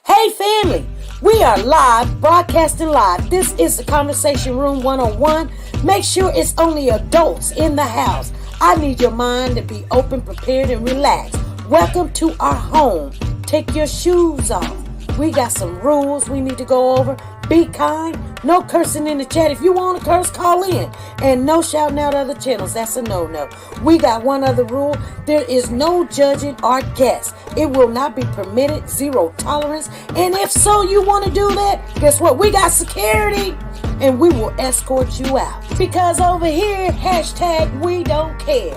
Hey family, we are live, broadcasting live. This is the Conversation Room 101. Make sure it's only adults in the house. I need your mind to be open, prepared, and relaxed. Welcome to our home. Take your shoes off. We got some rules we need to go over. Be kind. No cursing in the chat. If you want to curse, call in. And no shouting out other channels. That's a no-no. We got one other rule. There is no judging our guests. It will not be permitted. Zero tolerance. And if so, you want to do that, guess what? We got security. And we will escort you out. Because over here, hashtag we don't care.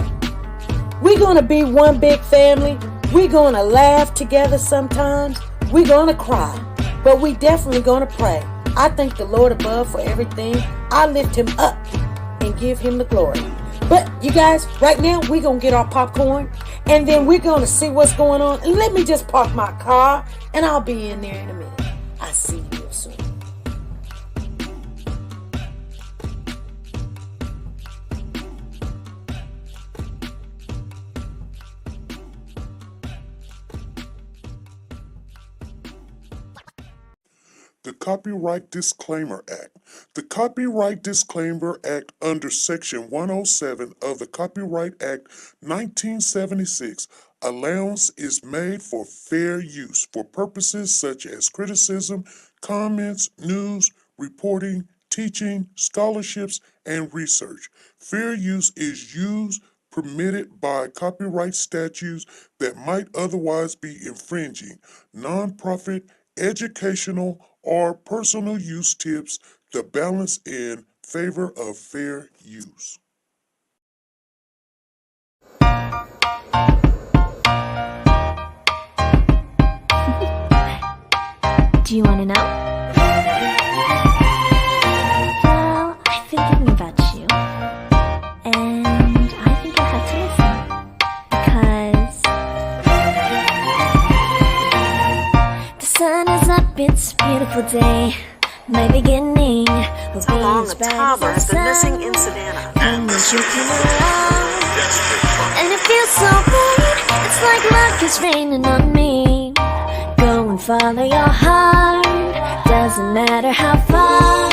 We're going to be one big family. We're going to laugh together sometimes. We're going to cry. But we definitely going to pray. I thank the Lord above for everything. I lift him up and give him the glory. But you guys, right now, we're going to get our popcorn. And then we're going to see what's going on. And let me just park my car. And I'll be in there in a minute. I'll see you real soon. The Copyright Disclaimer Act. The Copyright Disclaimer Act under Section 107 of the Copyright Act 1976, allowance is made for fair use for purposes such as criticism, comments, news, reporting, teaching, scholarships, and research. Fair use is used permitted by copyright statutes that might otherwise be infringing. Nonprofit, educational, or personal use tips the balance in favor of fair use. Do you want to know? Well, I've been thinking about you, and I think you'll have to listen, because the sun is up, it's a beautiful day. My beginning will be Along as the bright timer as has the been missing sun. in Savannah. And as you come around, and it feels so good, it's like luck is raining on me. Go and follow your heart, doesn't matter how far.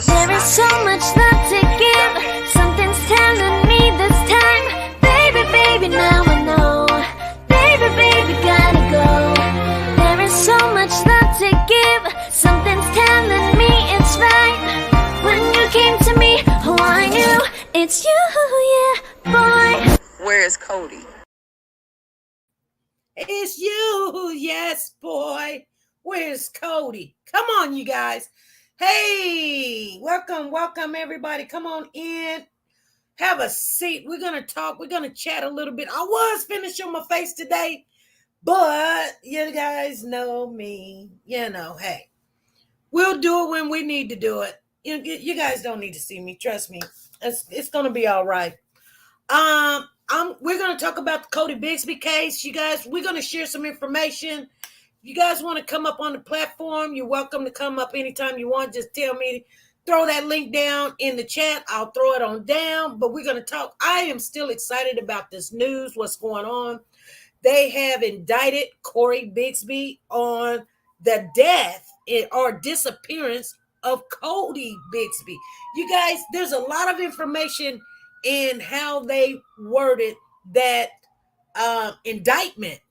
There is so much love to give, something's telling me this time. Baby, baby, now I know. Baby, baby, gotta go. There is so much love to give, something's telling me it's right. When you came to me, oh I knew it's you, yeah, boy. Where is Cody? It's you, yes, boy. Where's Cody? Come on, you guys. Hey, welcome, everybody. Come on in. Have a seat. We're going to talk. We're going to chat a little bit. I was finished on my face today, but you guys know me. Hey, we'll do it when we need to do it. You guys don't need to see me. Trust me. It's going to be all right. We're going to talk about the Cody Bigsby case. You guys, we're going to share some information. You guys want to come up on the platform, you're welcome to come up anytime you want. Just tell me, throw that link down in the chat. I'll throw it on down, but we're going to talk. I am still excited about this news, what's going on. They have indicted Cody Bigsby on the death or disappearance of Cody Bigsby. You guys, there's a lot of information in how they worded that indictment.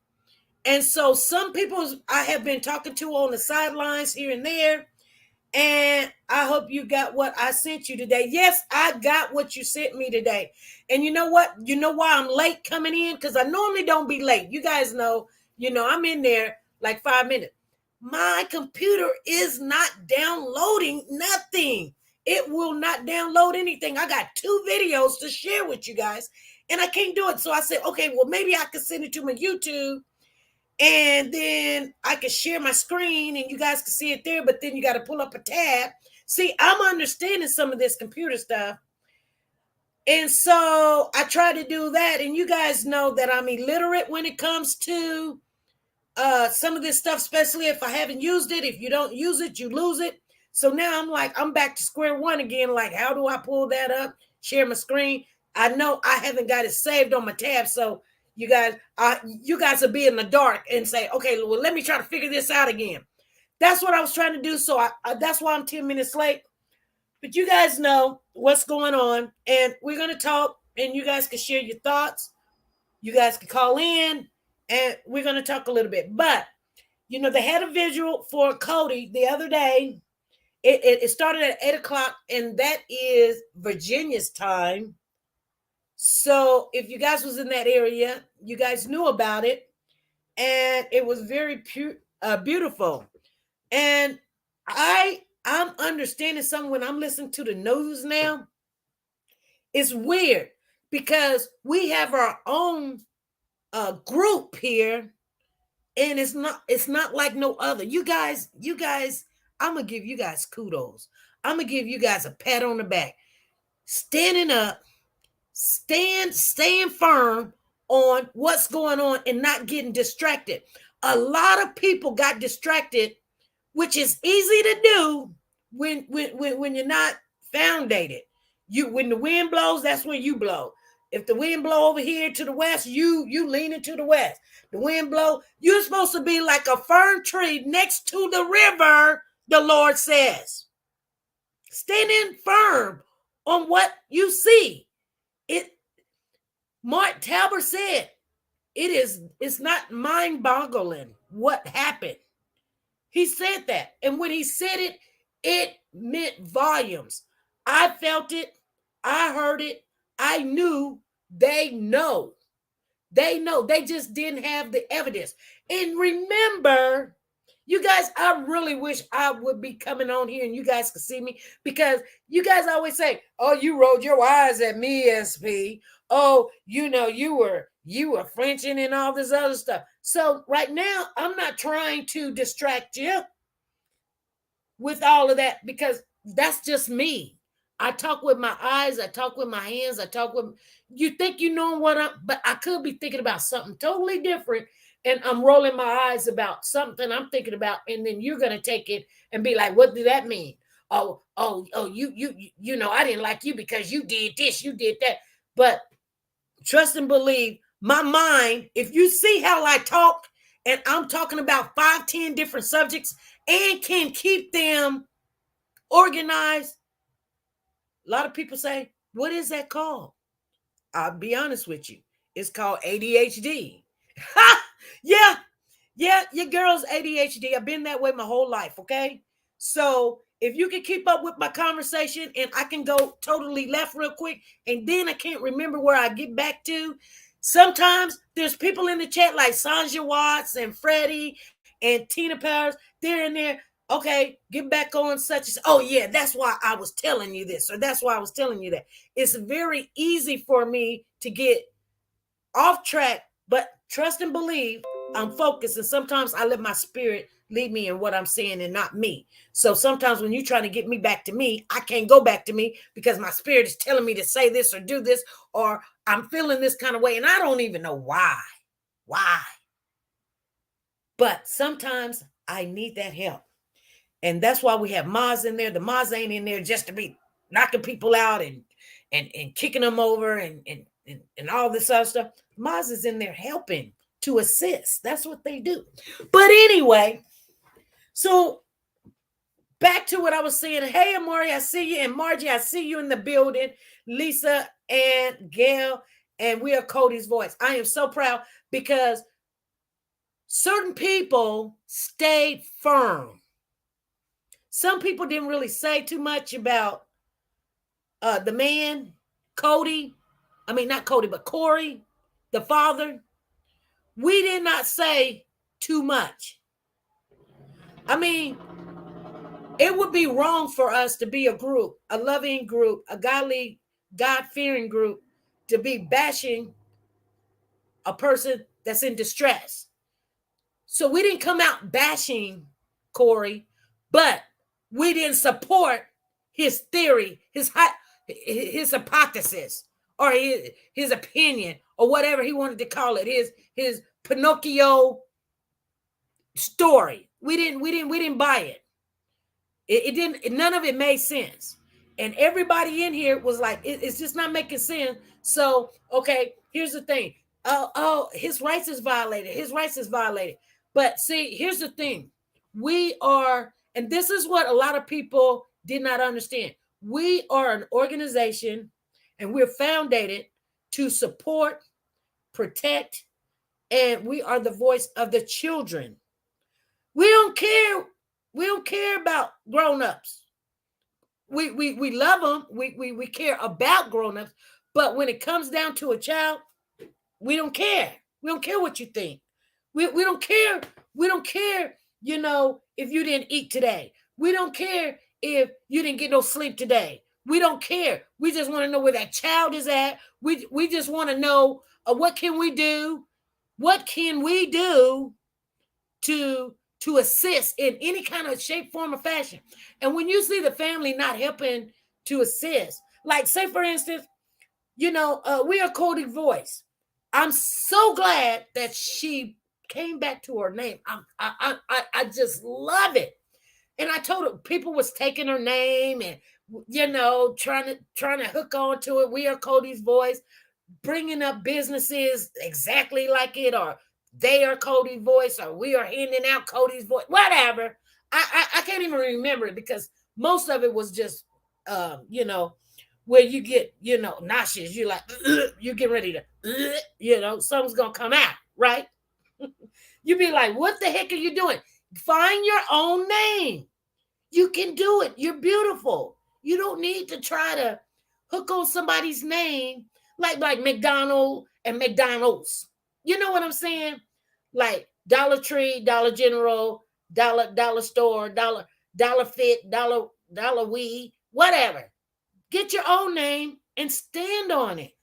And so some people I have been talking to on the sidelines here and there, and I hope you got what I sent you today. Yes, I got what you sent me today. And you know what? You know why I'm late coming in? Because I normally don't be late. You guys know, I'm in there like 5 minutes. My computer is not downloading nothing. It will not download anything. I got 2 videos to share with you guys, and I can't do it. So I said, okay, well, maybe I can send it to my YouTube, and then I can share my screen, and you guys can see it there, but then you got to pull up a tab. See, I'm understanding some of this computer stuff. And so I try to do that, and you guys know that I'm illiterate when it comes to some of this stuff, especially if I haven't used it. If you don't use it, you lose it. So now I'm back to square one again. Like, how do I pull that up, share my screen? I know I haven't got it saved on my tab, so you guys will be in the dark and say, okay, well, let me try to figure this out again. That's what I was trying to do. So that's why I'm 10 minutes late. But you guys know what's going on. And we're going to talk, and you guys can share your thoughts. You guys can call in, and we're going to talk a little bit. But, you know, they had a visual for Cody the other day. It started at 8 o'clock, and that is Virginia's time. So if you guys was in that area, you guys knew about it. And it was very beautiful. And I'm understanding something when I'm listening to the news now. It's weird because we have our own group here, and it's not like no other. You guys, I'm gonna give you guys kudos. I'm gonna give you guys a pat on the back. Standing up, staying firm on what's going on and not getting distracted. A lot of people got distracted, which is easy to do when you're not foundated. When the wind blows, that's when you blow. If the wind blow over here to the west, you lean into the west. The wind blow, you're supposed to be like a fern tree next to the river, the Lord says. Standing firm on what you see. Mark Talbot said, it's not mind-boggling what happened. He said that. And when he said it, it meant volumes. I felt it. I heard it. I knew. They know. They know. They just didn't have the evidence. And remember, you guys, I really wish I would be coming on here and you guys could see me, because you guys always say, oh, you rolled your eyes at me, SP. Oh, you know, you were Frenching and all this other stuff. So right now, I'm not trying to distract you with all of that, because that's just me. I talk with my eyes. I talk with my hands. I talk with, you think you know what but I could be thinking about something totally different, and I'm rolling my eyes about something I'm thinking about, and then you're going to take it and be like, what did that mean? Oh, you know, I didn't like you because you did this, you did that. But trust and believe, my mind, if you see how I talk, and I'm talking about 5-10 different subjects and can keep them organized. A lot of people say, what is that called? I'll be honest with you. It's called ADHD. Yeah, your girl's ADHD. I've been that way my whole life, okay? So if you can keep up with my conversation, and I can go totally left real quick, and then I can't remember where I get back to. Sometimes there's people in the chat like Sanja Watts and Freddie and Tina Powers. They're in there. Okay, get back on such as, oh yeah, that's why I was telling you this, or that's why I was telling you that. It's very easy for me to get off track, but trust and believe, I'm focused, and sometimes I let my spirit lead me in what I'm saying and not me. So sometimes when you're trying to get me back to me, I can't go back to me because my spirit is telling me to say this or do this, or I'm feeling this kind of way, and I don't even know why. But sometimes I need that help. And that's why we have Maz in there. The Maz ain't in there just to be knocking people out and kicking them over and all this other stuff. Maz is in there helping to assist. That's what they do. But anyway, so back to what I was saying. Hey, Amari, I see you. And Margie, I see you in the building. Lisa and Gail, and we are Cody's voice. I am so proud because certain people stayed firm. Some people didn't really say too much about the man, Cody. I mean, not Cody, but Corey, the father. We did not say too much. I mean, it would be wrong for us to be a group, a loving group, a godly, God-fearing group, to be bashing a person that's in distress. So we didn't come out bashing Corey, but we didn't support his theory, his hypothesis, or his opinion, or whatever he wanted to call it, his Pinocchio story. We didn't buy it. It didn't. None of it made sense, and everybody in here was like, it's just not making sense. So okay, here's the thing. Oh, his rights is violated. His rights is violated. But see, here's the thing. We are, and this is what a lot of people did not understand. We are an organization and we're founded to support, protect, and we are the voice of the children. We don't care. We don't care about grown-ups. We love them. We care about grown-ups. But when it comes down to a child, we don't care. We don't care what you think. We don't care. We don't care, if you didn't eat today. We don't care if you didn't get no sleep today. We don't care. We just want to know where that child is at. We just want to know what can we do? What can we do to assist in any kind of shape, form, or fashion? And when you see the family not helping to assist, like say for instance, we are Cody's voice. I'm so glad that she came back to her name. I just love it. And I told her people was taking her name and trying to hook on to it. We are Cody's voice, bringing up businesses exactly like it, or they are Cody's voice, or we are handing out Cody's voice, whatever. I can't even remember it because most of it was just where you get, nauseous. You're like, you get ready to, something's going to come out, right? You be like, what the heck are you doing? Find your own name. You can do it. You're beautiful. You don't need to try to hook on somebody's name like McDonald and McDonald's. You know what I'm saying? Like Dollar Tree, Dollar General, Dollar Store, Dollar Fit, Dollar Wee, whatever. Get your own name and stand on it.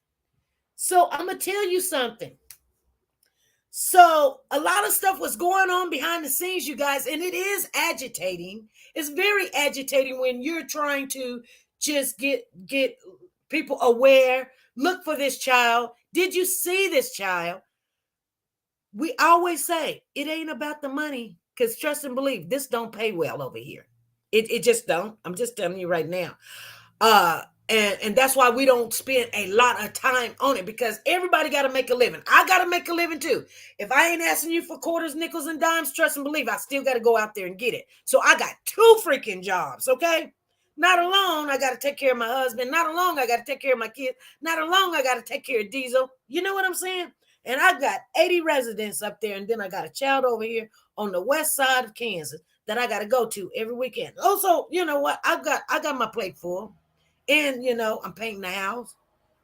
So I'm going to tell you something. So a lot of stuff was going on behind the scenes, you guys, and it is agitating. It's very agitating when you're trying to just get people aware. Look for this child. Did you see this child? We always say it ain't about the money, because trust and believe, this don't pay well over here. It just don't. I'm just telling you right now. And that's why we don't spend a lot of time on it, because everybody got to make a living. I got to make a living too. If I ain't asking you for quarters, nickels, and dimes, trust and believe, I still got to go out there and get it. So I got 2 freaking jobs, okay? Not alone, I got to take care of my husband. Not alone, I got to take care of my kids. Not alone, I got to take care of Diesel. You know what I'm saying? And I got 80 residents up there, and then I got a child over here on the west side of Kansas that I got to go to every weekend. Also, you know what? I got my plate full. And, I'm painting the house,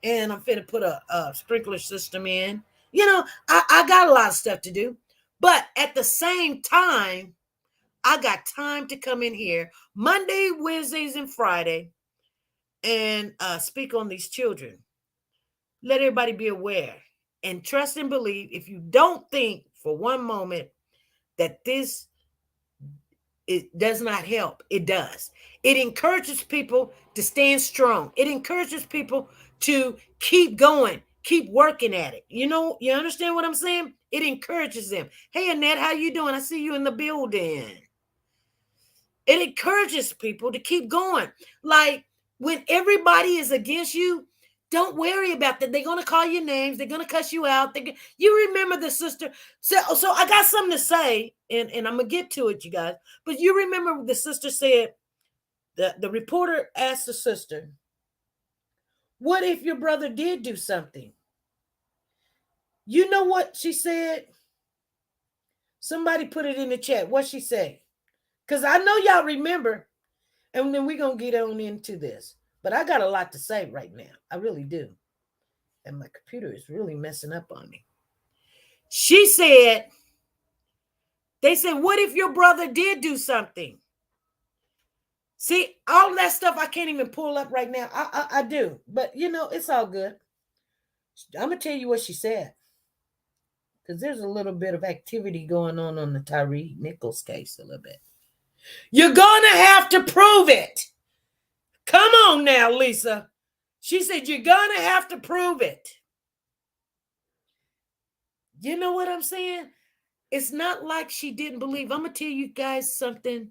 and I'm finna put a sprinkler system in. I got a lot of stuff to do. But at the same time, I got time to come in here Monday, Wednesdays, and Friday and speak on these children. Let everybody be aware and trust and believe. If you don't think for one moment that it does not help, it does. It encourages people to stand strong. It encourages people to keep going, keep working at it. You understand what I'm saying? It encourages them. Hey, Annette, how you doing? I see you in the building. It encourages people to keep going. Like when everybody is against you, don't worry about that. They're going to call your names. They're going to cuss you out. You remember the sister. So I got something to say, and I'm going to get to it, you guys. But you remember the sister said, the reporter asked the sister, what if your brother did do something? You know what she said? Somebody put it in the chat. What she said? Because I know y'all remember, and then we're going to get on into this. But I got a lot to say right now. I really do. And my computer is really messing up on me. She said, they said, what if your brother did do something? See, all that stuff I can't even pull up right now. I do. But, it's all good. I'm going to tell you what she said. Because there's a little bit of activity going on the Tyree Nichols case a little bit. You're going to have to prove it. Come on now, Lisa. She said, you're going to have to prove it. You know what I'm saying? It's not like she didn't believe. I'm going to tell you guys something.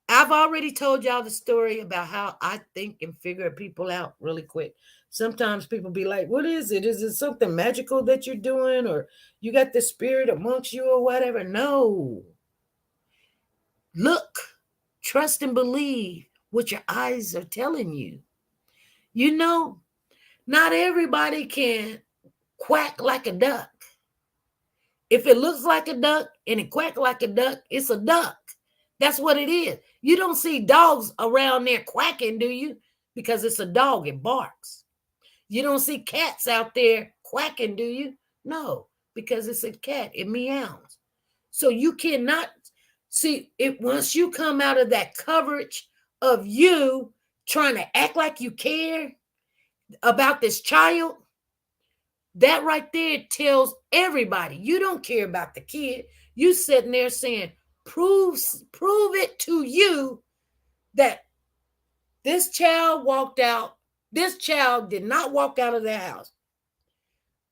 I've already told y'all the story about how I think and figure people out really quick. Sometimes people be like, what is it? Is it something magical that you're doing? Or you got the spirit amongst you or whatever? No. Look, trust and believe what your eyes are telling you. You know, not everybody can quack like a duck. If it looks like a duck and it quacks like a duck, it's a duck. That's what it is. You don't see dogs around there quacking, do you? Because it's a dog, it barks. You don't see cats out there quacking, do you? No, because it's a cat, it meows. So you cannot see it once you come out of that coverage of you trying to act like you care about this child. That right there tells everybody you don't care about the kid. You sitting there saying, prove it to you that this child walked out. This child did not walk out of the house.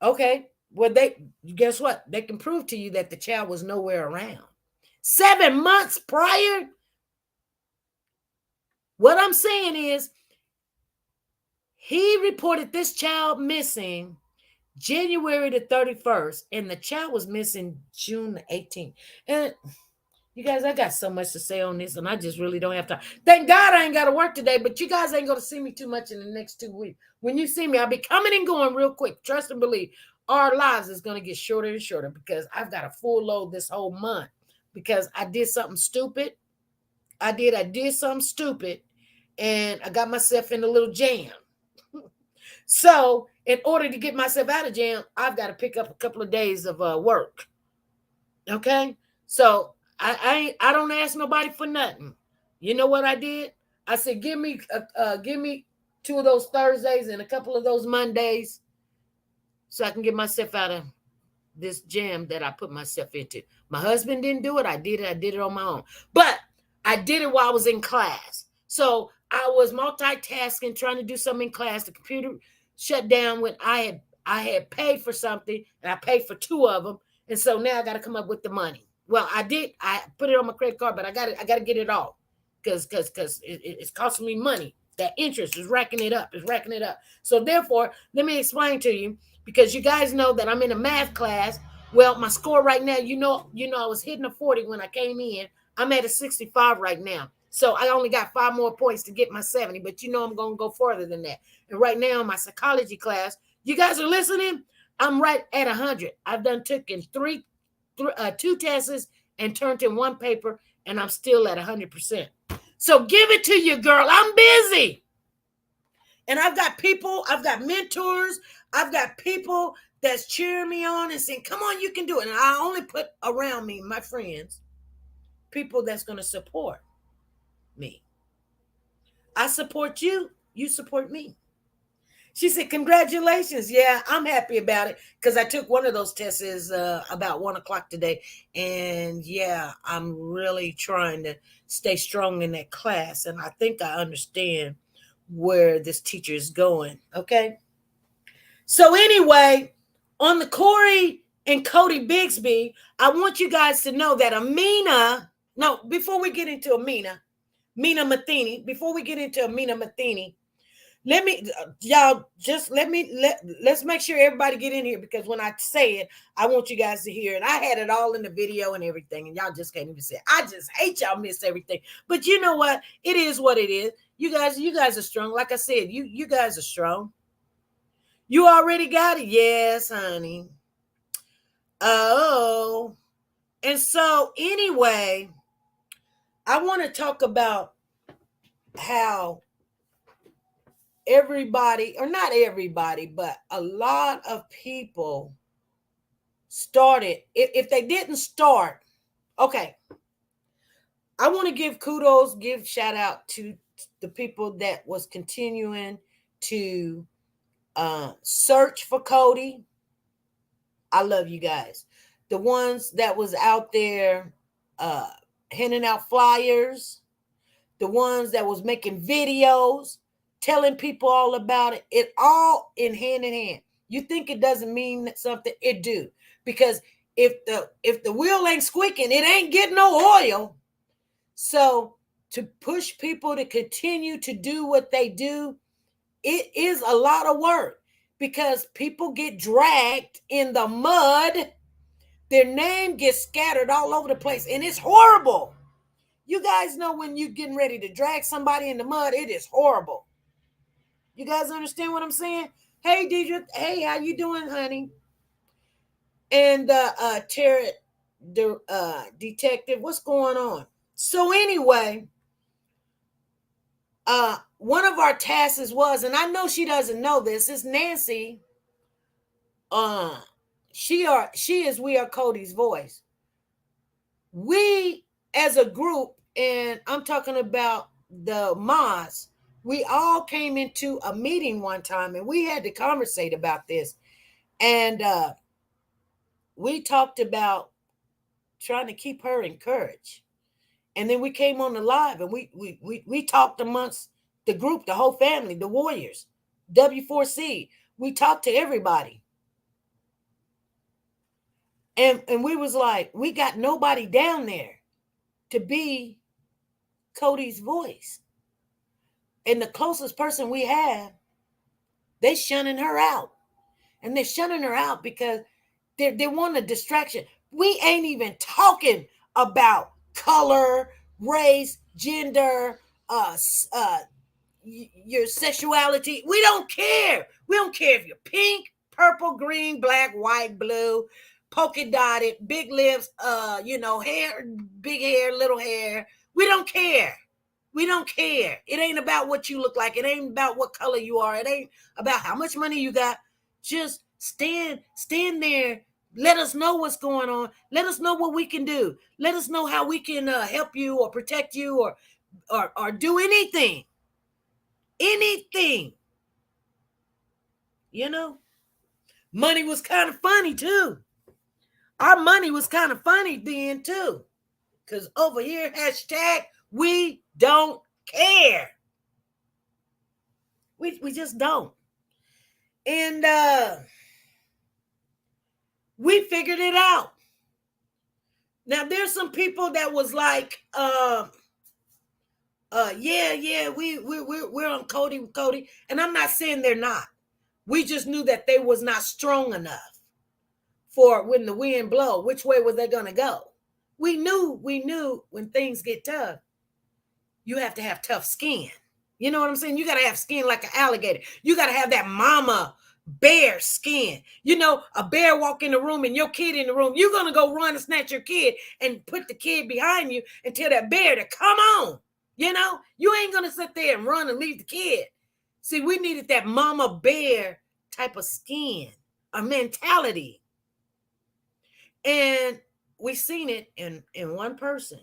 Okay, well, guess what? They can prove to you that the child was nowhere around. 7 months prior. What I'm saying is, he reported this child missing January the 31st, and the child was missing June the 18th. And you guys, I got so much to say on this, and I just really don't have time. Thank God I ain't got to work today, but you guys ain't going to see me too much in the next 2 weeks. When you see me, I'll be coming and going real quick. Trust and believe. Our lives is going to get shorter and shorter because I've got a full load this whole month because I did something stupid. I did something stupid, and I got myself in a little jam. So in order to get myself out of jam, I've got to pick up a couple of days of work. Okay? So I don't ask nobody for nothing. You know what I did? I said, give me 2 of those Thursdays and a couple of those Mondays so I can get myself out of this jam that I put myself into. My husband didn't do it. I did it on my own. But I did it while I was in class. So I was multitasking, trying to do something in class. The computer shut down when I had paid for something, and I paid for 2 of them. And so now I got to come up with the money. Well, I put it on my credit card, but I got to get it off because it's costing me money. That interest is racking it up. So therefore, let me explain to you, because you guys know that I'm in a math class. Well, my score right now, you know, I was hitting a 40 when I came in. I'm at a 65 right now. So I only got 5 more points to get my 70, but you know I'm going to go further than that. And right now in my psychology class, you guys are listening? I'm right at 100. I've done taken 2 tests and turned in 1 paper, and I'm still at 100%. So give it to you, girl. I'm busy. And I've got people, I've got mentors, I've got people that's cheering me on and saying, come on, you can do it. And I only put around me my friends, people that's going to support me. I support you, you support me. She said, congratulations. Yeah, I'm happy about it because I took one of those tests about 1 o'clock today. And yeah, I'm really trying to stay strong in that class. And I think I understand where this teacher is going. Okay. So anyway, on the Corey and Cody Bigsby, I want you guys to know that before we get into Amina Matheny, let's make sure everybody get in here, because when I say it, I want you guys to hear it. I had it all in the video and everything, and y'all just can't even say it. I just hate y'all miss everything. But you know what? It is what it is. You guys are strong. Like I said, you guys are strong. You already got it. Yes, honey. Oh. And so anyway, I want to talk about how everybody, or not everybody, but a lot of people started. If they didn't start, okay, I want to give shout out to the people that was continuing to search for Cody. I love you guys. The ones that was out there handing out flyers, the ones that was making videos, telling people all about it. It all in hand. You think it doesn't mean something? It do. Because if the wheel ain't squeaking, it ain't getting no oil. So to push people to continue to do what they do, it is a lot of work, because people get dragged in the mud. Their name gets scattered all over the place, and it's horrible. You guys know when you're getting ready to drag somebody in the mud, it is horrible. You guys understand what I'm saying? Hey, Deidre. Hey, how you doing, honey? And Tara, detective, what's going on? So anyway, one of our tasks was, and I know she doesn't know this, is Nancy. She is We Are Cody's voice. We as a group, and I'm talking about the mods, we all came into a meeting one time and we had to conversate about this. And we talked about trying to keep her encouraged. And then we came on the live and we talked amongst the group, the whole family, the Warriors, W4C. We talked to everybody. And we was like, we got nobody down there to be Cody's voice. And the closest person we have, they shunning her out. And they're shunning her out because they want a distraction. We ain't even talking about color, race, gender, your sexuality. We don't care. We don't care if you're pink, purple, green, black, white, blue, polka dotted, big lips, hair, big hair, little hair. We don't care. We don't care. It ain't about what you look like. It ain't about what color you are. It ain't about how much money you got. Just stand there. Let us know what's going on. Let us know what we can do. Let us know how we can help you or protect you or do anything. Anything. You know, money was kind of funny too. Our money was kind of funny then too. Because over here, hashtag, we don't care. We just don't. And we figured it out. Now there's some people that was like, we're on Cody. And I'm not saying they're not. We just knew that they was not strong enough for when the wind blow. Which way was they gonna go? We knew when things get tough, you have to have tough skin. You know what I'm saying? You got to have skin like an alligator. You got to have that mama bear skin. You know, a bear walk in the room and your kid in the room, you're going to go run and snatch your kid and put the kid behind you and tell that bear to come on. You know, you ain't going to sit there and run and leave the kid. See, we needed that mama bear type of skin, a mentality. And we seen it in one person.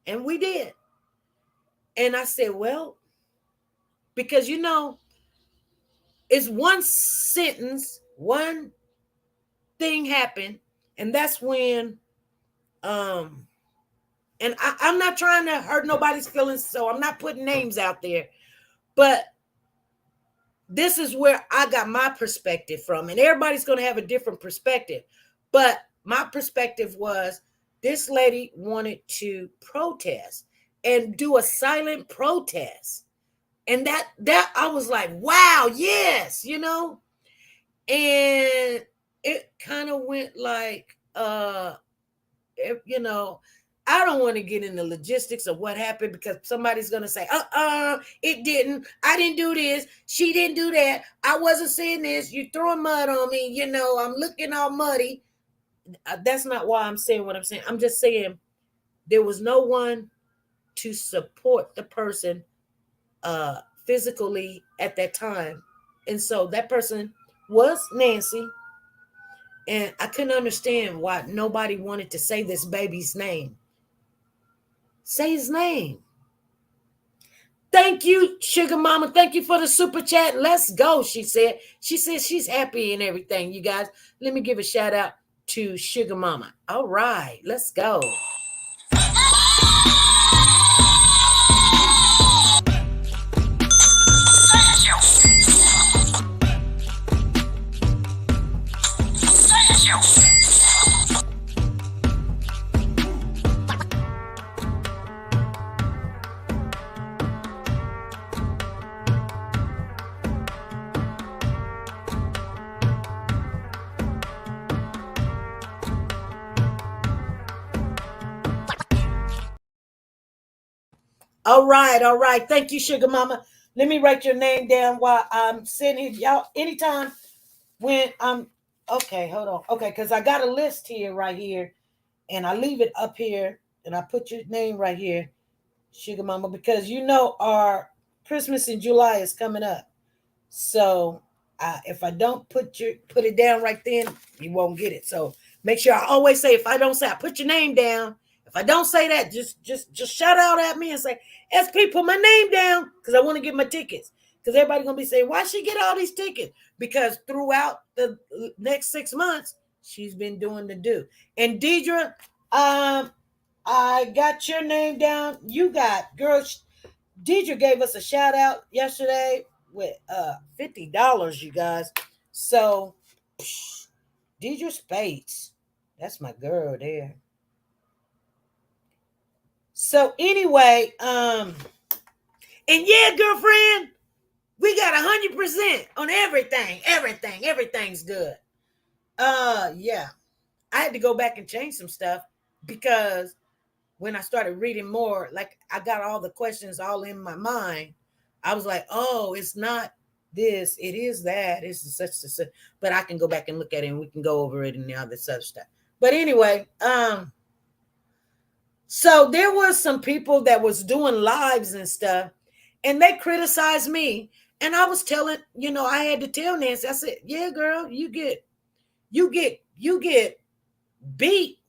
And we did. And I said, well, because, you know, it's one sentence, one thing happened. And that's when, and I'm not trying to hurt nobody's feelings, so I'm not putting names out there. But this is where I got my perspective from. And everybody's going to have a different perspective. But my perspective was this lady wanted to protest and do a silent protest. And that I was like, wow, yes, you know. And it kind of went like, you know, I don't want to get into logistics of what happened because somebody's going to say, it didn't. I didn't do this. She didn't do that. I wasn't saying this. You're throwing mud on me. You know, I'm looking all muddy. That's not why I'm saying what I'm saying. I'm just saying there was no one to support the person physically at that time. And so that person was Nancy. And I couldn't understand why nobody wanted to say this baby's name. Say his name. Thank you, Sugar Mama. Thank you for the super chat. Let's go, she said. She says she's happy and everything, you guys. Let me give a shout out to Sugar Mama. All right, let's go. All right. Thank you, Sugar Mama. Let me write your name down while I'm sitting here. Y'all, anytime when I'm okay, hold on. Okay, because I got a list here right here, and I leave it up here, and I put your name right here, Sugar Mama, because you know our Christmas in July is coming up. So if I don't put it down right then, you won't get it. So make sure I always say, if I don't say, I put your name down. If I don't say that, just shout out at me and say, SP, put my name down, because I want to get my tickets. Because everybody's gonna be saying, why she get all these tickets? Because throughout the next 6 months, she's been doing the do. And Deidre, I got your name down. You got, girl, Deidre gave us a shout out yesterday with $50, you guys. So Deidre Spades, that's my girl there. So anyway, and yeah, girlfriend, we got 100% on everything. Everything's good. Yeah, I had to go back and change some stuff, because when I started reading more, like I got all the questions all in my mind. I was like, oh, it's not this, it is that, it's such. But I can go back and look at it, and we can go over it and all this other stuff. But anyway, so there was some people that was doing lives and stuff, and they criticized me. And I was telling, I had to tell Nancy, I said, yeah, girl, you get beat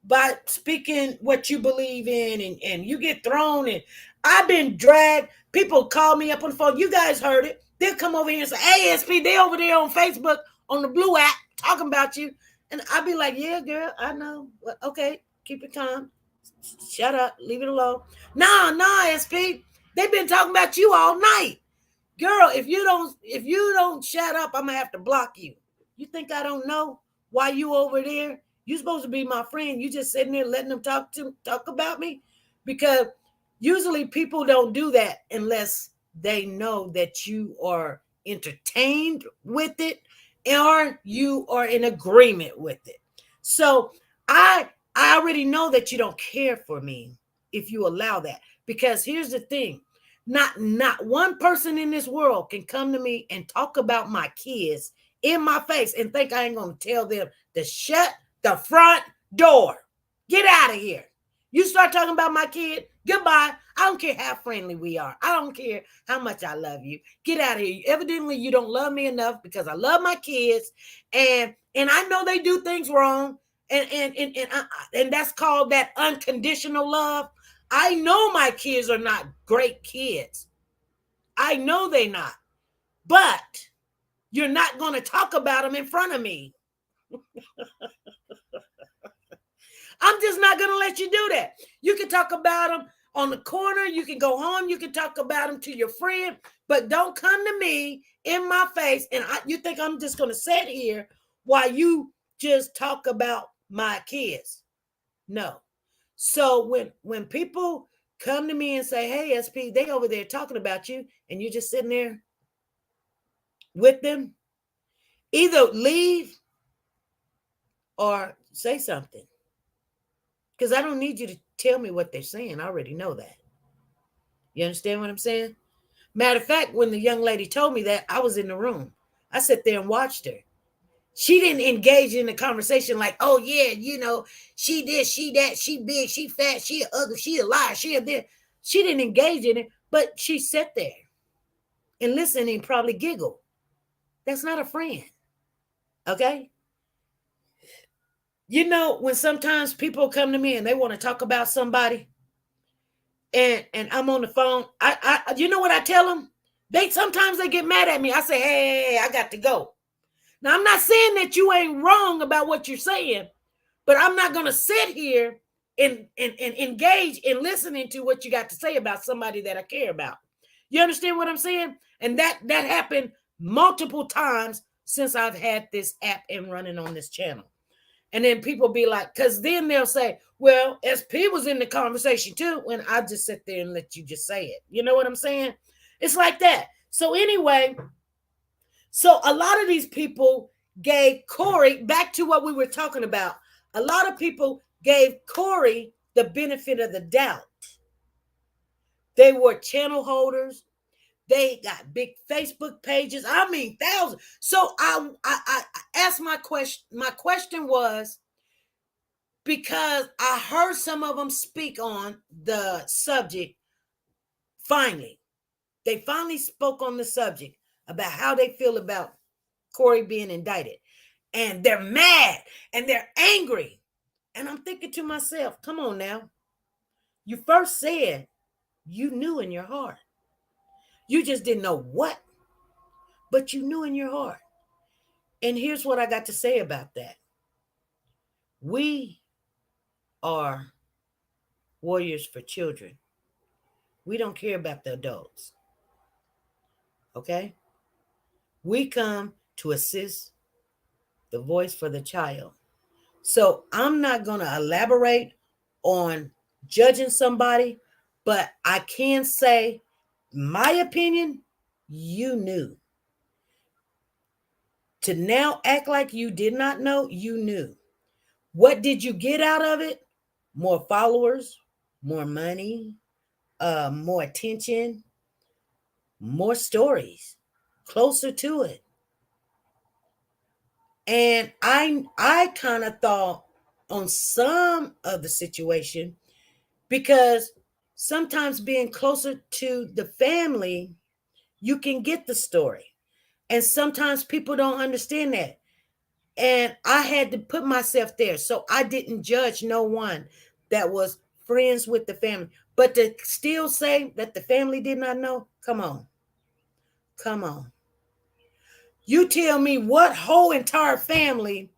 by speaking what you believe in, and you get thrown. And I've been dragged. People call me up on the phone. You guys heard it. They'll come over here and say, hey, SP, they over there on Facebook on the Blue app talking about you. And I'll be like, yeah, girl, I know. Well, okay, keep it calm. Shut up. Leave it alone. Nah, SP. They've been talking about you all night. Girl, if you don't shut up, I'm gonna have to block you. You think I don't know why you over there? You supposed to be my friend. You just sitting there letting them talk about me? Because usually people don't do that unless they know that you are entertained with it or you are in agreement with it. So I already know that you don't care for me if you allow that. Because here's the thing. Not one person in this world can come to me and talk about my kids in my face and think I ain't going to tell them to shut the front door. Get out of here. You start talking about my kid, goodbye. I don't care how friendly we are. I don't care how much I love you. Get out of here. Evidently, you don't love me enough, because I love my kids, and I know they do things wrong, and that's called that unconditional love. I know my kids are not great kids. I know they're not. But you're not going to talk about them in front of me. I'm just not going to let you do that. You can talk about them on the corner. You can go home. You can talk about them to your friend. But don't come to me in my face. And you think I'm just going to sit here while you just talk about my kids? No. So when people come to me and say, hey, SP, they over there talking about you, and you're just sitting there with them, either leave or say something. Because I don't need you to tell me what they're saying. I already know that. You understand what I'm saying? Matter of fact, when the young lady told me that, I was in the room. I sat there and watched her. She didn't engage in the conversation like, oh, yeah, she this, she that, she big, she fat, she ugly, she a liar, she a this. She didn't engage in it, but she sat there and listened and probably giggled. That's not a friend. Okay? When sometimes people come to me and they want to talk about somebody, and I'm on the phone, I you know what I tell them? Sometimes they get mad at me. I say, hey, I got to go. Now, I'm not saying that you ain't wrong about what you're saying, but I'm not going to sit here and engage in listening to what you got to say about somebody that I care about. You understand what I'm saying? And that happened multiple times since I've had this app and running on this channel. And then people be like, because then they'll say, well, SP was in the conversation too, when I just sit there and let you just say it. You know what I'm saying? It's like that. So anyway, so a lot of these people gave Corey, back to what we were talking about, a lot of people gave Corey the benefit of the doubt They were channel holders. They got big Facebook pages. I mean, thousands. So I asked my question. My question was, because I heard some of them speak on the subject. They finally spoke on the subject about how they feel about Corey being indicted. And they're mad and they're angry. And I'm thinking to myself, come on now. You first said you knew in your heart. You just didn't know what, but you knew in your heart. And here's what I got to say about that. We are warriors for children. We don't care about the adults. Okay? We come to assist the voice for the child. So I'm not going to elaborate on judging somebody, but I can say, my opinion, you knew. To now act like you did not know, you knew. What did you get out of it? More followers, more money, more attention, more stories, closer to it. And I kind of thought on some of the situation, because sometimes being closer to the family, you can get the story. And sometimes people don't understand that. And I had to put myself there. So I didn't judge no one that was friends with the family. But to still say that the family did not know, come on. Come on. You tell me what whole entire family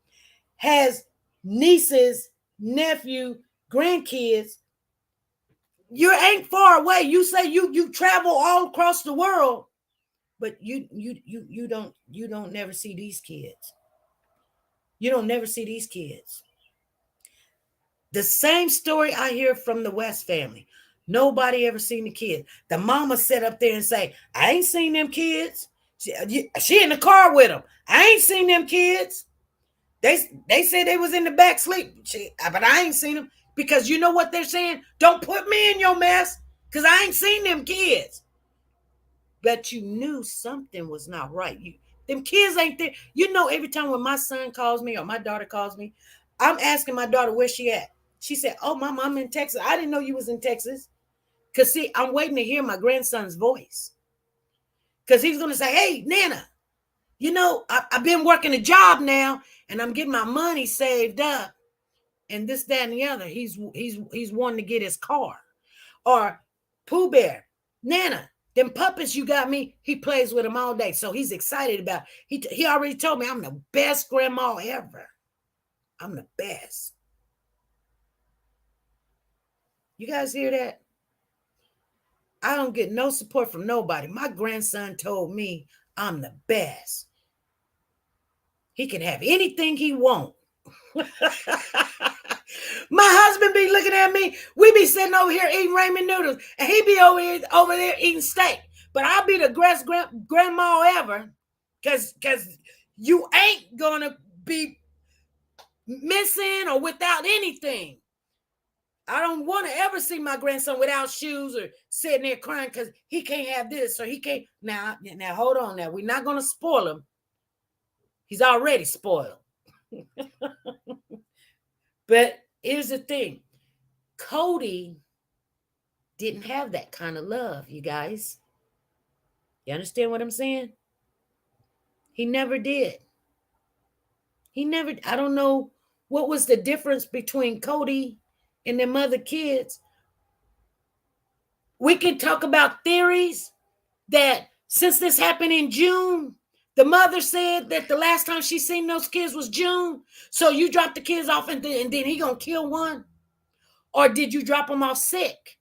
has nieces, nephew, grandkids. You ain't far away. You say you travel all across the world, but you don't never see these kids. You don't never see these kids. The same story I hear from the West family. Nobody ever seen the kids. The mama sit up there and say, I ain't seen them kids. She in the car with them. I ain't seen them kids. They said they was in the back sleep. But I ain't seen them. Because you know what they're saying? Don't put me in your mess. Because I ain't seen them kids. But you knew something was not right. Them kids ain't there. You know, every time when my son calls me or my daughter calls me, I'm asking my daughter where she at. She said, oh, my mom in Texas. I didn't know you was in Texas. Because, see, I'm waiting to hear my grandson's voice. Because he's going to say, hey, Nana, you know, I've been working a job now, and I'm getting my money saved up. And this, that, and the other. He's wanting to get his car. Or Pooh Bear, Nana, them puppets you got me, he plays with them all day. So he's excited about it. He already told me I'm the best grandma ever. I'm the best. You guys hear that? I don't get no support from nobody. My grandson told me I'm the best. He can have anything he wants. My husband be looking at me. We be sitting over here eating ramen noodles, and he be over there eating steak. But I'll be the best grandma ever, because you ain't gonna be missing or without anything. I don't want to ever see my grandson without shoes or sitting there crying because he can't have this or he can't. Now, hold on. Now, we're not going to spoil him. He's already spoiled. But here's the thing. Cody didn't have that kind of love, you guys. You understand what I'm saying? He never did. I don't know what was the difference between Cody and them other kids. We can talk about theories that since this happened in June, the mother said that the last time she seen those kids was June. So you dropped the kids off and then he gonna kill one? Or did you drop them off sick?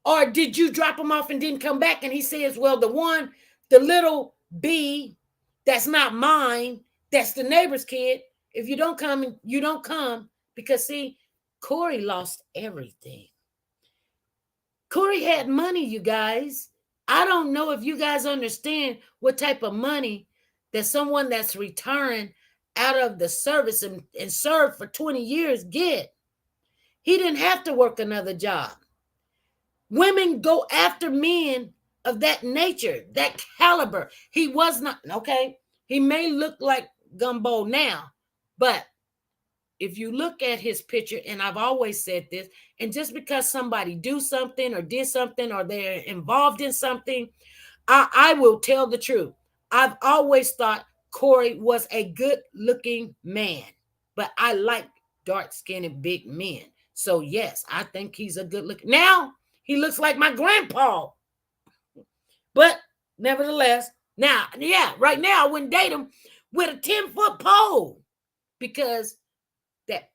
Or did you drop them off and didn't come back? And he says, well, the little B, that's not mine, that's the neighbor's kid. If you don't come, you don't come. Because see, Corey lost everything. Corey had money, you guys. I don't know if you guys understand what type of money that someone that's retiring out of the service and served for 20 years get. He didn't have to work another job. Women go after men of that nature, that caliber. He was not, okay, he may look like Gumbo now, but if you look at his picture, and I've always said this, and just because somebody do something or did something or they're involved in something, I will tell the truth. I've always thought Corey was a good looking man, but I like dark skinned big men. So yes, I think he's a good looking. Now he looks like my grandpa, but nevertheless, now, yeah, right now I wouldn't date him with a 10-foot pole because that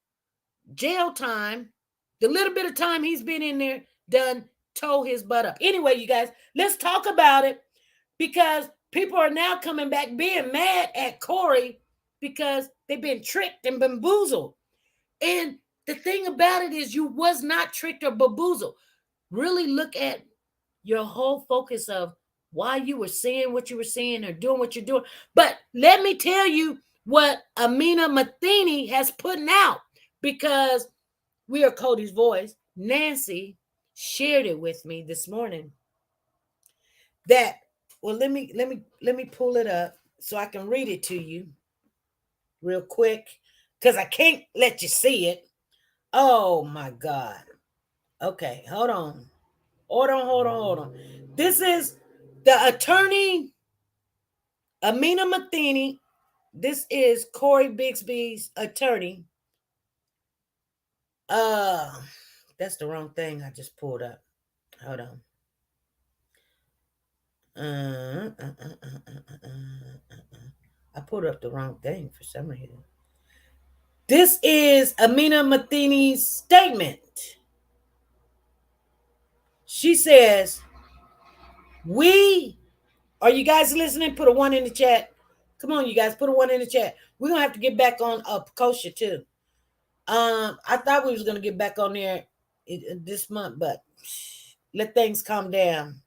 jail time, the little bit of time he's been in there, done tore his butt up. Anyway, you guys, let's talk about it because people are now coming back being mad at Corey because they've been tricked and bamboozled. And the thing about it is you was not tricked or bamboozled. Really look at your whole focus of why you were saying what you were saying or doing what you're doing. But let me tell you what Amina Matheny has put out, because we are Cody's voice. Nancy shared it with me this morning. That, well, let me pull it up so I can read it to you real quick, because I can't let you see it. Oh my God. Okay, hold on. Hold on. This is the attorney, Amina Matheny. This is Cody Bigsby's attorney. That's the wrong thing I just pulled up. Hold on. I pulled up the wrong thing for some reason. This is Amina Matheny's statement. She says, are you guys listening? Put a 1 in the chat. Come on, you guys, put a 1 in the chat. We're going to have to get back on Kosher too. I thought we was going to get back on there this month, but let things calm down.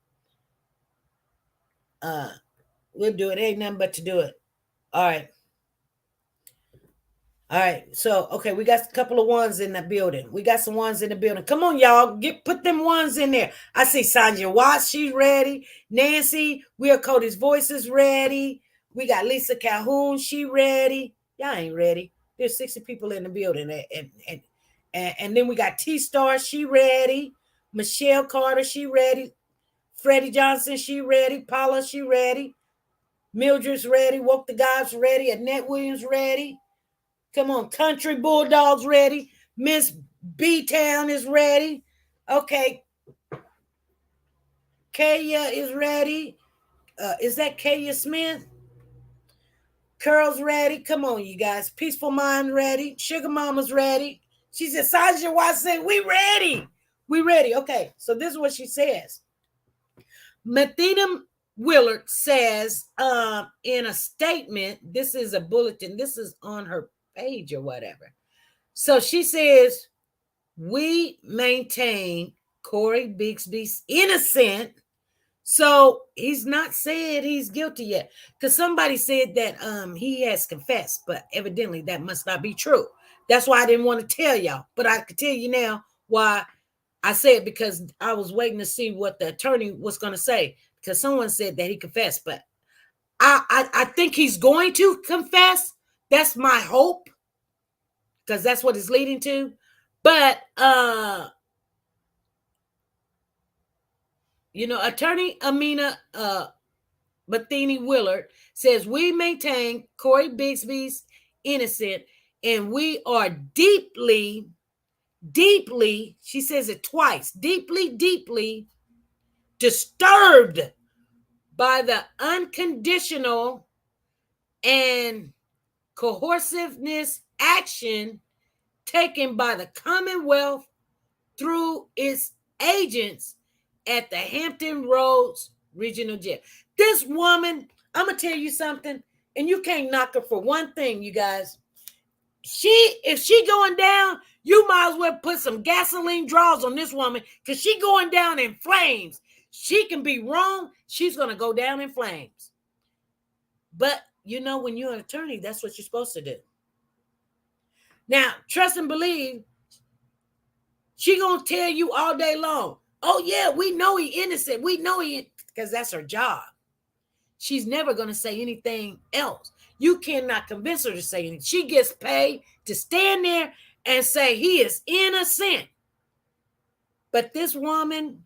We'll do it. Ain't nothing but to do it. All right. So, okay, we got a couple of ones in the building. Come on, y'all. Put them ones in there. I see Sandra Watts. She's ready. Nancy, we are Cody's Voices ready. We got Lisa Calhoun. She ready. Y'all ain't ready. There's 60 people in the building. And then we got T-Star. She ready. Michelle Carter. She ready. Freddie Johnson. She ready. Paula. She ready. Mildred's ready. Woke the Guys ready. Annette Williams ready. Come on, Country Bulldogs ready. Miss B-Town is ready. Okay. Kaya is ready. Is that Kaya Smith? Curl's ready. Come on, you guys. Peaceful Mind ready. Sugar Mama's ready. She said, Sasha Watson, we ready. We ready. Okay, so this is what she says. Mathena Willard says in a statement, this is a bulletin. This is on her page or whatever. So she says, we maintain Cody Bigsby's innocent. So he's not said he's guilty yet, because somebody said that he has confessed, but evidently that must not be true. That's why I didn't want to tell y'all, but I could tell you now why I said, because I was waiting to see what the attorney was going to say, because someone said that he confessed, but I think he's going to confess. That's my hope, because that's what it's leading to. But, attorney Amina Matheny Willard says, we maintain Cody Bigsby's innocent, and we are deeply, she says it twice, deeply disturbed by the unconditional and coerciveness action taken by the Commonwealth through its agents at the Hampton Roads Regional Jail. This woman, I'm going to tell you something, and you can't knock her for one thing, you guys. If she going down, you might as well put some gasoline draws on this woman, because she going down in flames. She can be wrong. She's going to go down in flames. But, when you're an attorney, that's what you're supposed to do. Now, trust and believe, she going to tell you all day long, Oh, yeah, we know he innocent. We know he, because that's her job. She's never going to say anything else. You cannot convince her to say anything. She gets paid to stand there and say he is innocent. But this woman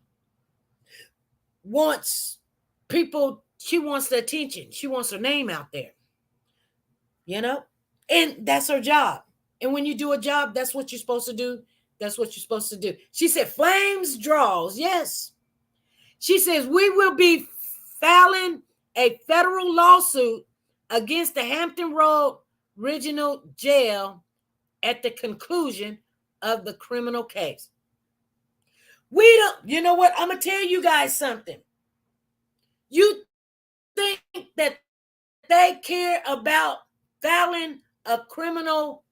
wants people, she wants the attention. She wants her name out there. You know? And that's her job. And when you do a job, that's what you're supposed to do. That's what you're supposed to do. She said, flames draws. Yes. She says, we will be filing a federal lawsuit against the Hampton Road Regional Jail at the conclusion of the criminal case. We don't, you know what? I'm going to tell you guys something. You think that they care about filing a criminal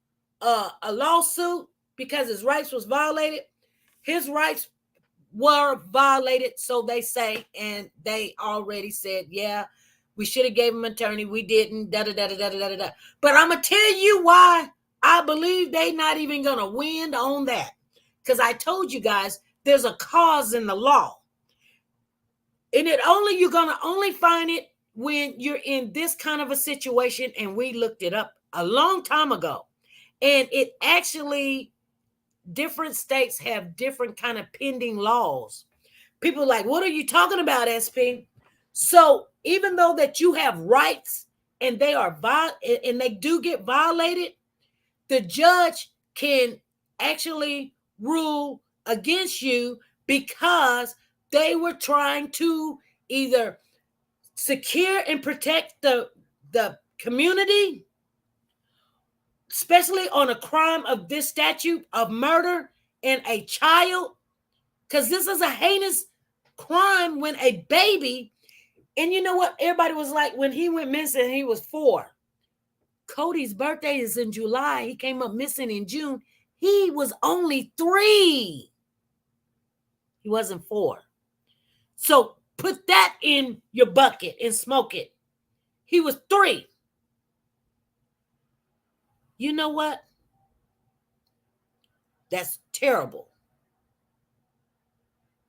a lawsuit because his rights was violated? His rights were violated, so they say, and they already said, yeah, we should have gave him an attorney. We didn't, da-da-da-da-da-da-da. But I'm going to tell you why I believe they not even going to win on that. Because I told you guys, there's a cause in the law. And you're going to only find it when you're in this kind of a situation, and we looked it up a long time ago. And it actually, different states have different kind of pending laws. People are like, what are you talking about, SP? So even though that you have rights and they are and they do get violated, the judge can actually rule against you because they were trying to either secure and protect the community, especially on a crime of this statute of murder and a child, because this is a heinous crime when a baby, and you know what? Everybody was like, when he went missing, he was 4. Cody's birthday is in July. He came up missing in June. He was only 3. He wasn't 4. So put that in your bucket and smoke it. He was 3. You know what? That's terrible.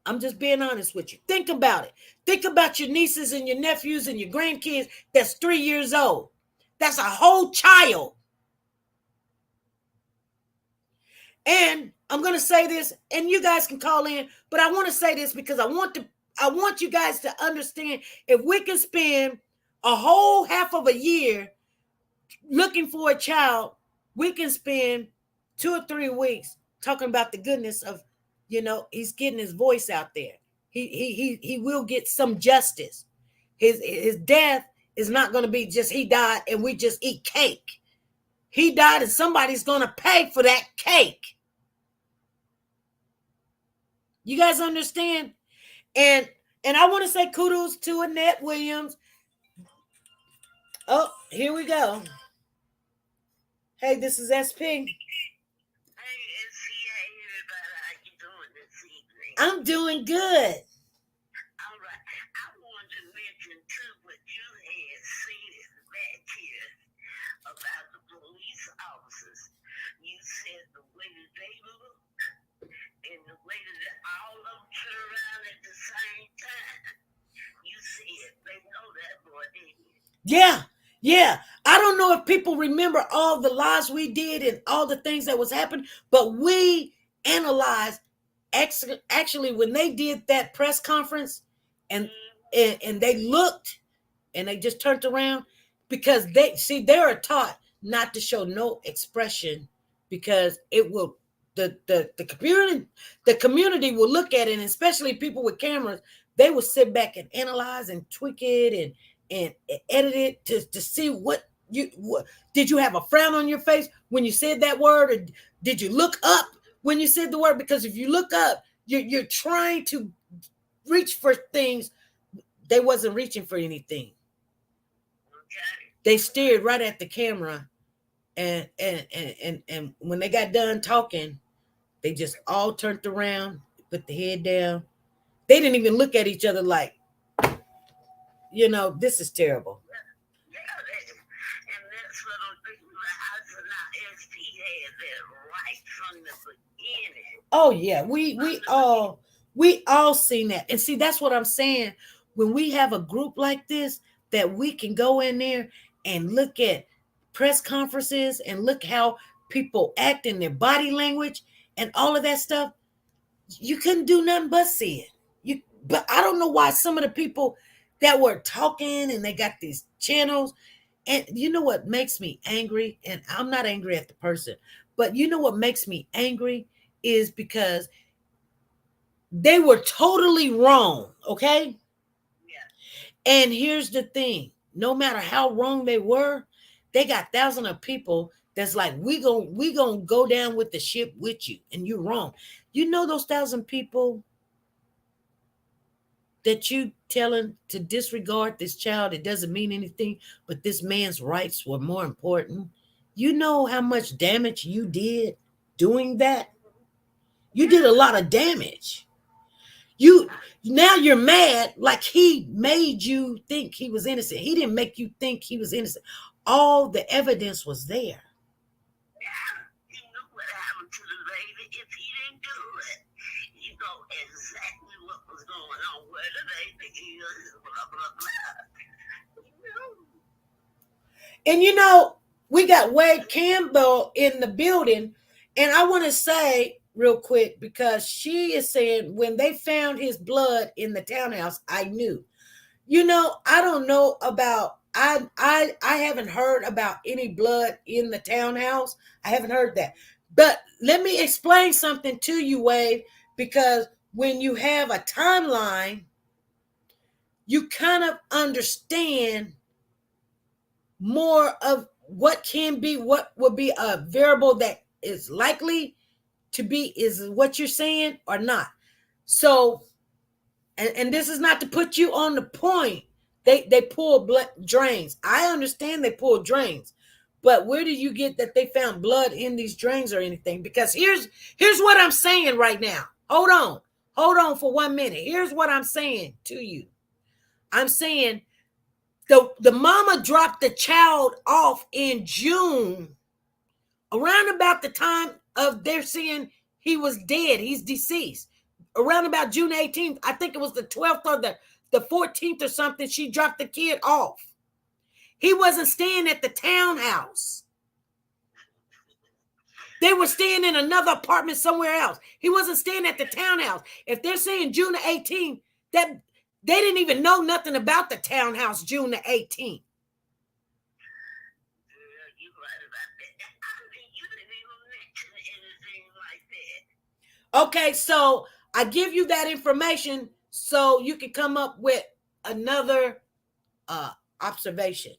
I'm just being honest with you. Think about it. Think about your nieces and your nephews and your grandkids that's 3 years old. That's a whole child. And I'm going to say this, and you guys can call in, but I want to say this because I want you guys to understand, if we can spend a whole half of a year looking for a child, we can spend 2 or 3 weeks talking about the goodness of, he's getting his voice out there. He will get some justice. His death is not going to be just he died and we just eat cake. He died and somebody's going to pay for that cake. You guys understand? And I want to say kudos to Annette Williams. Oh, here we go. Hey, this is SP. I'm doing good. All right. I wanted to mention too what you had said back here about the police officers. You said the way that they look and the way that all of them turn around at the same time. You said they know that boy, didn't you? Yeah. I don't know if people remember all the lies we did and all the things that was happening, but we analyzed. Actually, when they did that press conference and they looked and they just turned around, because they are taught not to show no expression, because it will the community will look at it, and especially people with cameras, they will sit back and analyze and tweak it and edit it to see what did you have a frown on your face when you said that word, or did you look up when you said the word? Because if you look up, you're trying to reach for things. They wasn't reaching for anything. Okay. They stared right at the camera, and when they got done talking, they just all turned around, put the head down. They didn't even look at each other like, this is terrible. Yeah, and that's what I'm thinking about. I said, now, SP had that right from the beginning. Oh yeah, We all seen that. And see, that's what I'm saying. When we have a group like this, that we can go in there and look at press conferences and look how people act in their body language and all of that stuff, you couldn't do nothing but see it. But I don't know why some of the people that were talking and they got these channels, and you know what makes me angry? And I'm not angry at the person, but you know what makes me angry is because they were totally wrong, okay? Yeah. And here's the thing. No matter how wrong they were, they got thousands of people that's like, we gonna go down with the ship with you, and you're wrong. You know those 1,000 people that you telling to disregard this child, it doesn't mean anything, but this man's rights were more important. You know how much damage you did doing that? You did a lot of damage. Now you're mad like he made you think he was innocent. He didn't make you think he was innocent. All the evidence was there. He knew what happened to the baby if he didn't do it. You know exactly what was going on, where the baby is, blah, blah, blah. You know. And you know, we got Wade Campbell in the building, and I want to say real quick, because she is saying when they found his blood in the townhouse, I knew. You know, I don't know about, I haven't heard about any blood in the townhouse. I haven't heard that. But let me explain something to you, Wade, because when you have a timeline, you kind of understand more of what can be, what would be a variable that is likely to be, is what you're saying or not. So, and this is not to put you on the point. They pull blood drains. I understand they pull drains, but where do you get that they found blood in these drains or anything? Because here's what I'm saying right now. Hold on for 1 minute. Here's what I'm saying to you. I'm saying the mama dropped the child off in June, around about the time of they're saying he was dead, he's deceased. Around about June 18th, I think it was the 12th or the 14th or something, she dropped the kid off. He wasn't staying at the townhouse. They were staying in another apartment somewhere else. He wasn't staying at the townhouse. If they're saying June the 18th, that they didn't even know nothing about the townhouse June the 18th. Okay, so I give you that information so you can come up with another observation.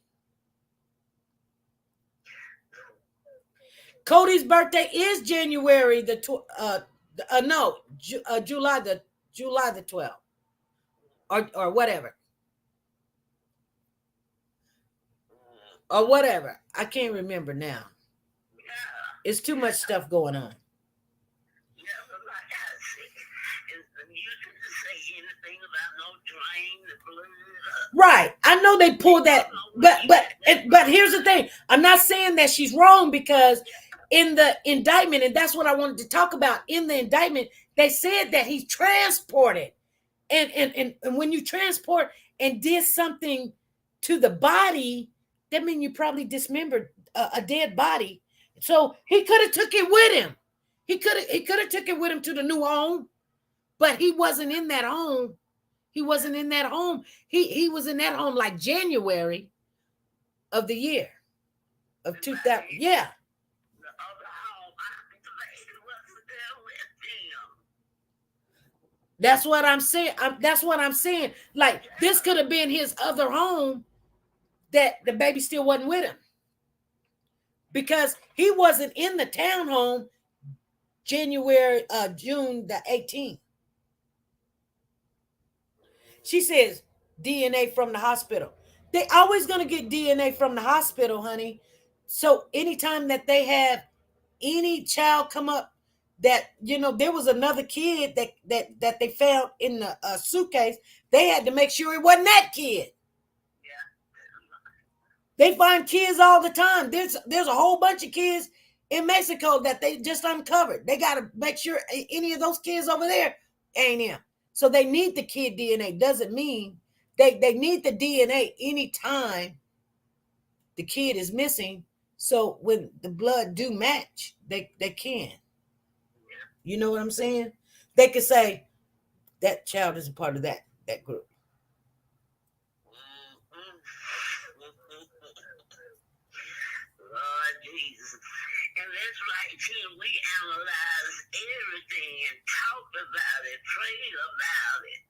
Cody's birthday is January July the 12th, or whatever, or whatever. I can't remember now. It's too much stuff going on. Right. I know they pulled that, but here's the thing. I'm not saying that she's wrong, because in the indictment, and that's what I wanted to talk about, in the indictment, they said that he transported. And when you transport and did something to the body, that means you probably dismembered a dead body. So he could have took it with him. He could have took it with him to the new home, but he wasn't in that home. He wasn't in that home. He was in that home like January of the year of 2000. Yeah. That's what I'm saying. That's what I'm saying. Like, this could have been his other home that the baby still wasn't with him, because he wasn't in the townhome June the 18th. She says DNA from the hospital. They always going to get DNA from the hospital, honey. So anytime that they have any child come up that, you know, there was another kid that they found in the suitcase, they had to make sure it wasn't that kid. They find kids all the time. There's a whole bunch of kids in Mexico that they just uncovered. They got to make sure any of those kids over there ain't him. So they need the kid DNA. Doesn't mean they need the DNA anytime the kid is missing. So when the blood do match, they can. You know what I'm saying? They can say that child is a part of that group. Lord Jesus. And that's right, too. We analyze everything and talked about it, prayed about it.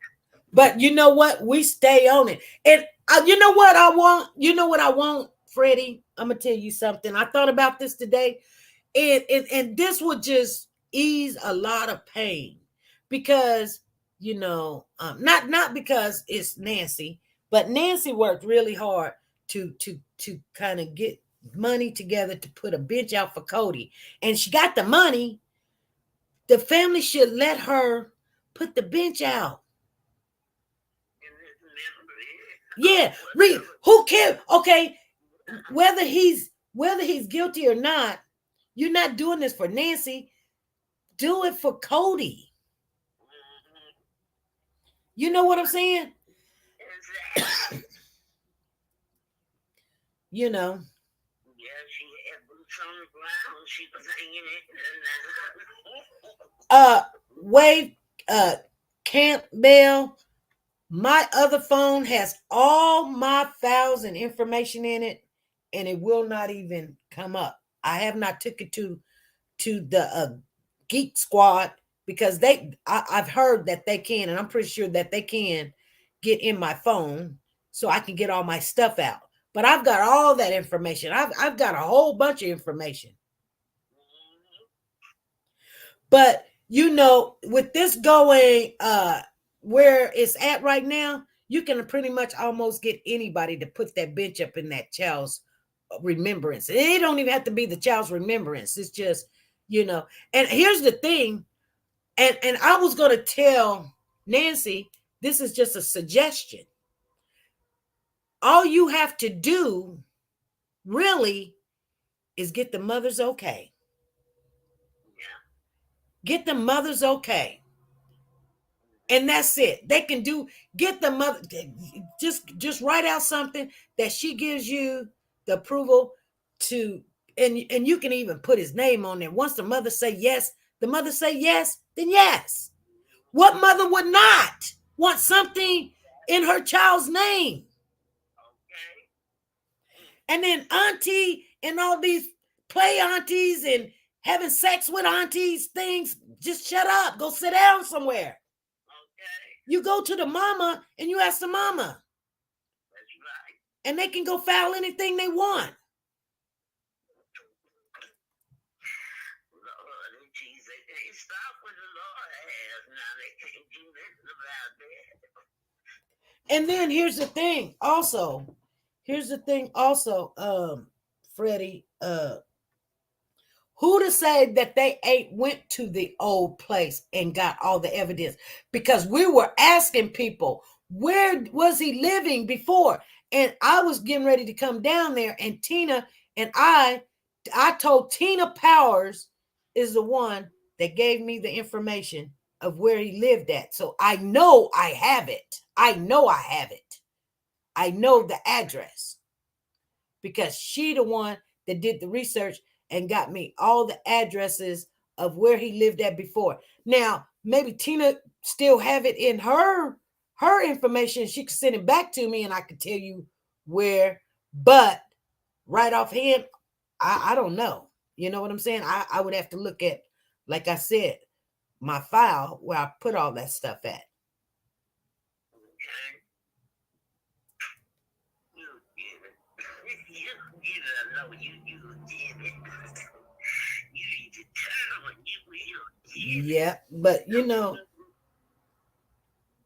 But you know what? We stay on it. And you know what I want? You know what I want, Freddie? I'm going to tell you something. I thought about this today. And this would just ease a lot of pain. Because, you know, not because it's Nancy, but Nancy worked really hard to kind of get money together to put a bench out for Cody. And she got the money. The family should let her put the bench out. Yeah, who cares? Okay, whether he's guilty or not, you're not doing this for Nancy. Do it for Cody. You know what I'm saying? You know. Yeah, she had boots on the ground. She was hanging it. Wade Campbell. My other phone has all my files and information in it, and it will not even come up. I have not took it to the Geek Squad because I've heard that they can, and I'm pretty sure that they can get in my phone so I can get all my stuff out. But I've got all that information. I've got a whole bunch of information. But you know, with this going where it's at right now, you can pretty much almost get anybody to put that bench up in that child's remembrance. It don't even have to be the child's remembrance. It's just, you know, and here's the thing, and I was going to tell Nancy, this is just a suggestion. All you have to do really is get the mother's okay. Get the mother's okay. And that's it. They can get the mother, just write out something that she gives you the approval to, and you can even put his name on there. Once the mother say yes, then yes. What mother would not want something in her child's name? And then auntie and all these play aunties and having sex with aunties things, just shut up. Go sit down somewhere. You go to the mama and you ask the mama. That's right. And they can go file anything they want. Lord Jesus, they can't stop what the Lord has. Now they can't do nothing about that. And then here's the thing also, Freddie, who to say that they ain't went to the old place and got all the evidence? Because we were asking people, where was he living before? And I was getting ready to come down there, and Tina and I told Tina Powers is the one that gave me the information of where he lived at. So I know I have it. I know the address because she the one that did the research and got me all the addresses of where he lived at before. Now, maybe Tina still have it in her information. She could send it back to me and I could tell you where, but right offhand, I don't know. You know what I'm saying? I would have to look at, like I said, my file where I put all that stuff at. Yeah, but you know,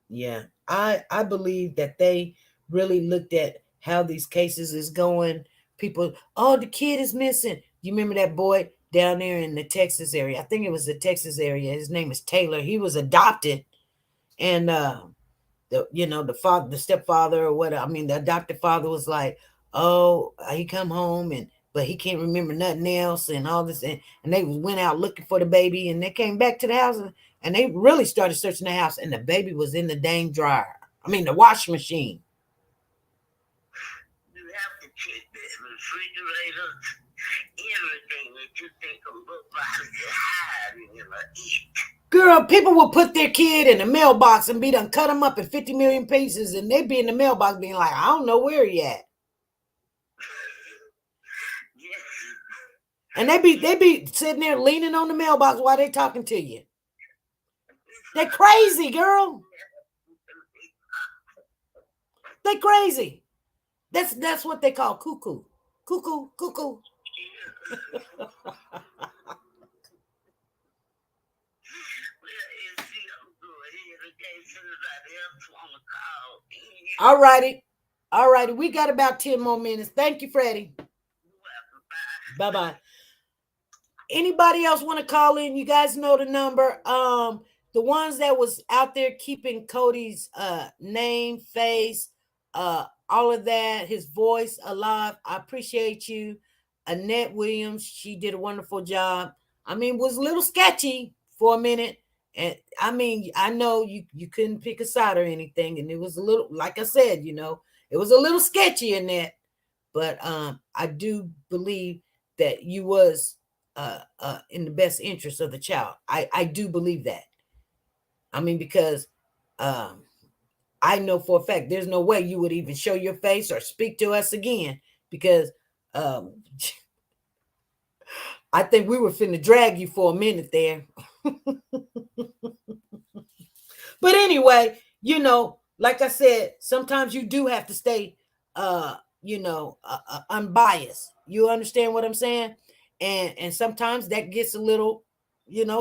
yeah, I believe that they really looked at how these cases is going. People, oh, the kid is missing. You remember that boy down there in the Texas area? I think it was the Texas area. His name is Taylor. He was adopted, and the stepfather or whatever. I mean, the adopted father was like, oh, he come home but he can't remember nothing else and all this. And they went out looking for the baby and they came back to the house And they really started searching the house, and the baby was in the dang dryer. I mean, the washing machine. You have to check the refrigerator, everything that you think a little body is hiding in a eat. Girl, people will put their kid in the mailbox and be done cut them up in 50 million pieces, and they be in the mailbox being like, I don't know where he at. Yes. And they be sitting there leaning on the mailbox while they talking to you. They crazy, girl. They crazy. That's what they call cuckoo. Cuckoo, cuckoo. All righty. We got about 10 more minutes. Thank you, Freddie. Bye-bye. Anybody else want to call in? You guys know the number. The ones that was out there keeping Cody's name, face, all of that, his voice alive. I appreciate you. Annette Williams, she did a wonderful job. I mean, it was a little sketchy for a minute. And I mean, I know you couldn't pick a side or anything. And it was a little, like I said, it was a little sketchy in that. But I do believe that you was in the best interest of the child. I do believe that. I mean, because I know for a fact there's no way you would even show your face or speak to us again, because I think we were finna drag you for a minute there. But anyway, like I said, sometimes you do have to stay, unbiased. You understand what I'm saying? And sometimes that gets a little,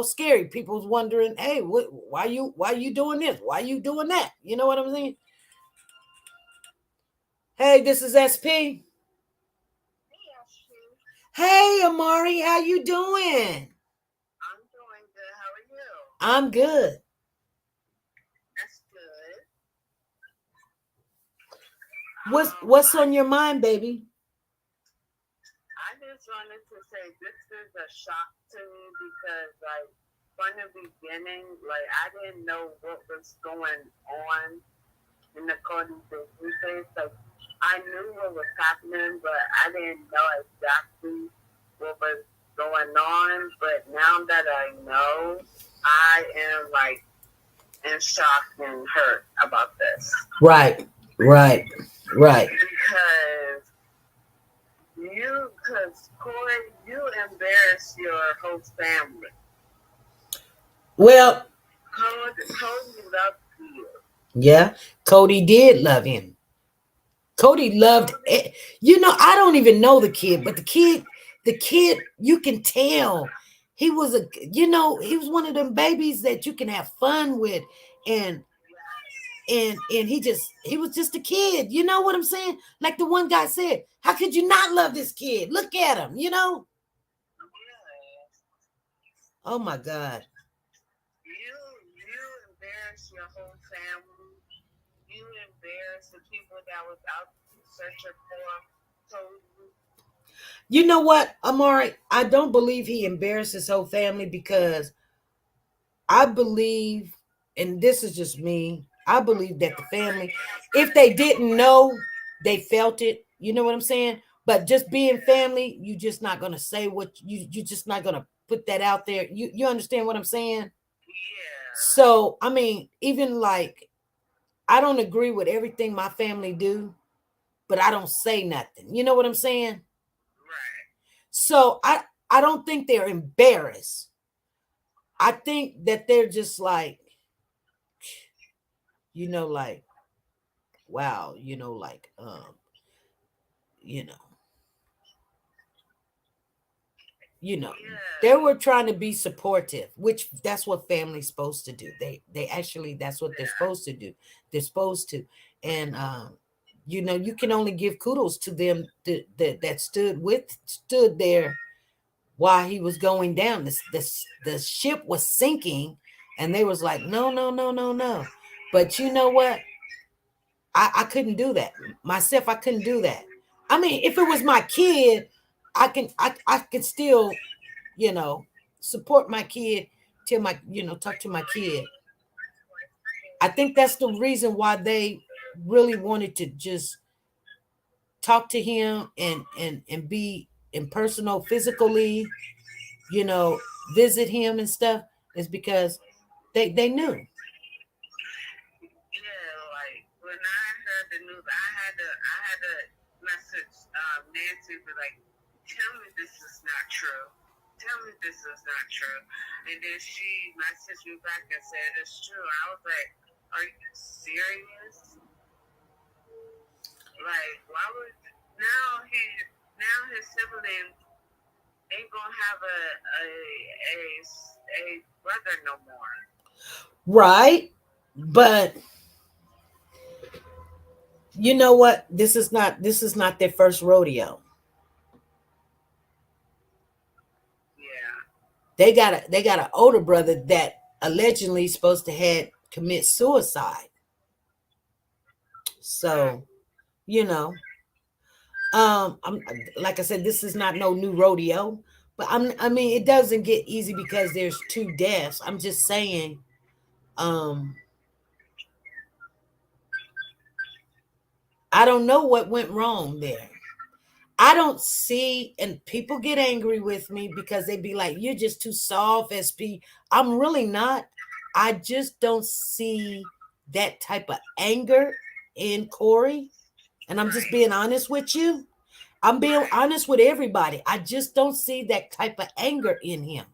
scary. People's wondering, hey, why you doing this? Why you doing that? You know what I'm saying? Hey, this is SP. Hey, Amari, how you doing? I'm doing good. How are you? I'm good. That's good. What's on your mind, baby? I just wanted to say this is a shock to me because, like, from the beginning, like, I didn't know what was going on in the Cody Bigsby case. Like, I knew what was happening, but I didn't know exactly what was going on. But now that I know, I am, like, in shock and hurt about this. Right. Because Corey, you embarrassed your whole family. Well, Cody loved you. Yeah, Cody did love him. Cody loved it. I don't even know the kid, but the kid, you can tell he was he was one of them babies that you can have fun with, and he was just a kid. You know what I'm saying? Like the one guy said, how could you not love this kid? Look at him, Oh my God. You embarrassed your whole family. You embarrassed the people that was out searching for Cody. You know what, Amari? I don't believe he embarrassed his whole family, because I believe, and this is just me, I believe that the family, if they didn't know, they felt it. You know what I'm saying? But just being family, you just not going to say what you're just not going to put that out there. You understand what I'm saying? Yeah. So, I mean, even like, I don't agree with everything my family do, but I don't say nothing. You know what I'm saying? Right. So I don't think they're embarrassed. I think that they're just like, like, wow, they were trying to be supportive, which that's what family's supposed to do. They actually, that's what they're supposed to do. They're supposed to. And you can only give kudos to them that stood there while he was going down. The ship was sinking, and they was like, no. But you know what? I couldn't do that myself. I couldn't do that. I mean, if it was my kid, I can still, support my kid, talk to my kid. I think that's the reason why they really wanted to just talk to him and be impersonal physically, you know, visit him and stuff, is because they knew. Yeah, like when I heard the news, I had to message Nancy, but like, tell me this is not true. Tell me this is not true. And then she messaged me back and said it's true. I was like, are you serious? Like, why would now his siblings ain't gonna have a brother no more. Right? But you know what? This is not their first rodeo. Yeah. They got an older brother that allegedly is supposed to had commit suicide. So, you know, I'm like I said, this is not no new rodeo, but I mean, it doesn't get easy because there's 2 deaths. I'm just saying, I don't know what went wrong there. I don't see, and people get angry with me because they be like, you're just too soft, SP. I'm really not. I just don't see that type of anger in Corey. And I'm just being honest with you. I'm being honest with everybody. I just don't see that type of anger in him.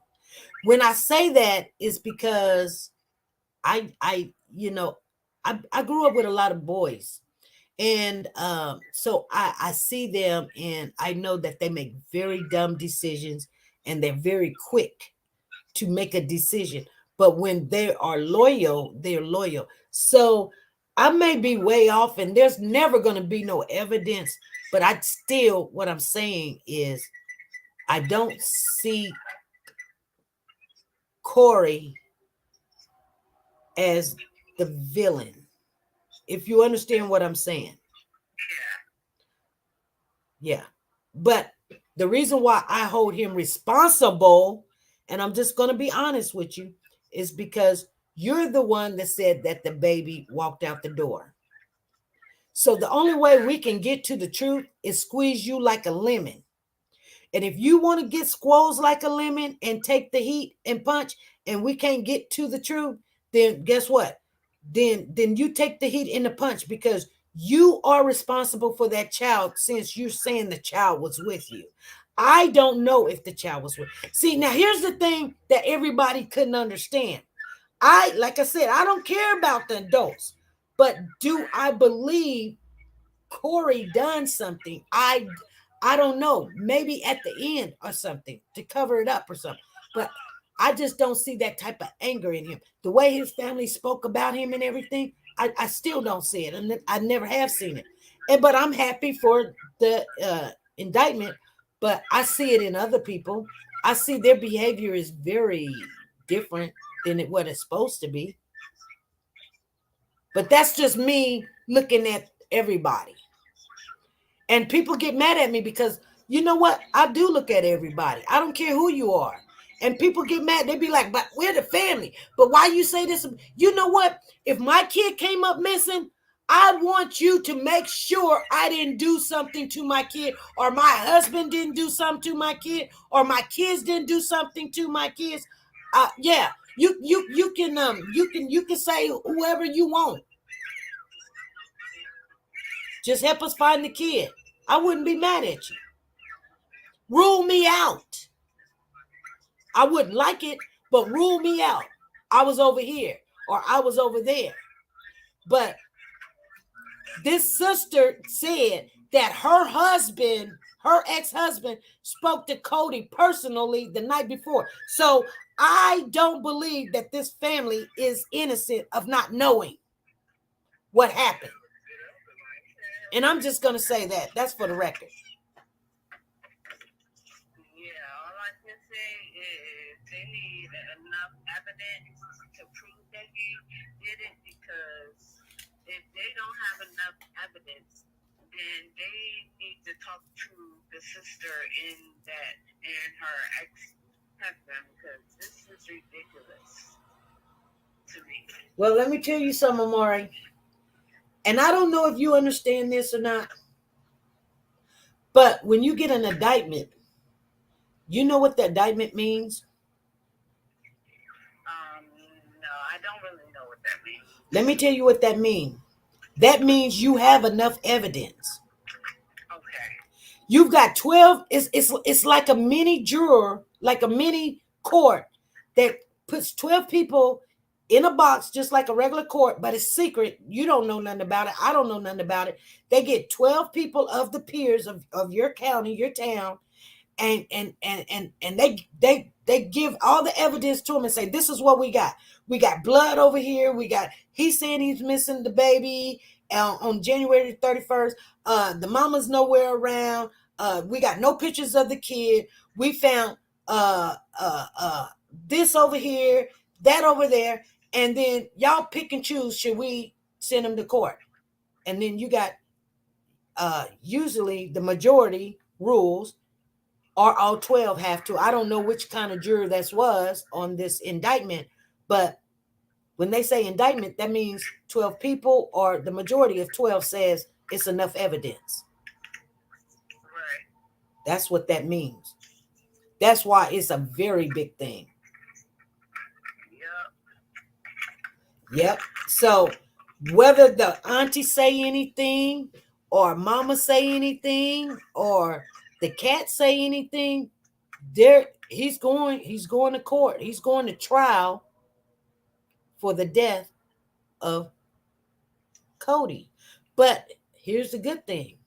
When I say that, is because I grew up with a lot of boys. And so I see them and I know that they make very dumb decisions and they're very quick to make a decision. But when they are loyal, they're loyal. So I may be way off and there's never going to be no evidence. But what I'm saying is, I don't see Corey as the villain. If you understand what I'm saying. Yeah. But the reason why I hold him responsible, and I'm just going to be honest with you, is because you're the one that said that the baby walked out the door. So the only way we can get to the truth is squeeze you like a lemon. And if you want to get squoze like a lemon and take the heat and punch, and we can't get to the truth, then guess what? Then you take the heat and the punch, because you are responsible for that child, since you're saying the child was with you. I don't know if the child was with. See, now here's the thing that everybody couldn't understand. Like I said, I don't care about the adults, but do I believe Corey done something? I don't know. Maybe at the end or something to cover it up or something. But I just don't see that type of anger in him. The way his family spoke about him and everything, I still don't see it. And I never have seen it. But I'm happy for the indictment. But I see it in other people. I see their behavior is very different than what it's supposed to be. But that's just me looking at everybody. And people get mad at me because, you know what? I do look at everybody. I don't care who you are. And people get mad. They be like, but we're the family. But why you say this? You know what? If my kid came up missing, I want you to make sure I didn't do something to my kid, or my husband didn't do something to my kid, or my kids didn't do something to my kids. Yeah, you can say whoever you want. Just help us find the kid. I wouldn't be mad at you. Rule me out. I wouldn't like it, but rule me out. I was over here or I was over there. But this sister said that her ex-husband, spoke to Cody personally the night before. So I don't believe that this family is innocent of not knowing what happened. And I'm just going to say that. That's for the record. Yeah, all I can say is they need enough evidence to prove that he did it, because if they don't have enough evidence, then they need to talk to the sister and her Because this is ridiculous to me. Well, let me tell you something, Amari. And I don't know if you understand this or not, but when you get an indictment, you know what the indictment means? No, I don't really know what that means. Let me tell you what that means. That means you have enough evidence. Okay. You've got 12. It's like a mini juror, like a mini court that puts 12 people in a box, just like a regular court, but it's secret. You don't know nothing about it. I don't know nothing about it. They get 12 people of the peers of your county, your town, and they give all the evidence to them and say, this is what we got. We got blood over here. He's saying he's missing the baby on January 31st. The mama's nowhere around. We got no pictures of the kid. We found this over here, that over there, and then y'all pick and choose. Should we send him to court? And then you got usually the majority rules, or all 12 have to. I don't know which kind of juror that was on this indictment, but when they say indictment, that means 12 people or the majority of 12 says it's enough evidence. Right. That's what that means. That's why it's a very big thing. Yep. So whether the auntie say anything or mama say anything or the cat say anything, he's going to court. He's going to trial for the death of Cody. But here's the good thing.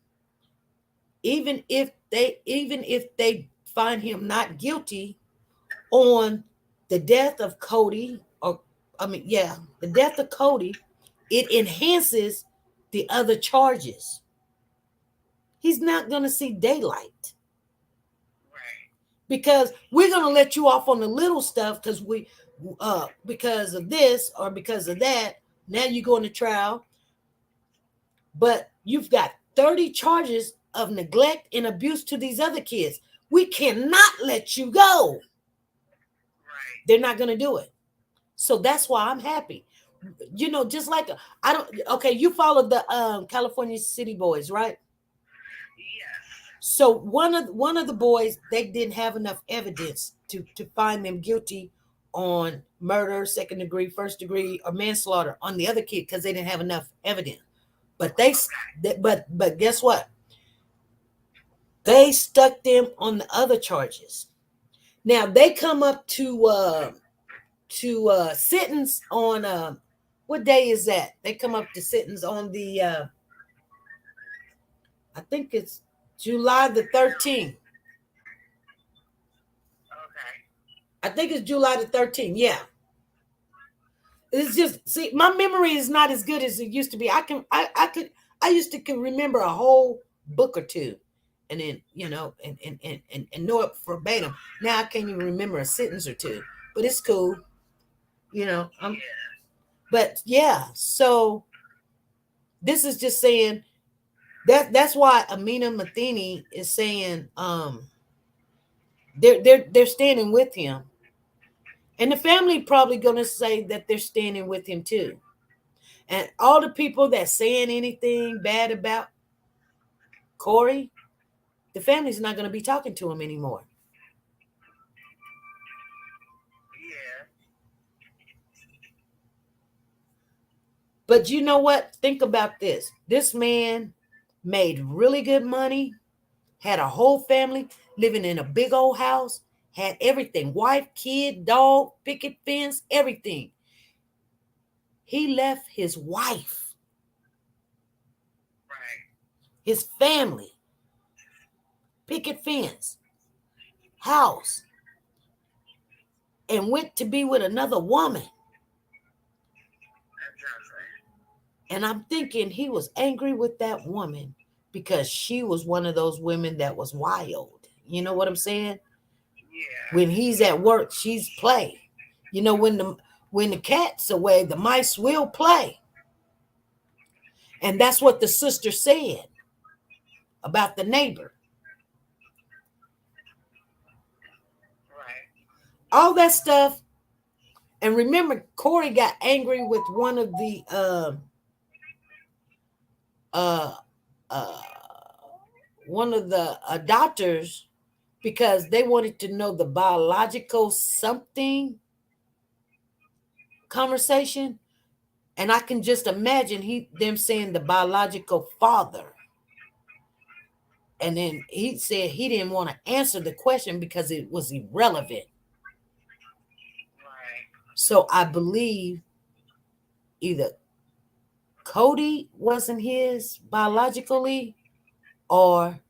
Even if they find him not guilty on the death of Cody, the death of Cody, it enhances the other charges. He's not going to see daylight. Because we're going to let you off on the little stuff because of this or because of that. Now you're going to trial. But you've got 30 charges of neglect and abuse to these other kids. We cannot let you go. They're not going to do it. So that's why I'm happy. You know, just like you followed the California City Boys, right? So one of the boys, they didn't have enough evidence to find them guilty on murder, second degree, first degree, or manslaughter on the other kid because they didn't have enough evidence. But but guess what? They stuck them on the other charges. Now they come up to sentence on what day is that? They come up to sentence on the I think it's July the 13th. Okay. I think it's July the 13th. Yeah. It's just, see, my memory is not as good as it used to be. I used to remember a whole book or two and then, you know, and know it verbatim. Now I can't even remember a sentence or two, but it's cool. You know, but yeah, so this is just saying that's why Amina Matheny is saying they're standing with him. And the family probably gonna say that they're standing with him too. And all the people that saying anything bad about Corey, the family's not gonna be talking to him anymore. Yeah. But you know what? Think about this. This man made really good money, had a whole family living in a big old house, had everything, wife, kid, dog, picket fence, everything. He left his wife, his family, picket fence, house, and went to be with another woman. And I'm thinking he was angry with that woman because she was one of those women that was wild. You know what I'm saying? Yeah. When he's at work, she's play. You know, when the cat's away, the mice will play. And that's what the sister said about the neighbor. Right. all that stuff. And remember, Corey got angry with one of the doctors because they wanted to know the biological something conversation. And I can just imagine them saying the biological father. And then he said he didn't want to answer the question because it was irrelevant. Right. So I believe either Cody wasn't his biologically or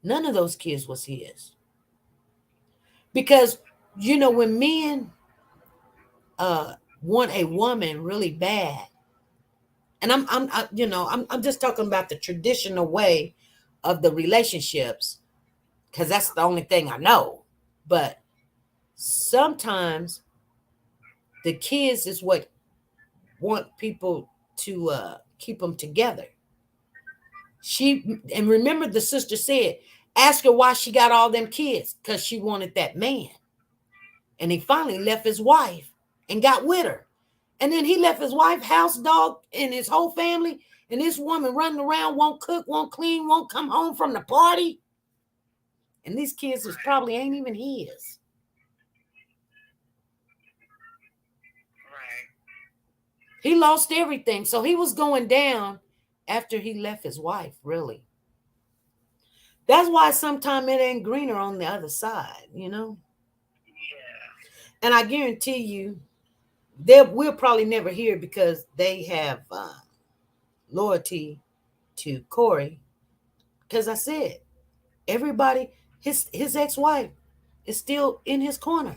none of those kids was his. Because, you know, when men want a woman really bad, and I'm just talking about the traditional way of the relationships, because that's the only thing I know. But sometimes the kids is what want people to keep them together. And remember the sister said, ask her why she got all them kids, because she wanted that man. And he finally left his wife and got with her. And then he left his wife, house, dog, and his whole family. And this woman running around, won't cook, won't clean, won't come home from the party. And these kids is probably ain't even his. Right. He lost everything. So he was going down after he left his wife, really. That's why sometimes it ain't greener on the other side, you know? Yeah. And I guarantee you, we'll probably never hear because they have loyalty to Corey. Because I said, everybody, his ex-wife is still in his corner.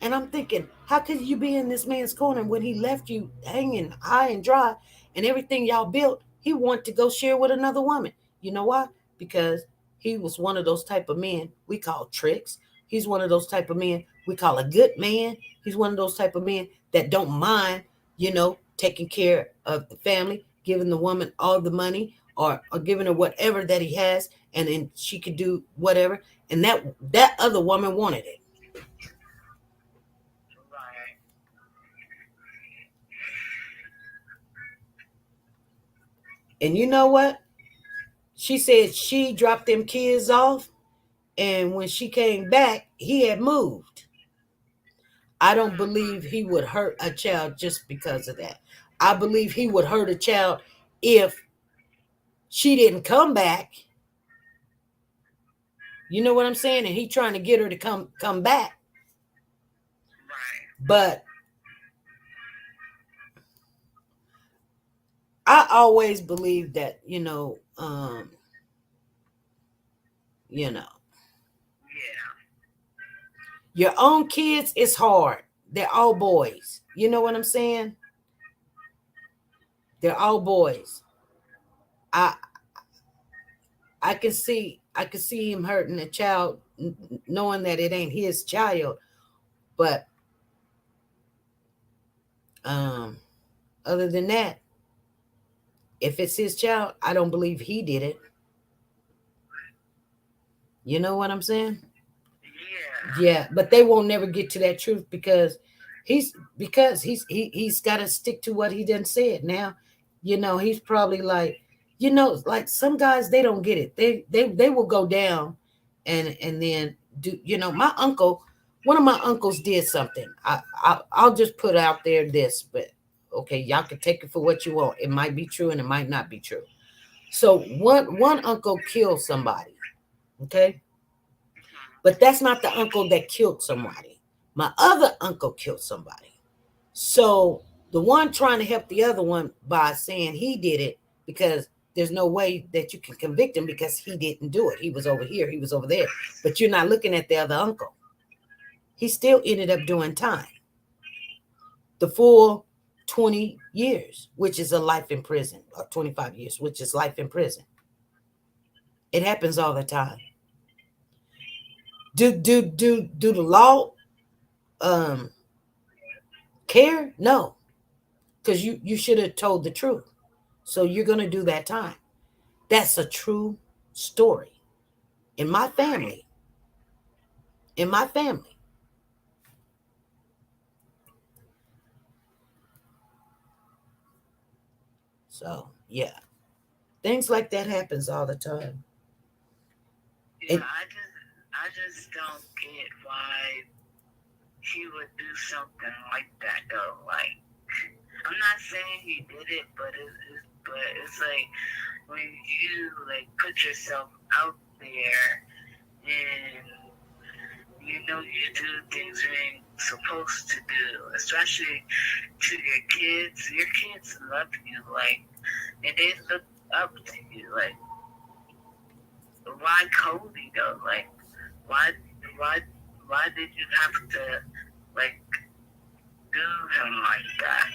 And I'm thinking, how could you be in this man's corner when he left you hanging high and dry and everything y'all built, he wanted to go share with another woman? You know why? Because he was one of those type of men we call tricks. He's one of those type of men we call a good man. He's one of those type of men that don't mind, you know, taking care of the family, giving the woman all the money or giving her whatever that he has, and then she could do whatever. And that other woman wanted it. Right. And you know what? She said she dropped them kids off, and when she came back, he had moved. I don't believe he would hurt a child just because of that. I believe he would hurt a child if she didn't come back. You know what I'm saying? And he trying to get her to come back. Right. But I always believe that, Yeah. your own kids is hard. They're all boys. You know what I'm saying? They're all boys. I can see him hurting a child knowing that it ain't his child. But other than that, if it's his child, I don't believe he did it. You know what I'm saying? Yeah. Yeah, but they won't never get to that truth because he's got to stick to what he done said. Now, he's probably like, like some guys, they don't get it. They will go down and then do, my uncle, one of my uncles did something. I'll just put out there this, but okay, y'all can take it for what you want. It might be true and it might not be true. So one uncle killed somebody, okay? But that's not the uncle that killed somebody. My other uncle killed somebody. So the one trying to help the other one by saying he did it, because there's no way that you can convict him because he didn't do it. He was over here, he was over there. But you're not looking at the other uncle. He still ended up doing time. The full 20 years, which is a life in prison, or 25 years, which is life in prison. It happens all the time. Do the law care? No, because you should have told the truth. So you're gonna do that time. That's a true story. In my family. So yeah, things like that happens all the time. Yeah, And I just don't get why he would do something like that though. Like, I'm not saying he did it, but it's like when you like put yourself out there and you know you do things you ain't supposed to do, especially to your kids. Your kids love you, like, and they look up to you. Like, why Cody though? Like, why why why did you have to like do him like that?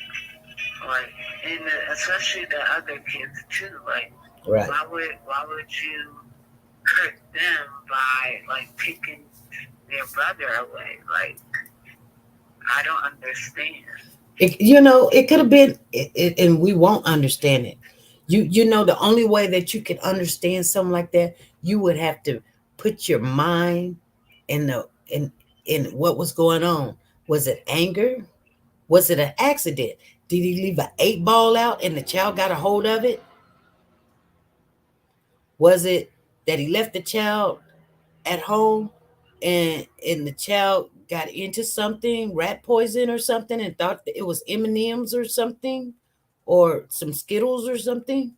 Like, and especially the other kids too. Like, right. why would you hurt them by like taking their brother away? Like, I don't understand. It could have been, and we won't understand it. The only way that you could understand something like that, you would have to put your mind in in what was going on. Was it anger? Was it an accident? Did he leave an 8 ball out and the child got a hold of it? Was it that he left the child at home and the child got into something, rat poison or something, and thought that it was M&Ms or something, or some Skittles or something?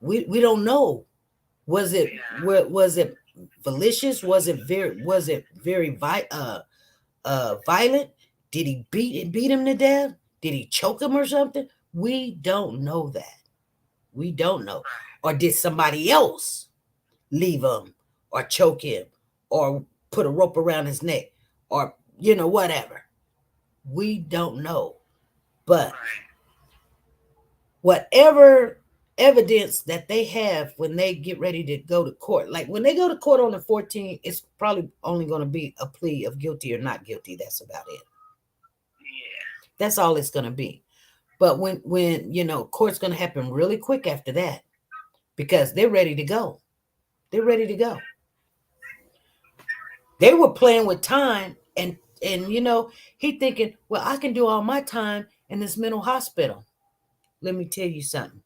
We don't know. Was it was it malicious? Was it very violent? Did he beat him to death? Did he choke him or something? We don't know that. We don't know. Or did somebody else leave him or choke him or put a rope around his neck or whatever? We don't know. But whatever evidence that they have when they get ready to go to court, like when they go to court on the 14th, it's probably only going to be a plea of guilty or not guilty. That's about it. Yeah. That's all it's going to be. But when court's going to happen really quick after that, because they're ready to go. They're ready to go. They were playing with time, and he thinking, well, I can do all my time in this mental hospital. Let me tell you something.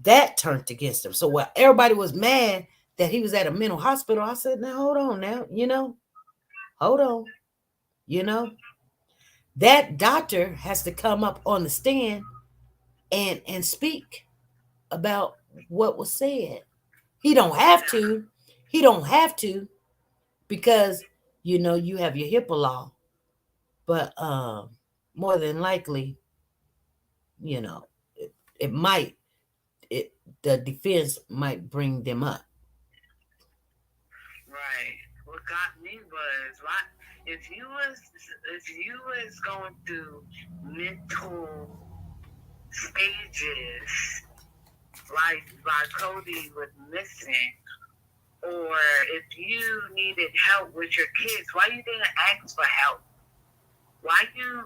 That turned against him. So while everybody was mad that he was at a mental hospital, I said, now hold on now, hold on. That doctor has to come up on the stand and speak about what was said. He don't have to. He don't have to, because you have your HIPAA law. But more than likely, it might the defense might bring them up. Right. What got me was if you was going through mental stages like Cody was missing, or if you needed help with your kids, why you didn't ask for help? Why you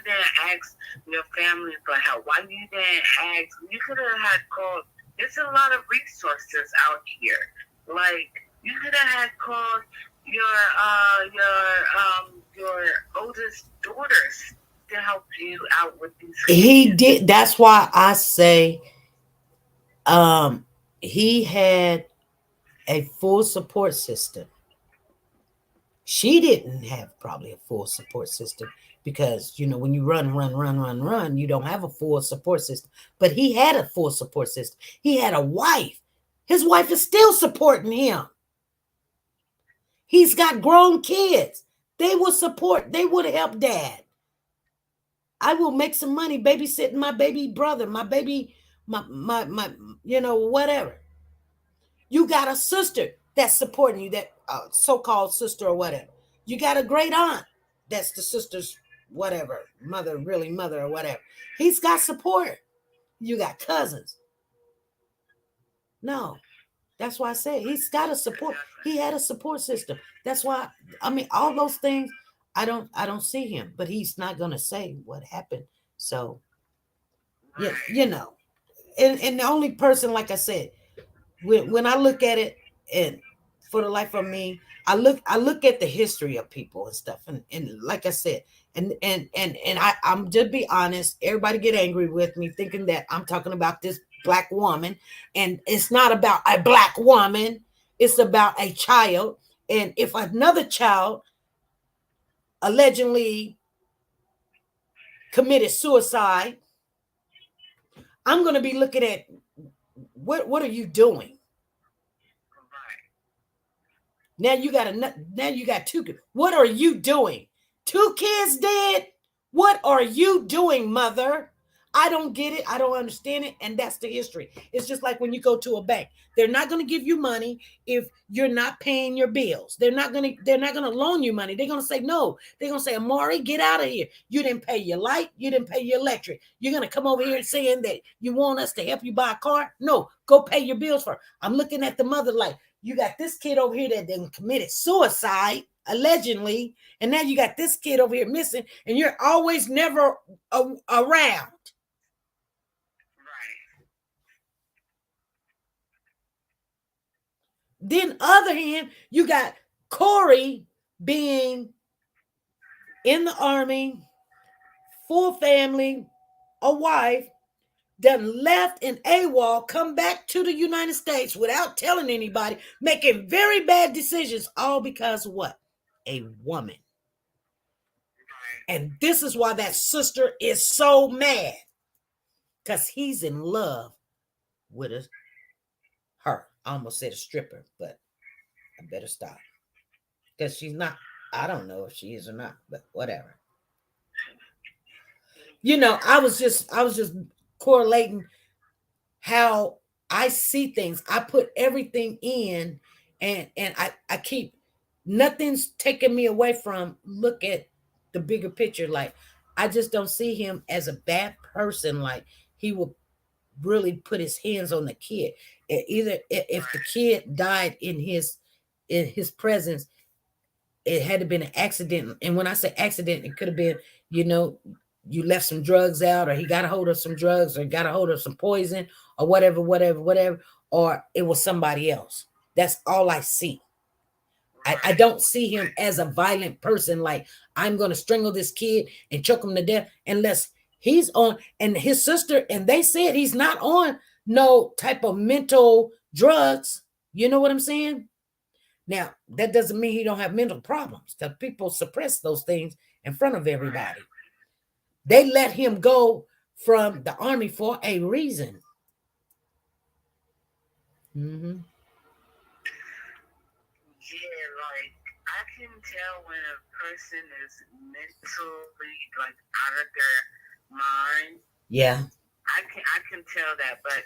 didn't ask your family for help? Why you didn't ask? You could have had called. There's a lot of resources out here. Like, you could have had called your oldest daughters to help you out with these kids. He did. That's why I say he had a full support system. She didn't have probably a full support system, because when you run, you don't have a full support system. But he had a full support system. He had a wife. His wife is still supporting him. He's got grown kids. They will support. They would help dad. I will make some money babysitting my baby brother, my baby, my whatever. You got a sister that's supporting you, that so-called sister or whatever. You got a great aunt that's the sister's whatever, mother or whatever. He's got support. You got cousins. No, that's why I say he's got a support. He had a support system. That's why, all those things, I don't see him, but he's not going to say what happened. So, yeah, and the only person, like I said, when I look at it and for the life of me, I look at the history of people and stuff, and like I said, I'm just be honest. Everybody get angry with me, thinking that I'm talking about this black woman, and it's not about a black woman. It's about a child, and if another child allegedly committed suicide, I'm going to be looking at what are you doing? Now you got two. What are you doing? 2 kids dead? What are you doing, mother? I don't get it. I don't understand it. And that's the history. It's just like when you go to a bank. They're not going to give you money if you're not paying your bills. They're not going to loan you money. They're going to say no. They're going to say, Amari, get out of here. You didn't pay your light. You didn't pay your electric. You're going to come over here and saying that you want us to help you buy a car? No, go pay your bills first. I'm looking at the mother like, you got this kid over here that then committed suicide, allegedly, and now you got this kid over here missing, and you're always never around. Then, other hand, you got Corey being in the Army, full family, a wife, done left in AWOL, come back to the United States without telling anybody, making very bad decisions, all because of what? A woman. And this is why that sister is so mad, because he's in love with her. I almost said a stripper, but I better stop, because she's not. I don't know if she is or not, but whatever. You know, I was just correlating how I see things. I put everything in, and I keep, nothing's taking me away from look at the bigger picture. Like, I just don't see him as a bad person. Like, he will really put his hands on the kid. Either if the kid died in his presence, it had to been an accident. And when I say accident, it could have been, you left some drugs out, or he got a hold of some drugs, or got a hold of some poison, or whatever, or it was somebody else. That's all I see. I don't see him as a violent person, like, I'm going to strangle this kid and choke him to death, unless he's on, and his sister, and they said he's not on no type of mental drugs. You know what I'm saying? Now, that doesn't mean he don't have mental problems, because people suppress those things in front of everybody. They let him go from the Army for a reason. Mm-hmm. Yeah, like, I can tell when a person is mentally, like, out of their mind. Yeah. I can tell that, but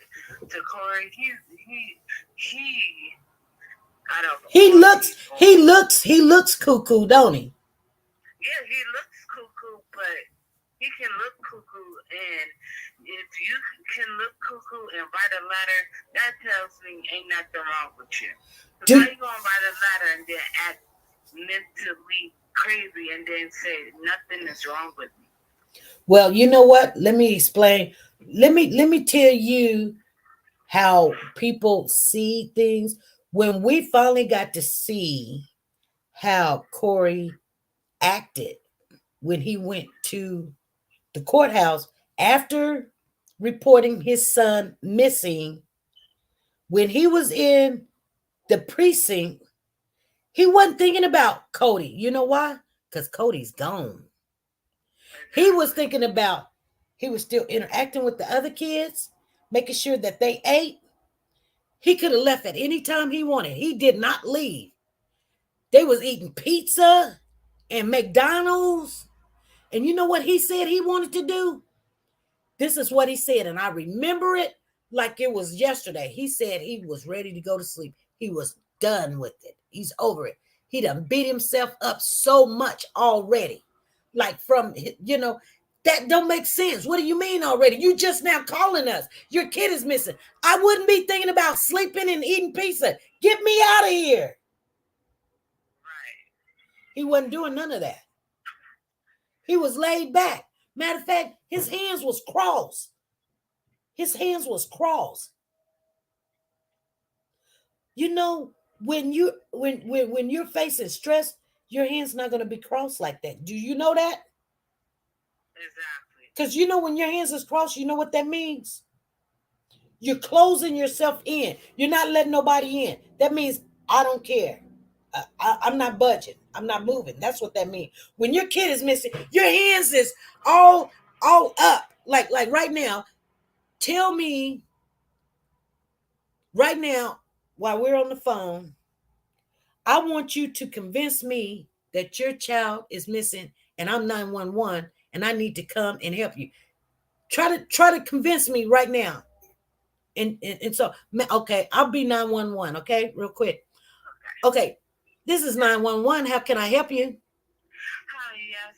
to Corey, he looks cuckoo, don't he? Yeah, he looks cuckoo, but he can look cuckoo, and if you can look cuckoo and write a letter, that tells me ain't nothing wrong with you. So how you gonna write a letter and then act mentally crazy and then say nothing is wrong with me? Well, you know what? Let me explain. Let me tell you how people see things. When we finally got to see how Corey acted when he went to the courthouse after reporting his son missing, when he was in the precinct, he wasn't thinking about Cody. You know why? Because Cody's gone. He was thinking about, he was still interacting with the other kids, making sure that they ate. He could have left at any time he wanted. He did not leave. They was eating pizza and McDonald's. And you know what he said he wanted to do? This is what he said, and I remember it like it was yesterday. He said he was ready to go to sleep. He was done with it. He's over it. He done beat himself up so much already. Like, from, that don't make sense. What do you mean already? You just now calling us. Your kid is missing. I wouldn't be thinking about sleeping and eating pizza. Get me out of here. Right. He wasn't doing none of that. He was laid back. Matter of fact, his hands was crossed. His hands was crossed. You know, when you're facing stress, your hands not going to be crossed like that. Do you know that? Exactly. Because when your hands is crossed, you know what that means? You're closing yourself in. You're not letting nobody in. That means I don't care. I'm not budging. I'm not moving. That's what that means. When your kid is missing, your hands is all up. Like right now, tell me right now while we're on the phone, I want you to convince me that your child is missing and I'm 911 and I need to come and help you. Try to convince me right now. And so, okay, I'll be 911, okay, real quick. Okay, this is 911. How can I help you? Hi, yes.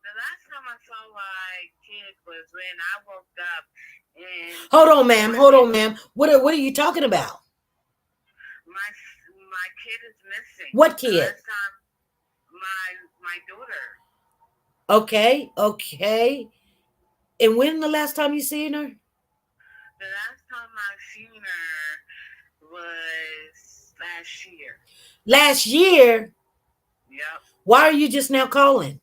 The last time I saw my kid was when I woke up and Hold on, ma'am. What are you talking about? my kid is missing. What The kid? last time, my daughter. Okay. And when the last time you seen her? The last time I seen her was last year. Last year? Yep. Why are you just now calling?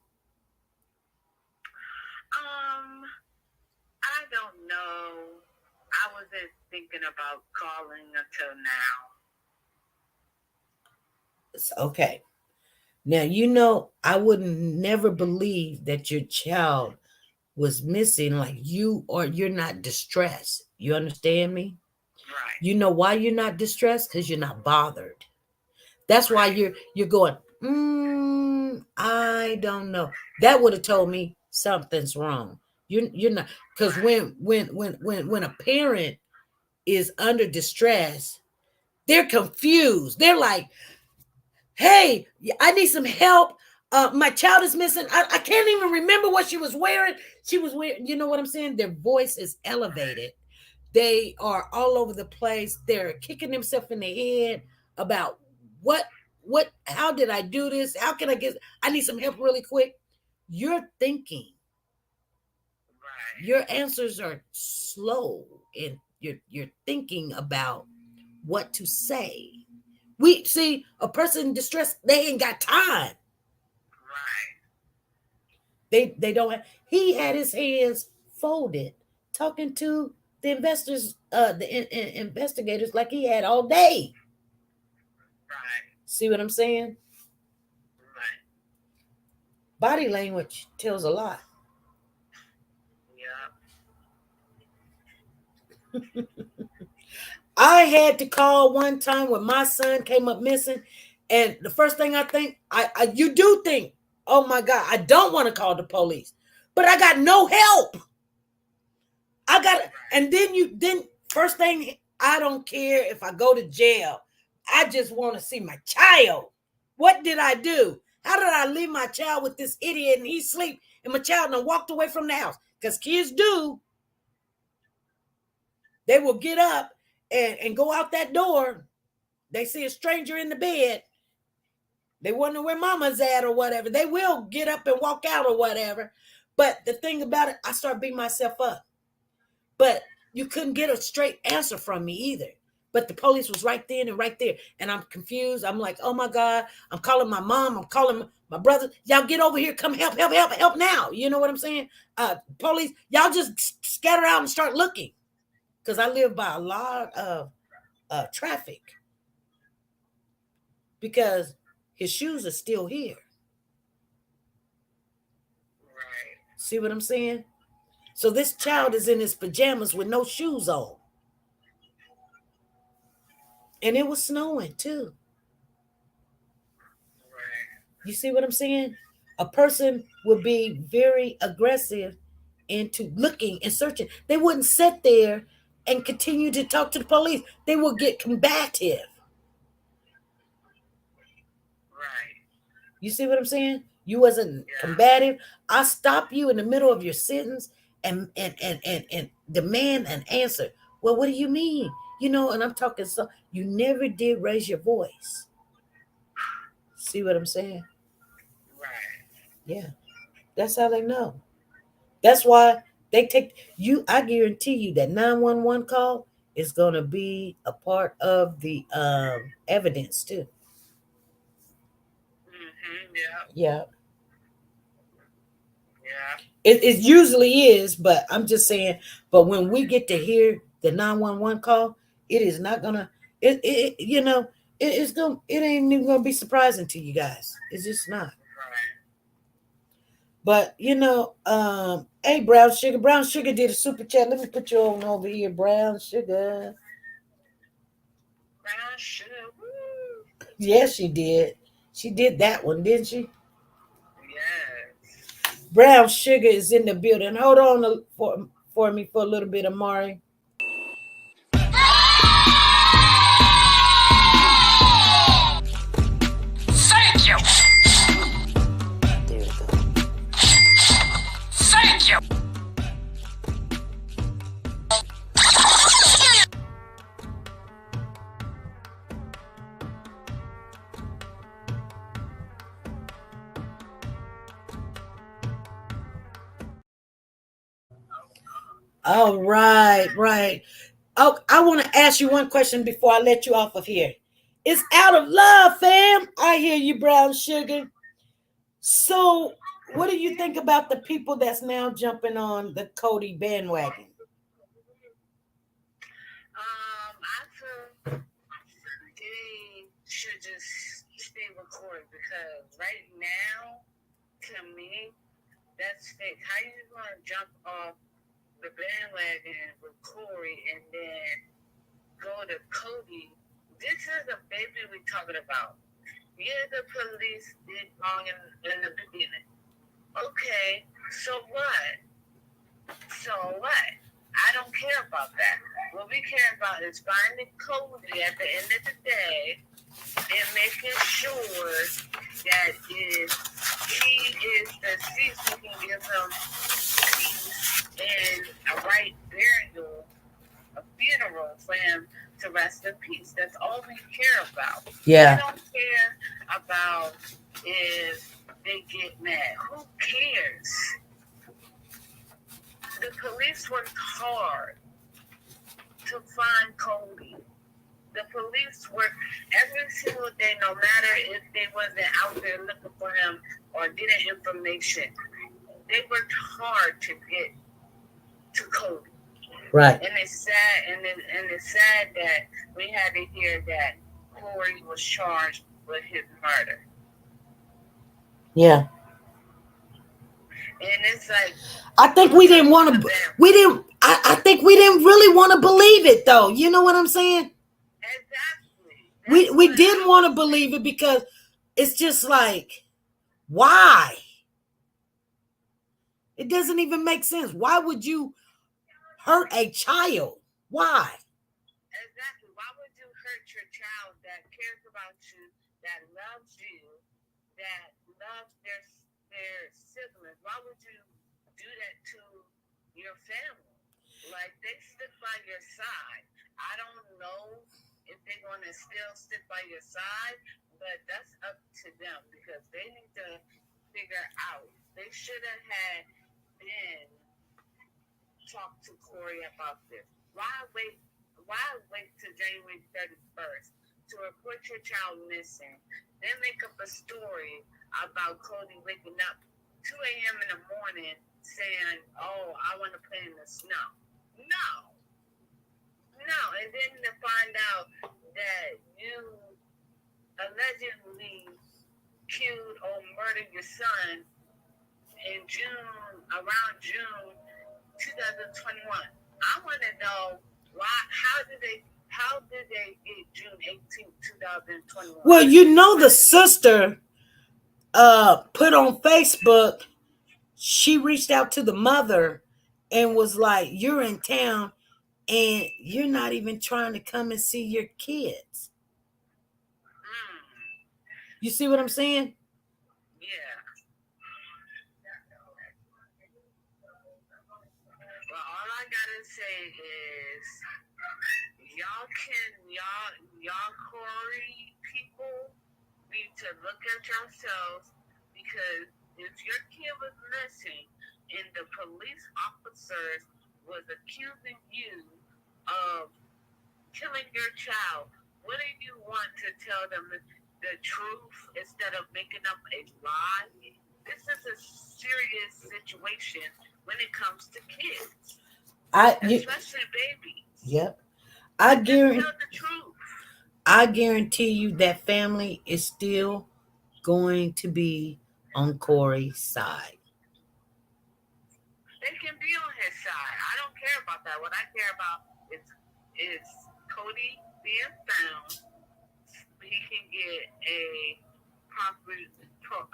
I don't know. I wasn't thinking about calling until now. Okay. Now, I would never believe that your child was missing like you, or you're not distressed. You understand me? Right. You know why you're not distressed? Because you're not bothered. That's why you're going, I don't know. That would have told me something's wrong. You're not, because when a parent is under distress, they're confused. They're like, hey, I need some help. My child is missing. I can't even remember what she was wearing. She was wearing, you know what I'm saying? Their voice is elevated. They are all over the place. They're kicking themselves in the head about how did I do this? How can I need some help really quick. You're thinking. Right. Your answers are slow, and you're thinking about what to say. We see a person in distress, they ain't got time. Right. They don't have, he had his hands folded, talking to the investors, investigators like he had all day. Right. See what I'm saying? Right. Body language tells a lot. Yep. I had to call one time when my son came up missing, and the first thing I think, you do think, oh my God, I don't want to call the police, but I got no help. And then first thing, I don't care if I go to jail. I just want to see my child. What did I do? How did I leave my child with this idiot and he's asleep and my child done walked away from the house? Because kids do. They will get up and go out that door. They see a stranger in the bed. They wonder where mama's at or whatever. They will get up and walk out or whatever. But the thing about it, I start beating myself up. But you couldn't get a straight answer from me either. But the police was right then and right there. And I'm confused. I'm like, oh my God. I'm calling my mom. I'm calling my brother. Y'all get over here. Come help now. You know what I'm saying? Police, y'all just scatter out and start looking. Because I live by a lot of traffic. Because his shoes are still here. Right. See what I'm saying? So this child is in his pajamas with no shoes on. And it was snowing too. Right. You see what I'm saying? A person would be very aggressive into looking and searching. They wouldn't sit there and continue to talk to the police. They would get combative. Right. You see what I'm saying? You wasn't combative. I stop you in the middle of your sentence and demand an answer. Well, what do you mean? And I'm talking, so you never did raise your voice. See what I'm saying? Right. Yeah. That's how they know. That's why they take you. I guarantee you that 911 call is going to be a part of the evidence too. Yeah. Yeah. Yeah. It usually is, but I'm just saying. But when we get to hear the 911 call, it is not gonna. It it's gonna. It ain't even gonna be surprising to you guys. It's just not. Right. But hey, Brown Sugar. Brown Sugar did a super chat. Let me put you on over here, Brown Sugar. Brown sugar. Woo. Yes, she did. She did that one, didn't she? Yes. Brown Sugar is in the building. Hold on for me for a little bit, Amari. Thank you. There we go. Thank you. All right, right. Oh, I want to ask you one question before I let you off of here. It's out of love, fam. I hear you, Brown Sugar. So, what do you think about the people that's now jumping on the Cody bandwagon? I feel they should just stay recorded because right now, to me, that's fake. How you gonna jump off the bandwagon with Corey and then go to Cody? This is a baby we're talking about. Yeah, the police did wrong in the beginning. Okay, so what? So what? I don't care about that. What we care about is finding Cody at the end of the day and making sure that if he is deceased, we can give him peace and a right burial, a funeral for him to rest in peace. That's all we care about. Yeah. We don't care about if they get mad. Who cares? The police worked hard to find Cody. The police worked every single day, no matter if they wasn't out there looking for him or getting information. They worked hard to get to Cody. Right. And it's sad, and it's sad that we had to hear that Corey was charged with his murder. Yeah. And it's like I think we didn't want to. We didn't. I think we didn't really want to believe it, though. You know what I'm saying? Exactly. We didn't want to believe it because it's just like, why? It doesn't even make sense. Why would you hurt a child? Why? Exactly. Why would you hurt your child that cares about you, that loves you, that loves their siblings? Why would you do that to your family? Like, they stick by your side. I don't know if they're going to still stick by your side, but that's up to them because they need to figure out. They should have had been talk to Corey about this. Why wait till January 31st to report your child missing, then make up a story about Cody waking up 2 a.m. in the morning saying, oh, I want to play in the snow. No. And then to find out that you allegedly killed or murdered your son in around June 2021. I want to know how did they get June 18th, 2021? Well, the sister put on Facebook, she reached out to the mother and was like, you're in town and you're not even trying to come and see your kids. You see what I'm saying? Yeah. Well, all I gotta say is y'all Corey people need to look at yourselves because if your kid was missing and the police officers was accusing you of killing your child, wouldn't you want to tell them the truth instead of making up a lie? This is a serious situation when it comes to kids, especially babies. Yep. Just tell the truth. I guarantee you that family is still going to be on Corey's side. They can be on his side. I don't care about that. What I care about is Cody being found. He can get a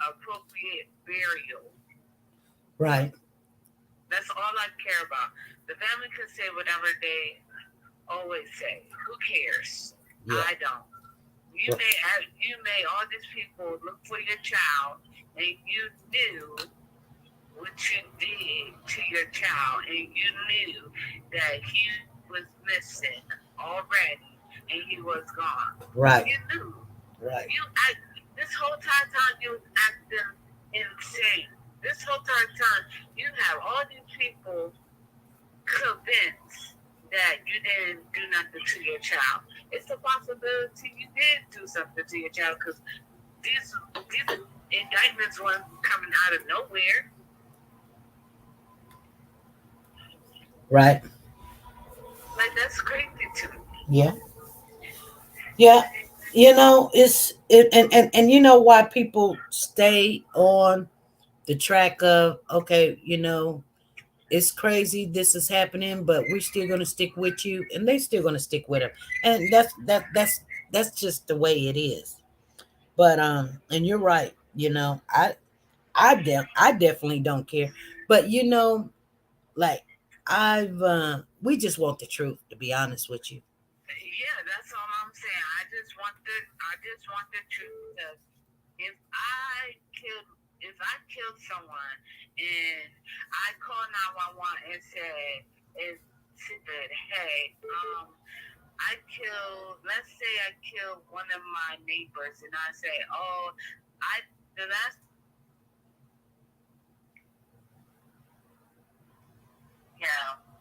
appropriate burial. Right. That's all I care about. The family can say whatever they always say. Who cares? Yeah. I don't. You made all these people look for your child, and you knew what you did to your child, and you knew that he was missing already, and he was gone. Right. You knew. Right. This whole time you was acting insane. This whole time you have all these people convinced that you didn't do nothing to your child. It's a possibility you did do something to your child, because these indictments weren't coming out of nowhere. Right. Like, that's crazy to me. Yeah. Yeah. And you know why people stay on the track of, okay, it's crazy this is happening, but we're still going to stick with you, and they're still going to stick with him, and that's just the way it is. But and you're right, I definitely don't care, but like we just want the truth, to be honest with you. Yeah, that's all I'm saying. I just want the truth. If I killed someone and I call 911 and said, hey, let's say I killed one of my neighbors, and I say,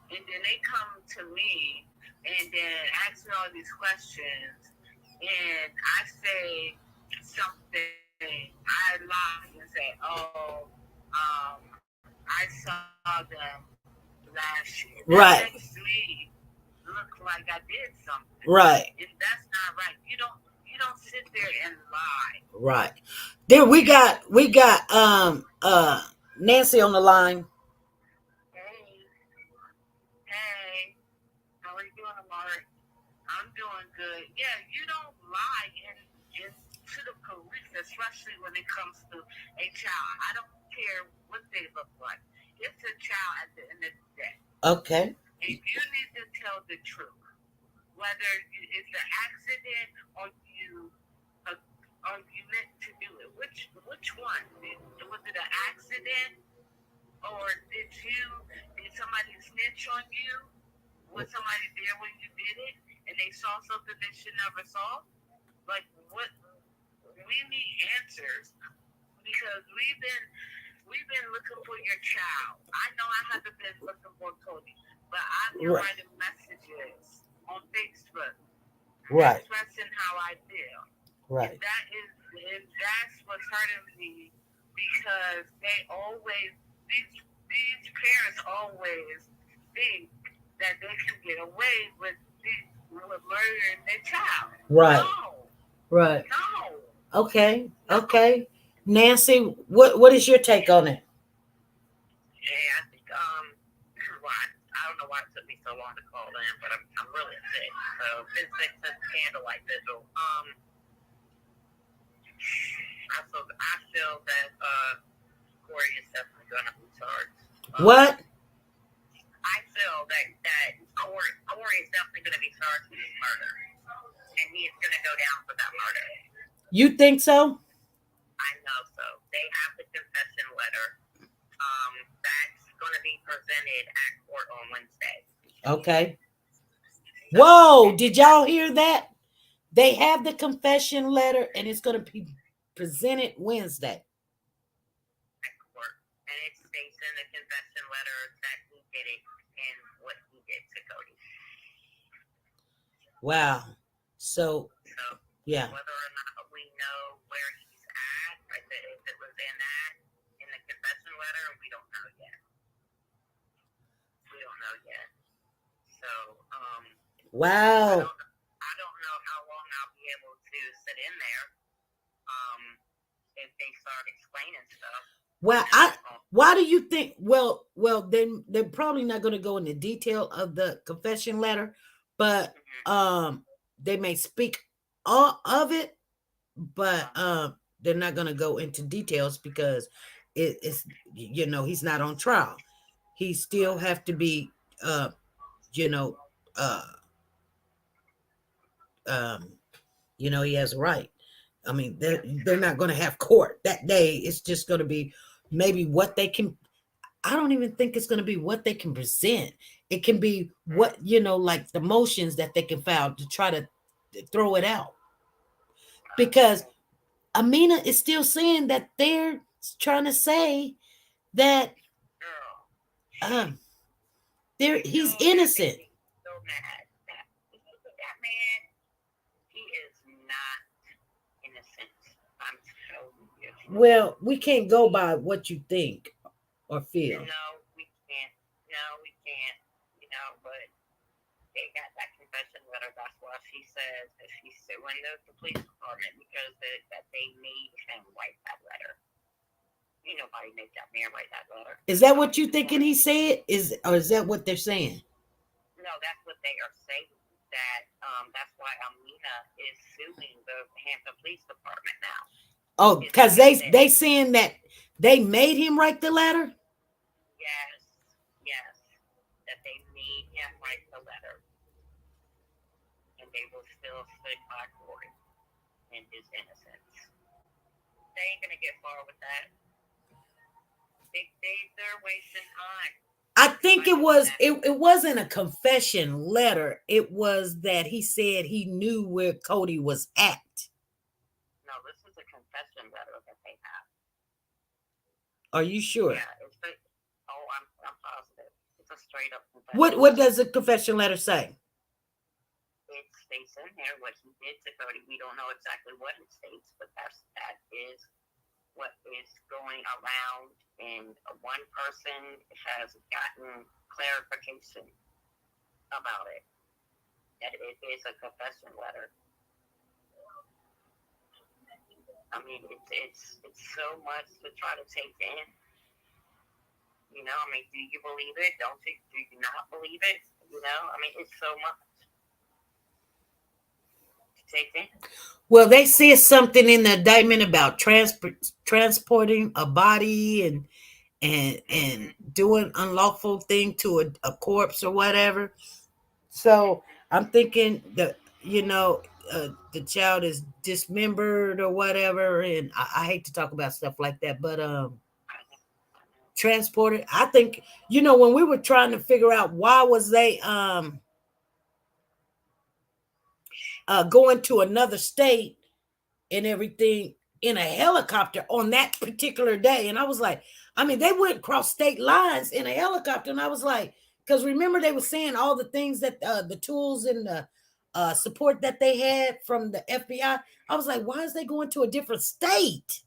and then they come to me and then ask me all these questions, and I say something, I lie and say, I saw them last year. Right. That makes me look like I did something. Right. And that's not right. You don't sit there and lie. Right. There we got Nancy on the line. Hey, how are you doing, Amari? I'm doing good. Yeah, you don't lie to the police, especially when it comes to a child. I don't care what they look like. It's a child at the end of the day. Okay. And you need to tell the truth. Whether it's an accident or you meant to do it. Which one? Was it an accident? Or did somebody snitch on you? Was somebody there when you did it and they saw something they should never saw? Like, what? We need answers, because we've been looking for your child. I know I haven't been looking for Cody, but I've been writing messages on Facebook, expressing how I feel. Right. And that's what's hurting me, because these parents always think that they can get away with murdering their child. Right. No. Right. No. Okay. Nancy, what is your take on it? Yeah, I think I don't know why it took me so long to call in, but I'm really sick. So this makes sense, candlelight vigil. I feel that Corey is definitely gonna be charged. What? I feel that Corey is definitely gonna be charged with murder, and he is gonna go down for that murder. You think so? I know so. They have the confession letter. That's going to be presented at court on Wednesday. Okay. Whoa, did y'all hear that? They have the confession letter, and it's going to be presented Wednesday. At court. And it states in the confession letter that he did it and what he did to Cody. Wow. So, So yeah. whether or not we know where he's at, if it was in the confession letter, we don't know yet. We don't know yet. So, Wow. I don't know how long I'll be able to sit in there. If they start explaining stuff. Well, why do you think? Well, then they're probably not going to go into detail of the confession letter, but they may speak all of it, but they're not going to go into details because it's he's not on trial. He still have to be you know he has a right. I mean, they're not going to have court that day. It's just going to be maybe what they can. I don't even think it's going to be what they can present. It can be what, like the motions that they can file to try to throw it out. Because Amina is still saying that they're trying to say that he's innocent. So mad. That man, he is not innocent. I'm telling you. Well, we can't go by what you think or feel. No, we can't. But they got that confession letter. That's why she says that she's suing the police department because that they made him write that letter. Nobody made that man write that letter. Is that what you thinking he said? Or is that what they're saying? No, that's what they are saying. That's why Amina is suing the Hampton Police Department now. Oh, because they saying that they made him write the letter? Yes. That they made him write the letter. And they will still stick by Corey and his innocence. They ain't going to get far with that. They're wasting time. I think it wasn't a confession letter. It was that he said he knew where Cody was at. No, this is a confession letter that they have. Are you sure? Yeah, I'm positive. It's a straight up confession. What does the confession letter say? It states in there what he did to Cody. We don't know exactly what it states, but that is what is going around, and one person has gotten clarification about it, that it is a confession letter. I mean, it's so much to try to take in. Do you believe it? Don't you? Do you not believe it? It's so much to take in. Well, they said something in the indictment about transporting a body and doing unlawful thing to a corpse or whatever. So I'm thinking that the child is dismembered or whatever, and I hate to talk about stuff like that, but transported. I think when we were trying to figure out why was they going to another state and everything in a helicopter on that particular day. And I was like, they went across state lines in a helicopter. And I was like, because remember they were saying all the things that the tools and the support that they had from the FBI. I was like, why is they going to a different state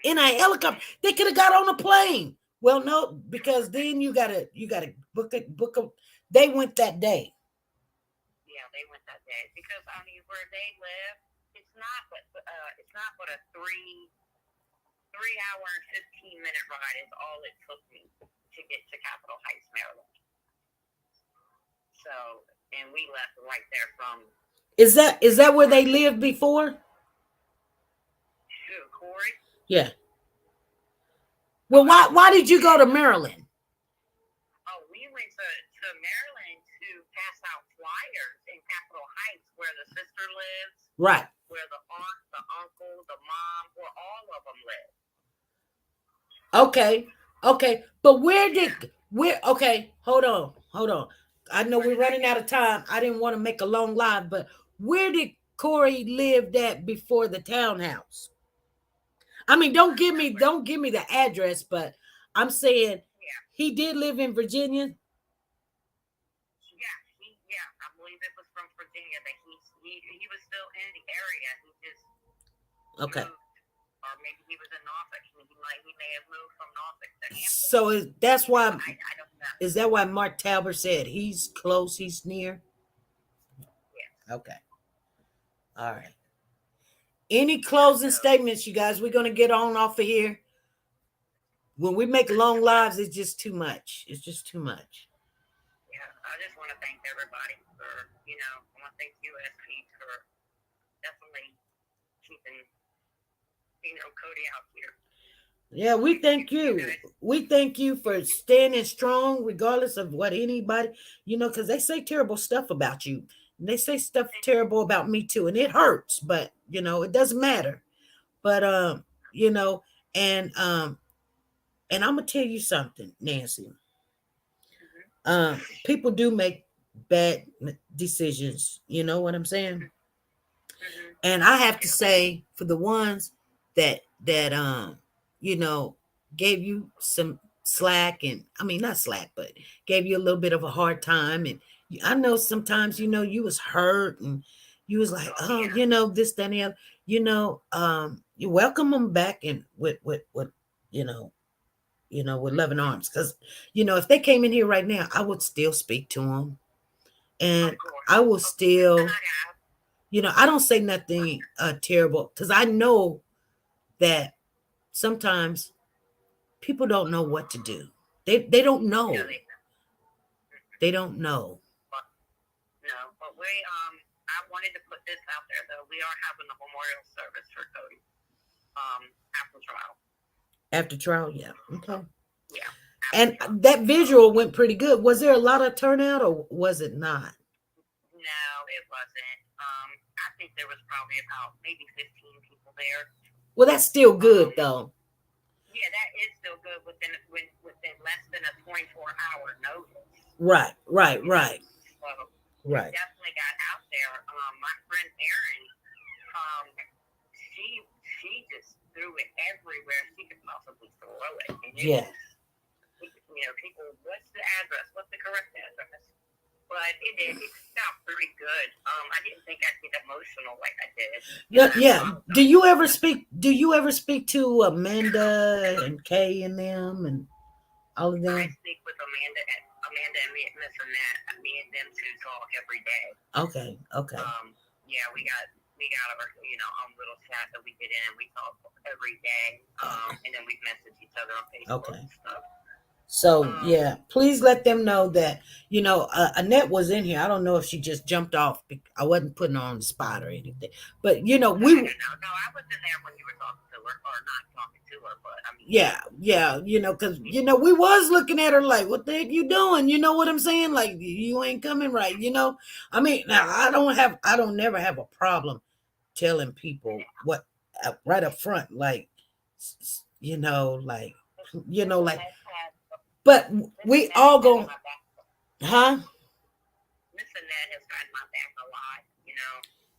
in a helicopter? They could have got on a plane. Well, no, because then you gotta book a. They went that day. Yeah, they went that day because where they live, it's not but a 3 hour and 15-minute ride is all it took me to get to Capitol Heights, Maryland. So, and we left right there from. Is that where they lived before? Corey? Yeah. Well, why did you go to Maryland? Oh, we went to Maryland to pass out flyers in Capitol Heights where the sister lives. Right. Where the aunt, the uncle, the mom, where all of them live. Okay. But okay, hold on. I know we're running out of time. I didn't want to make a long live, but where did Corey live at before the townhouse? Don't give me the address, but I'm saying he did live in Virginia. Yeah, believe it was from Virginia that he was still in the area. He just Okay. moved, or maybe he was in Norfolk. He may have moved from Norfolk to Hampton. So that's why. I don't know. Is that why Mark Talbot said he's close, he's near? Yeah. Okay. All right. Any closing statements, you guys? We're gonna get on off of here. When we make long lives, it's just too much. It's just too much. Yeah, I just want to thank everybody for, I want to thank USP for definitely keeping, Cody out here. Yeah, we thank you. We thank you for standing strong, regardless of what anybody, because they say terrible stuff about you. And they say stuff terrible about me too, and it hurts, but it doesn't matter. But and I'm gonna tell you something, Nancy. People do make bad decisions. You know what I'm saying? And I have to say, for the ones that gave you some slack, and I mean not slack, but gave you a little bit of a hard time, and I know sometimes you was hurt and you was like, this, that, and the other. You welcome them back and with with loving arms, because if they came in here right now, I would still speak to them, and I will still. I don't say nothing terrible, because I know that sometimes people don't know what to do. They don't know. They don't know. No, but I wanted to put this out there though. We are having a memorial service for Cody after trial. After trial, yeah. Okay. Yeah. And that visual went pretty good. Was there a lot of turnout, or was it not? No, it wasn't. I think there was probably about maybe 15 people there. Well, that's still good, though. Yeah, that is still good within less than a 24-hour notice. Right. So, right. Definitely got out there. My friend Erin, she just threw it everywhere she could possibly throw it. And people, what's the address? What's the correct address? But it felt pretty good. I didn't think I'd get emotional like I did. Yeah. Do you ever speak to Amanda and Kay and them and all of them? I speak with Amanda and Miss Shenette. Me and them two talk every day. Okay. Yeah, we got our own little chat that we get in. We talk every day. And then we message each other on Facebook and stuff. So, yeah, please let them know that, Annette was in here. I don't know if she just jumped off. I wasn't putting her on the spot or anything. But, we... No, I was in there when you were talking to her, or not talking to her, but I mean... Yeah, because, we was looking at her like, what the heck you doing? You know what I'm saying? Like, you ain't coming right, I mean, now, I don't never have a problem telling people what, right up front, like, but we all go, huh? Miss Shenette has got my back a lot,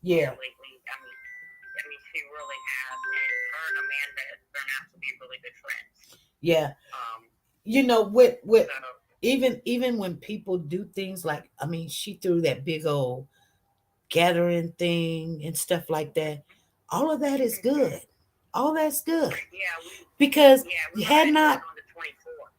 Yeah. Lately. I mean, she really has, and her and Amanda has turned out to be really good friends. Yeah. With even when people do things like, I mean, she threw that big old gathering thing and stuff like that. All of that is good. All that's good. Yeah. Because you had not.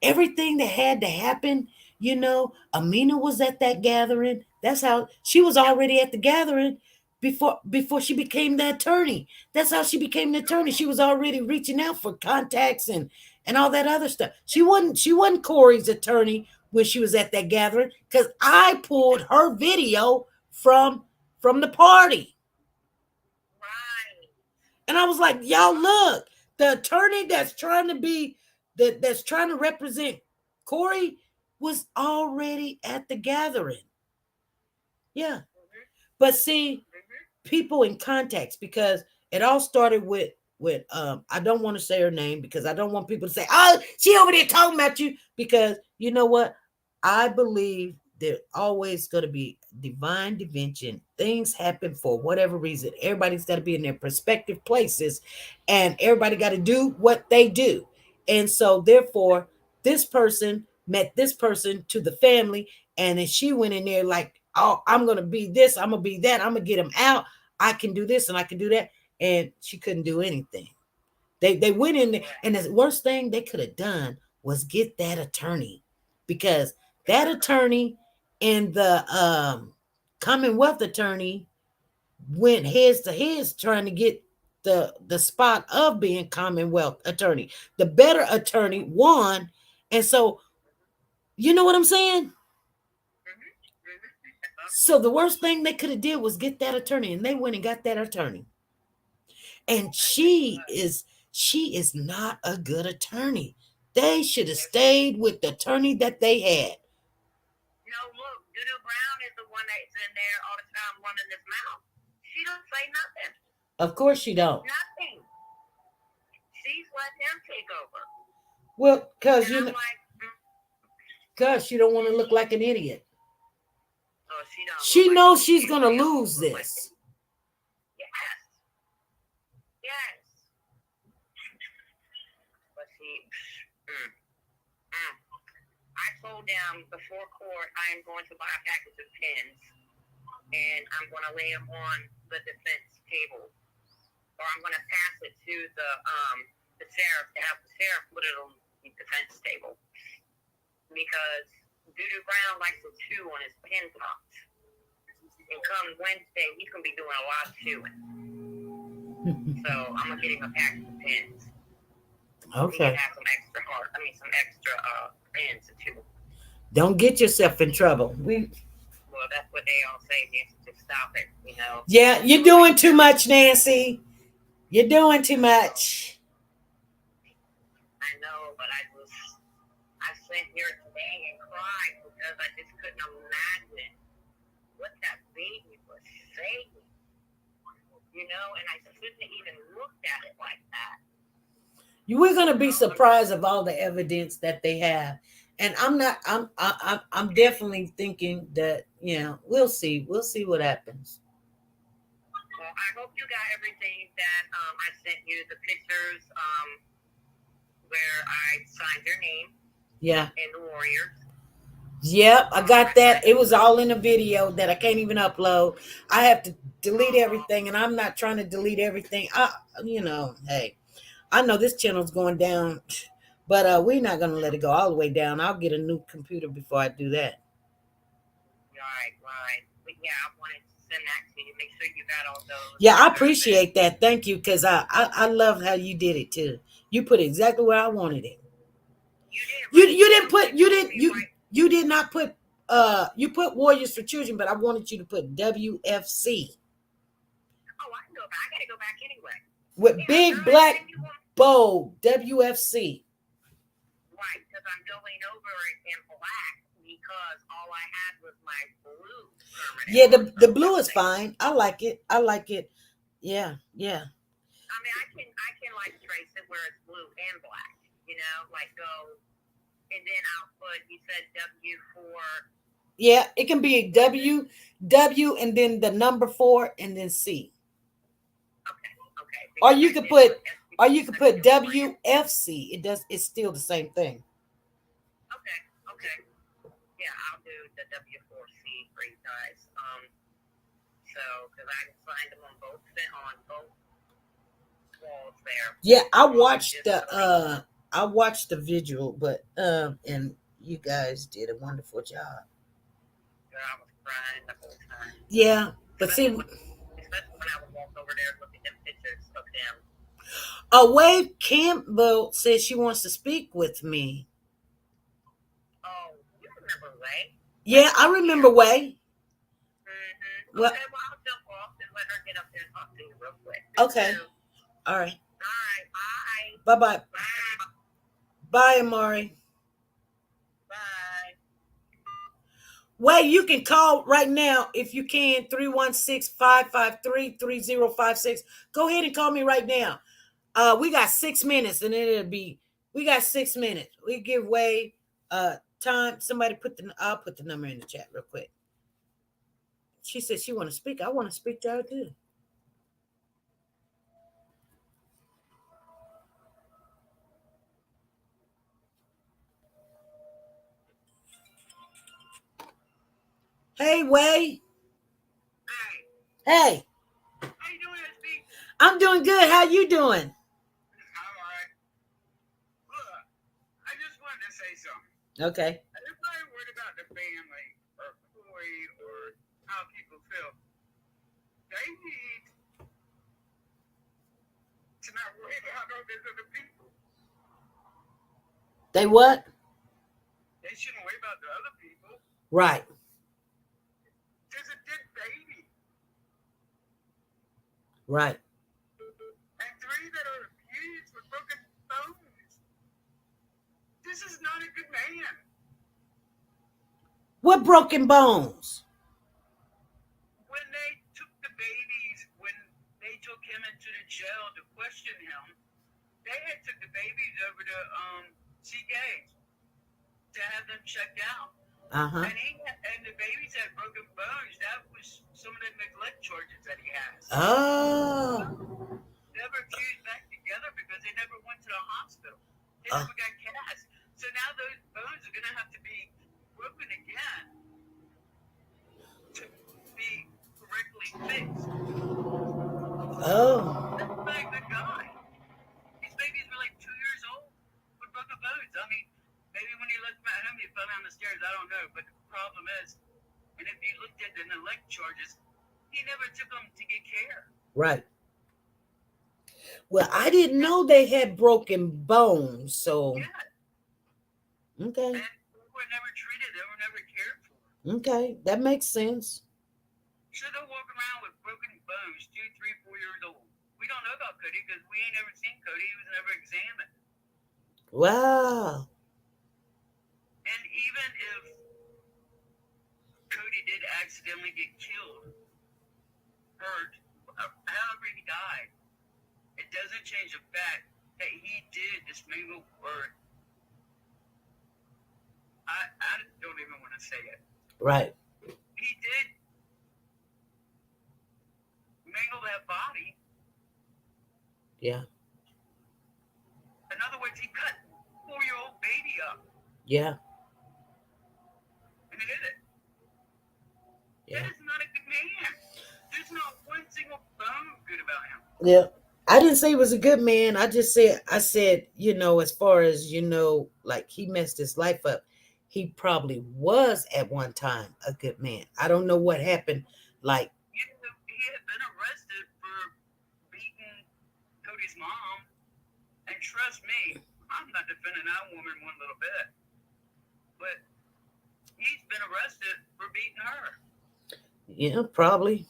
Everything that had to happen, Amina was at that gathering. That's how she was already at the gathering before she became the attorney. That's how she became the attorney. She was already reaching out for contacts and all that other stuff. She wasn't Corey's attorney when she was at that gathering, because I pulled her video from the party. Right. And I was like, y'all, look, the attorney that's trying to represent Corey was already at the gathering. Yeah. But see, people in contacts, because it all started with I don't want to say her name, because I don't want people to say, oh, she over there talking about you, because you know what? I believe there's always going to be divine intervention. Things happen for whatever reason. Everybody's got to be in their prospective places, and everybody got to do what they do. And so therefore, this person met this person to the family, and then she went in there like oh, I'm gonna be this, I'm gonna be that, I'm gonna get him out. I can do this and I can do that. And she couldn't do anything. They went in there, and the worst thing they could have done was get that attorney, because that attorney and the Commonwealth attorney went heads to heads trying to get the spot of being Commonwealth attorney. The better attorney won, and so you know what I'm saying? So the worst thing they could have did was get that attorney, and they went and got that attorney. And she is not a good attorney. They should have stayed with the attorney that they had. No, look, Doodoo Brown is the one that's in there all the time running his mouth. She don't say nothing. Of course she don't. Nothing. She's letting him take over. Well, because she don't want to look like an idiot. Oh, she don't. She knows she's gonna lose this. Yes. Yes. But see, I told them before court I am going to buy a package of pins, and I'm going to lay them on the defense table, or I'm going to pass it to the sheriff to have the sheriff put it on the defense table, because Doodoo Brown likes to chew on his pin tops, and come Wednesday he's going to be doing a lot of chewing. So I'm going to get him a package of pins. Okay. Have some extra pins to chew. Don't get yourself in trouble. Well, that's what they all say. Just stop it, you know. Yeah, you're doing too much, Nancy. You're doing too much. I know, but I sat here today and cried because I just couldn't imagine what that baby was saying. You know, and I shouldn't have even looked at it like that. We're gonna be surprised of all the evidence that they have. And I'm definitely thinking that, we'll see what happens. Well, I hope you got everything that I sent you, the pictures where I signed your name. Yeah. And the Warriors. Yep, I got that. It was all in a video that I can't even upload. I have to delete everything, and I'm not trying to delete everything. Hey, I know this channel's going down, but we're not going to let it go all the way down. I'll get a new computer before I do that. Right. But yeah, I wanted to send that to you. Make sure you got all those. Yeah, I appreciate that. Thank you, because I love how you did it too. You put it exactly where I wanted it. You did not put you put Warriors for Children, but I wanted you to put WFC. Oh, I know, but I gotta go back anyway. With big black bold WFC. Right, because I'm going over it in black because all I had was my blue permanent. Yeah, the blue is fine. I like it. Yeah. I mean, I can like trace it where it's blue and black, like go, and then I'll put, you said W4. Yeah, it can be W, and then the number 4, and then C. Okay. Or you could put WFC. It's still the same thing. Okay. Yeah, I'll do the W4C for you guys. So because I signed them on both walls there. Yeah, I watched the visual, but and you guys did a wonderful job. I was crying the whole time. Yeah, but see, especially when I would walk over there and look at them pictures of them. Wade Campbell says she wants to speak with me. Oh, you remember Wade? Yeah, I remember Wade. Mm-hmm. Well, I'll jump off and let her get up there and talk to you real quick. Okay. All right. Bye. Bye. Bye, Amari. Bye. Wade, you can call right now if you can, 316-553-3056. Go ahead and call me right now. We got 6 minutes, and we got 6 minutes. We give Wade time. Somebody I'll put the number in the chat real quick. She said she want to speak. I want to speak to her too. Hey, Way. Hey, Hey, how you doing, SB? I'm doing good. How you doing? All right. Look, I just wanted to say something. Okay. Everybody worried about the family or Corey or how people feel. They need to not worry about all these other people. They what? They shouldn't worry about the other people. Right. There's a dead baby Right. and 3 that are abused with broken bones. This is not a good man. What broken bones? When they took the babies, when they took him into the jail to question him, they had took the babies over to CK to have them checked out. Uh-huh. And the babies had broken bones. That was some of the neglect charges that he has. Oh. Never fused back together because they never went to the hospital. They Oh. never got cast. So now those bones are going to have to be broken again to be correctly fixed. Oh. That's not a good guy. These babies were like 2 years old with broken bones. I mean, maybe when he looked at him, he fell down the stairs. I don't know. But the problem is, and if you looked at the neglect charges, he never took them to get care. Right. Well, I didn't know they had broken bones, so Yeah. okay. And they were never treated. They were never cared for. Okay, that makes sense. So they're walking around with broken bones, 2, 3, 4 years old. We don't know about Cody because we ain't ever seen Cody. He was never examined. Wow. And even if Cody did accidentally get killed, hurt, however he died, it doesn't change the fact that he did dismangle or I don't even want to say it. Right. He did mangle that body. Yeah. In other words, he cut 4-year-old baby up. Yeah. And he did it. Yeah. That is not a good man. There's not one single bone good about him. Yeah. I didn't say he was a good man. I said, as far as, like he messed his life up. He probably was at one time a good man. I don't know what happened. Like, He had been arrested for beating Cody's mom. And trust me, I'm not defending that woman one little bit. But he's been arrested for beating her. yeah, probably.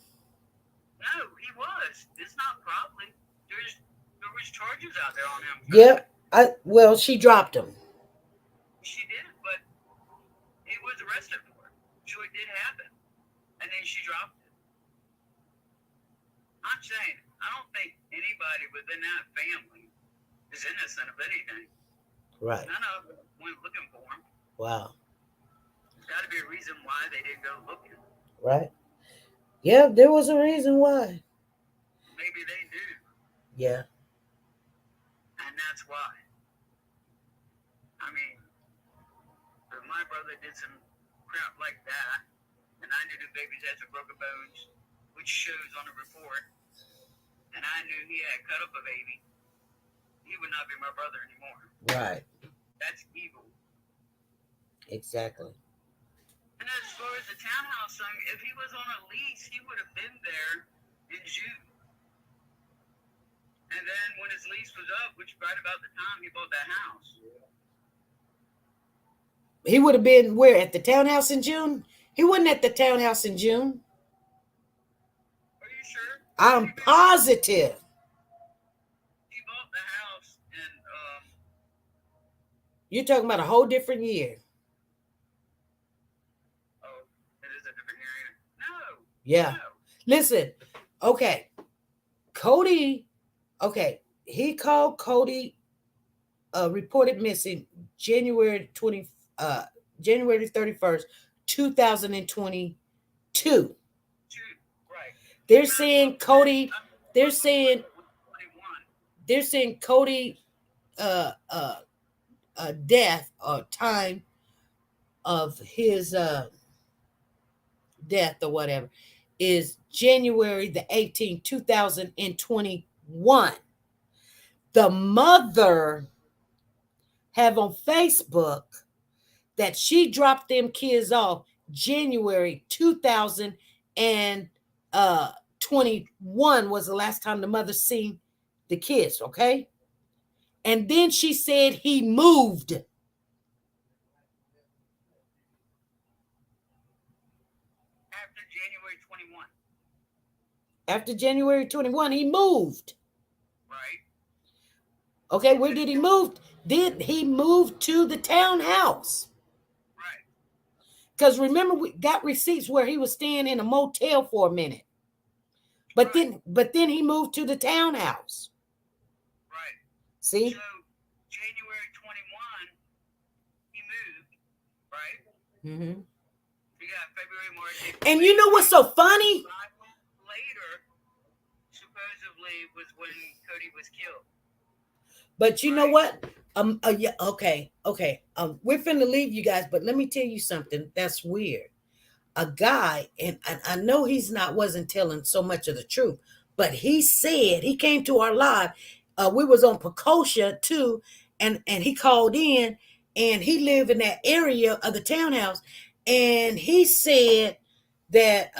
No, he was. It's not probably. There was charges out there on him. Yep. She dropped him. She did, but he was arrested for it. So it did happen. And then she dropped it. I'm saying, I don't think anybody within that family is innocent of anything. Right. None of them went looking for him. Wow. There's got to be a reason why they didn't go looking. Right. Yeah, there was a reason why. Maybe they do. Yeah. And that's why. I mean, if my brother did some crap like that, and I knew the baby's had some broken bones, which shows on the report, and I knew he had cut up a baby, he would not be my brother anymore. Right. That's evil. Exactly. And as far as the townhouse thing, if he was on a lease, he would have been there in June. And then when his lease was up, which right about the time he bought that house. He would have been where? At the townhouse in June? He wasn't at the townhouse in June. Are you sure? I'm positive. He bought the house in You're talking about a whole different year. oh, it is a different area. No. Yeah. No. Listen. Okay. Cody. Okay. He called Cody reported missing January 31st, 2022. Right. They're saying Cody, they're saying Cody death or time of his death or whatever is January the 18th, 2021. The mother have on Facebook that she dropped them kids off January 2021 was the last time the mother seen the kids, okay? And then she said he moved. After January 21, he moved. Right. Okay, where did he move? Did he move to the townhouse? Right. Because remember, we got receipts where he was staying in a motel for a minute. But then he moved to the townhouse. Right. See? So January 21, he moved, right? Mm-hmm. We got February, March, April. And you know what's so funny? 5 months later, supposedly was when Cody was killed. But you know what? Yeah, okay. We're finna leave you guys, but let me tell you something that's weird. A guy, and I know he's wasn't telling so much of the truth, but he said he came to our live. We was on Pecosha too, and he called in, and he lived in that area of the townhouse, and he said that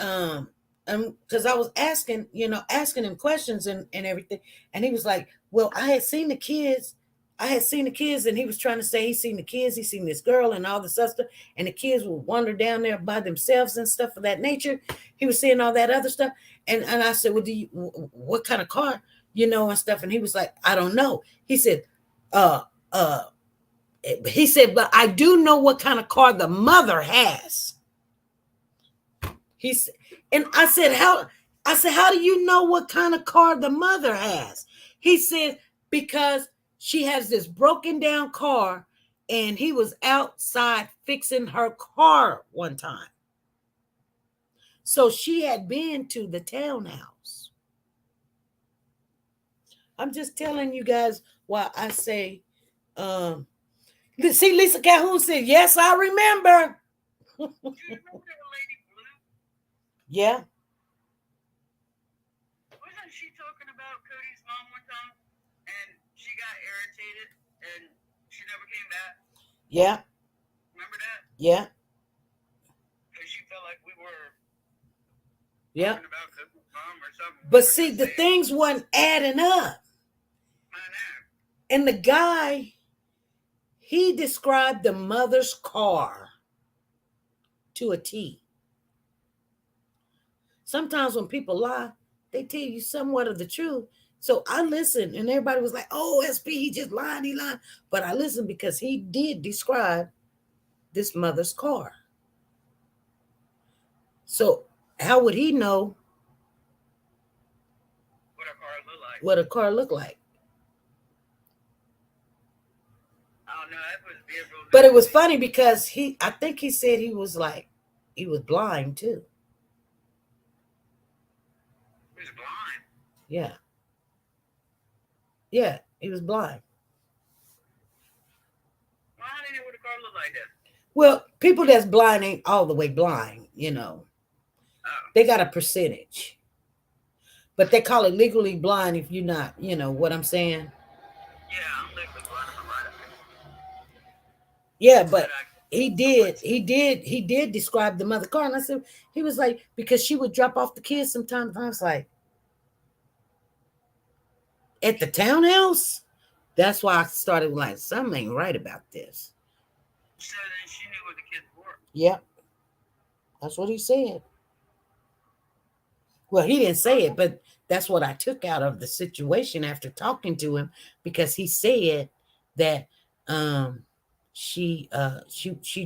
because I was asking him questions and everything, and he was like, well, I had seen the kids, and he was trying to say he seen the kids, he seen this girl and all this other stuff, and the kids would wander down there by themselves and stuff of that nature. He was saying all that other stuff, and I said, well, what kind of car, and stuff, and he was like, I don't know. He said, but I do know what kind of car the mother has. And I said, how do you know what kind of car the mother has? He said, because she has this broken down car, and he was outside fixing her car one time. So she had been to the townhouse. I'm just telling you guys why I say, see, Lisa Calhoun said, yes, I remember. Do you remember the lady Blue? Yeah. Wasn't she talking about Cody's mom one time? And she got irritated and she never came back? Yeah. Remember that? Yeah. Because she felt like we were talking about Cody's mom or something. But see, the things wasn't adding up. I know. And the guy, he described the mother's car to a T. Sometimes when people lie, they tell you somewhat of the truth. So I listened, and everybody was like, oh, SP, he just lied, he lied. But I listened because he did describe this mother's car. So how would he know what a car looked like? I don't know. That was but it was funny because I think he said he was blind too. He was blind? Yeah. Yeah, he was blind. Well, how do you know what a car looked like that? Well, people that's blind ain't all the way blind, Oh. They got a percentage. But they call it legally blind if you're not, what I'm saying? Yeah, I'm legally blind. I'm right. Yeah, but he did describe the mother car. And I said, he was like, because she would drop off the kids sometimes. I was like, at the townhouse? That's why I started like, something ain't right about this. So then she knew where the kids were. Yep. That's what he said. Well, he didn't say it, but that's what I took out of the situation after talking to him, because he said that she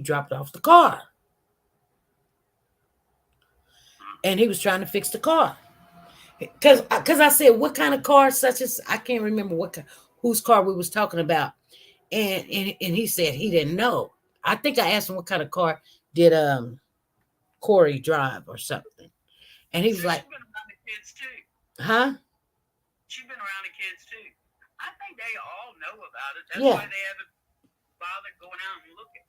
dropped off the car. And he was trying to fix the car. Because I said, what kind of car, such as, I can't remember whose car we was talking about. And he said he didn't know. I think I asked him what kind of car did Corey drive or something. And he was like, she's been around the kids too. Huh? She's been around the kids too. I think they all know about it. That's Yeah. why they haven't bothered going out and looking.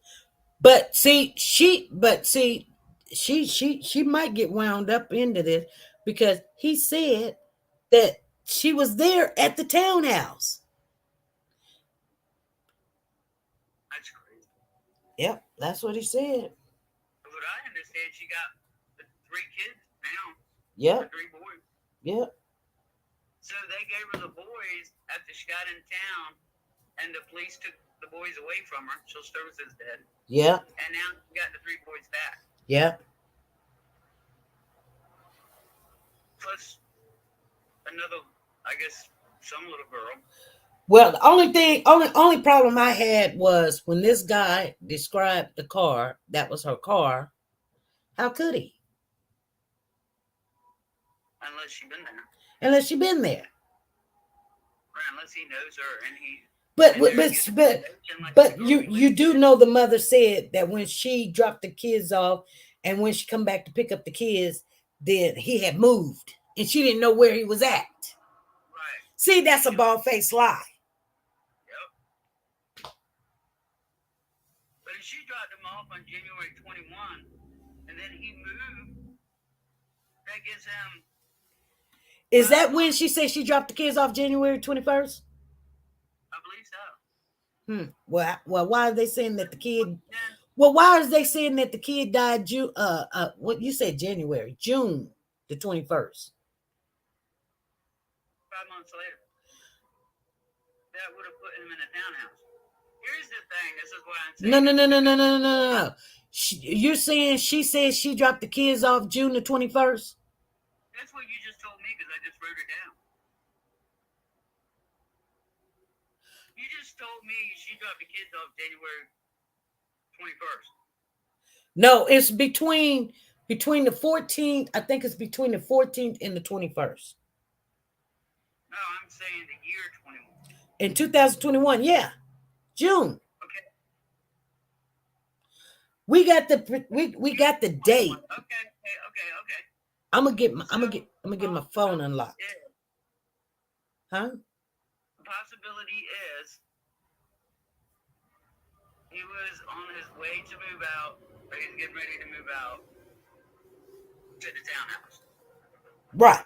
But see, she might get wound up into this because he said that she was there at the townhouse. That's crazy. Yep, that's what he said. But what I understand, she got the 3 kids now. Yep. The 3 boys. Yep. So they gave her the boys after she got in town, and the police took the boys away from her. She'll service is dead. Yeah. And now she got the 3 boys back. Yeah. Plus another, I guess, some little girl. Well, the only problem I had was when this guy described the car, that was her car. How could he? Unless she been there. Unless she been there. Or unless he knows her and he. But you do know the mother said that when she dropped the kids off and when she come back to pick up the kids, then he had moved and she didn't know where he was at. Right. See, that's a bald-faced lie. Yep. But if she dropped him off on January 21 and then he moved, that gives him. Is that when she said she dropped the kids off January 21st? I believe so. Well, why are they saying that the kid? Well, why is they saying that the kid died June? What you said January, June the 21st. 5 months later, that would have put him in a townhouse. Here's the thing. This is what I'm saying. No. You're saying she said she dropped the kids off June the 21st? That's what you just told me because I just wrote it down. You just told me she dropped the kids off January 21st. No, it's between the 14th. I think it's between the 14th and the 21st. No, I'm saying the year 21. In 2021, yeah, June. Okay. We got the date. Okay. I'm gonna get my phone unlocked. Huh? The possibility is he was on his way to move out, or he's getting ready to move out to the townhouse. Right.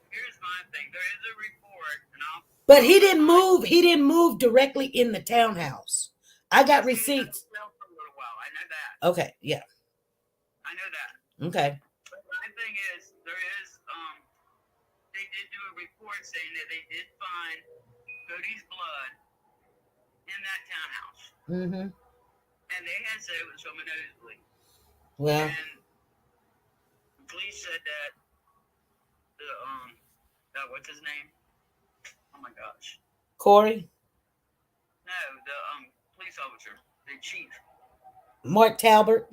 Here's my thing. There is a report, and but he didn't move. He didn't move directly in the townhouse. I got receipts. For a little while. I know that. Okay. Yeah. I know that. Okay. My thing is, they did do a report saying that they did find Cody's blood in that townhouse. Mm-hmm. And they had said it was from a nosebleed. Well. And the police said that what's his name? Oh my gosh. Corey? No, the police officer, the chief. Mark Talbert?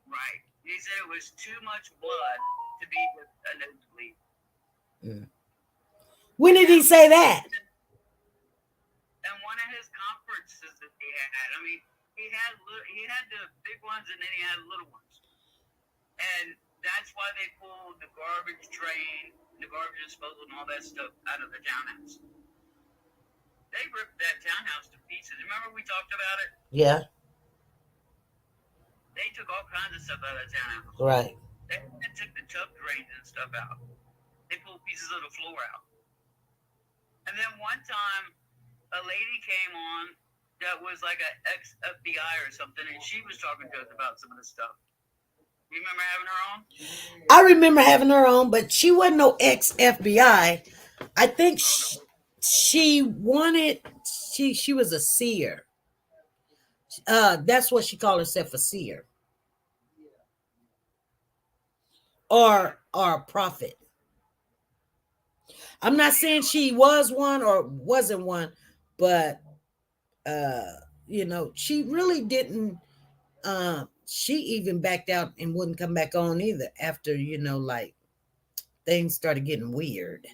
Right. He said it was too much blood to be with a nosebleed. When did he say that? And one of his conferences that he had, I mean, he had the big ones and then he had little ones. And that's why they pulled the garbage train, the garbage disposal and all that stuff out of the townhouse. They ripped that townhouse to pieces. Remember we talked about it? Yeah. They took all kinds of stuff out of the townhouse. Right. They took the tub drains and stuff out. They pulled pieces of the floor out. And then one time, a lady came on that was like an ex-FBI or something, and she was talking to us about some of this stuff. You remember having her on? I remember having her on, but she wasn't no ex-FBI. I think she was a seer. That's what she called herself, a seer. Or a prophet. I'm not saying she was one or wasn't one, but she really didn't. She even backed out and wouldn't come back on either after, like things started getting weird.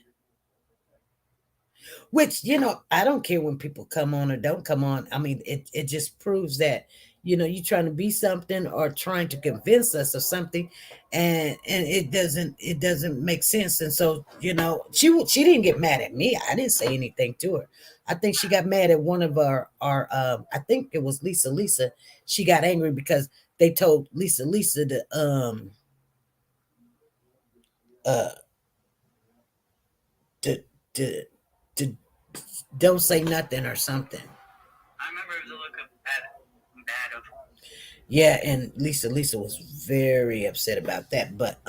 Which, I don't care when people come on or don't come on. I mean, it just proves that, you're trying to be something or trying to convince us of something, and it doesn't make sense. And so, she didn't get mad at me. I didn't say anything to her. I think she got mad at one of our I think it was Lisa. She got angry because they told Lisa to to to to don't say nothing or something. I remember it was a look of bad of. Yeah, and Lisa was very upset about that. But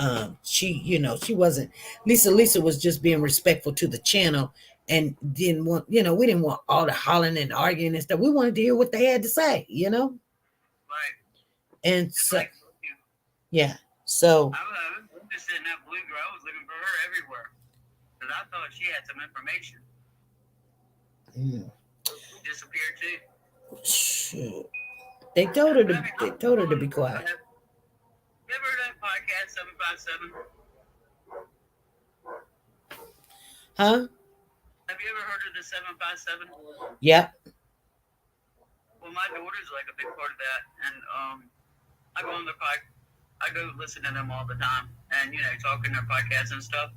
she, she wasn't. Lisa was just being respectful to the channel and didn't want, we didn't want all the hollering and arguing and stuff. We wanted to hear what they had to say, Right. And Just so, like you. yeah, so I was just in that blue girl. I was looking for her everywhere because I thought she had some information. She disappeared too. shoot. They told her to be quiet. You ever heard that podcast 757? Huh? Have you ever heard of the 757? Yep. Well, my daughter's like a big part of that, and I go on their I go listen to them all the time, and talking their podcasts and stuff.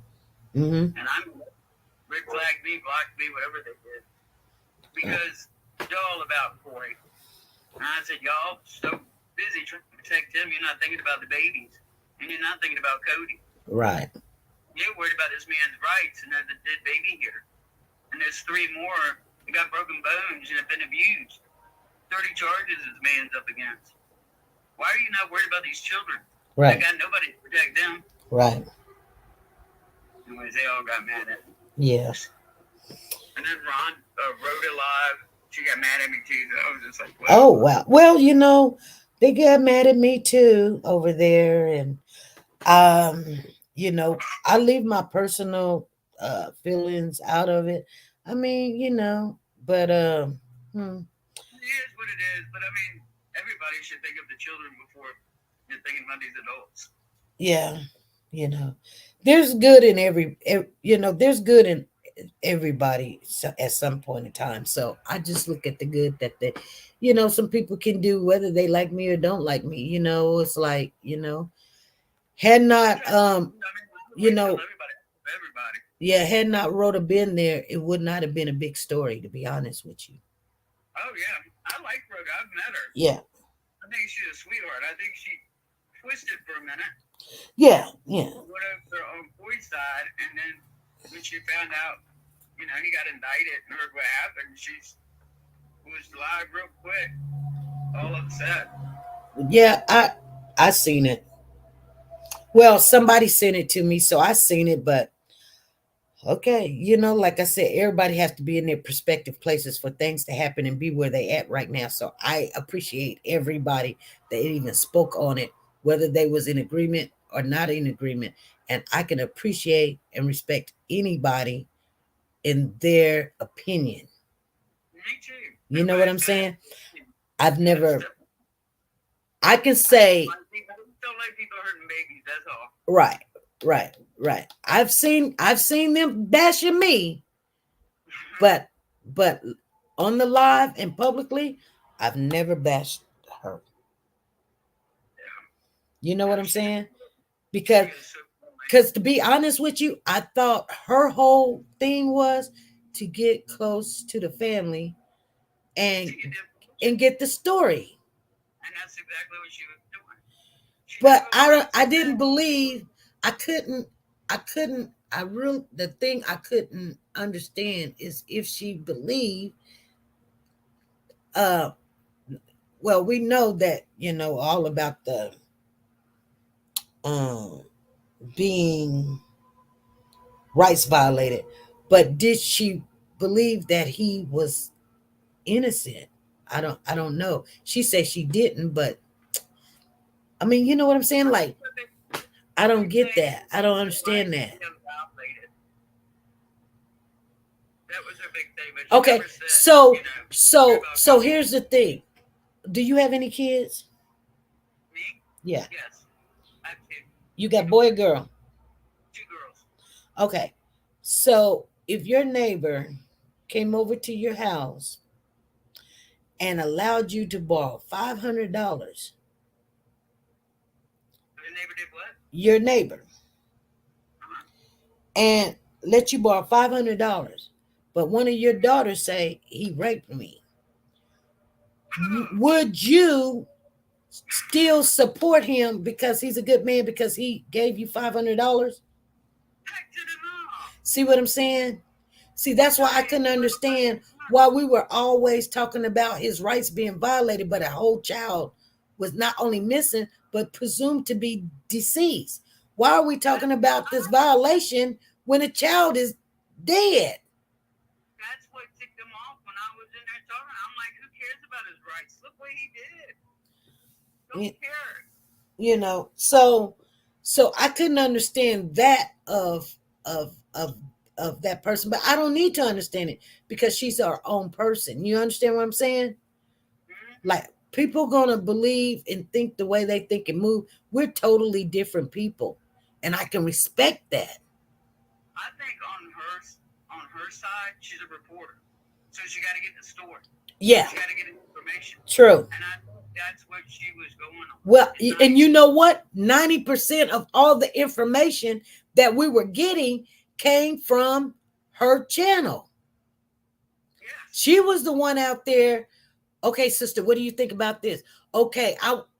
Mm-hmm. And I'm red flag me, block me, whatever they did, because they're all about Corey. And I said, y'all so busy trying to protect him, you're not thinking about the babies, and you're not thinking about Cody. Right. You're worried about this man's rights, and there's a dead baby here, and there's 3 more that got broken bones and have been abused. 30 charges this man's up against. Why are you not worried about these children? Right. They got nobody to protect them. Right. Anyways, they all got mad at me. Yeah. And then Ron wrote it live. She got mad at me too. So I was just like, oh, wow. Well, they got mad at me too over there. And, I leave my personal feelings out of it. I mean, but, It is what it is. But I mean, everybody should think of the children before you're thinking about these adults. Yeah. There's good in there's good in everybody at some point in time. So I just look at the good that some people can do, whether they like me or don't like me. It's like, had not everybody. Yeah, had not Rhoda been there, it would not have been a big story, to be honest with you. Oh yeah, I like Rhoda. I've met her. Yeah. I think she's a sweetheart. I think she twisted for a minute. Yeah. Went over on Boyd's side, and then when she found out, he got indicted and heard what happened, she was live real quick, all upset. Yeah, I seen it. Well, somebody sent it to me, so I seen it, but okay, like I said, everybody has to be in their prospective places for things to happen and be where they at right now. So I appreciate everybody that even spoke on it, whether they was in agreement or not in agreement. And I can appreciate and respect anybody in their opinion. Me too. You know what I'm saying? I can say, don't like people hurting babies, that's all. Right. I've seen them bashing me, but on the live and publicly, I've never bashed her. You know what I'm saying? Because to be honest with you, I thought her whole thing was to get close to the family and get the story. And that's exactly what she was doing. But I didn't believe, the thing I couldn't understand is if she believed, well, we know that, all about the being rights violated, but did she believe that he was innocent? I don't know. She said she didn't, but I mean, you know what I'm saying? Like, I don't get that. I don't understand that. That was her big thing. Okay, so here's the thing. Do you have any kids? Me? Yeah. Yes. I have 2. You got boy or girl? 2 girls. Okay. So if your neighbor came over to your house and allowed you to borrow $500, The neighbor did what? your neighbor, and let you borrow $500, but one of your daughters say he raped me, would you still support him because he's a good man because he gave you $500? Heck to the no. See what I'm saying? See, that's why I couldn't understand why we were always talking about his rights being violated, but a whole child was not only missing, but presumed to be deceased. Why are we talking about this violation when a child is dead? That's what ticked him off when I was in there talking. I'm like, who cares about his rights? Look what he did. Don't care. You know, so I couldn't understand that of that person, but I don't need to understand it because she's our own person. You understand what I'm saying? Mm-hmm. Like, people gonna believe and think the way they think and move. We're totally different people, and I can respect that. I think on her side, she's a reporter, so she got to get the story. Yeah, She got to get information. true. And I think that's what she was going on. Well, and you know what? 90% of all the information that we were getting came from her channel. Yes. She was the one out there. Okay, sister, what do you think about this? Okay,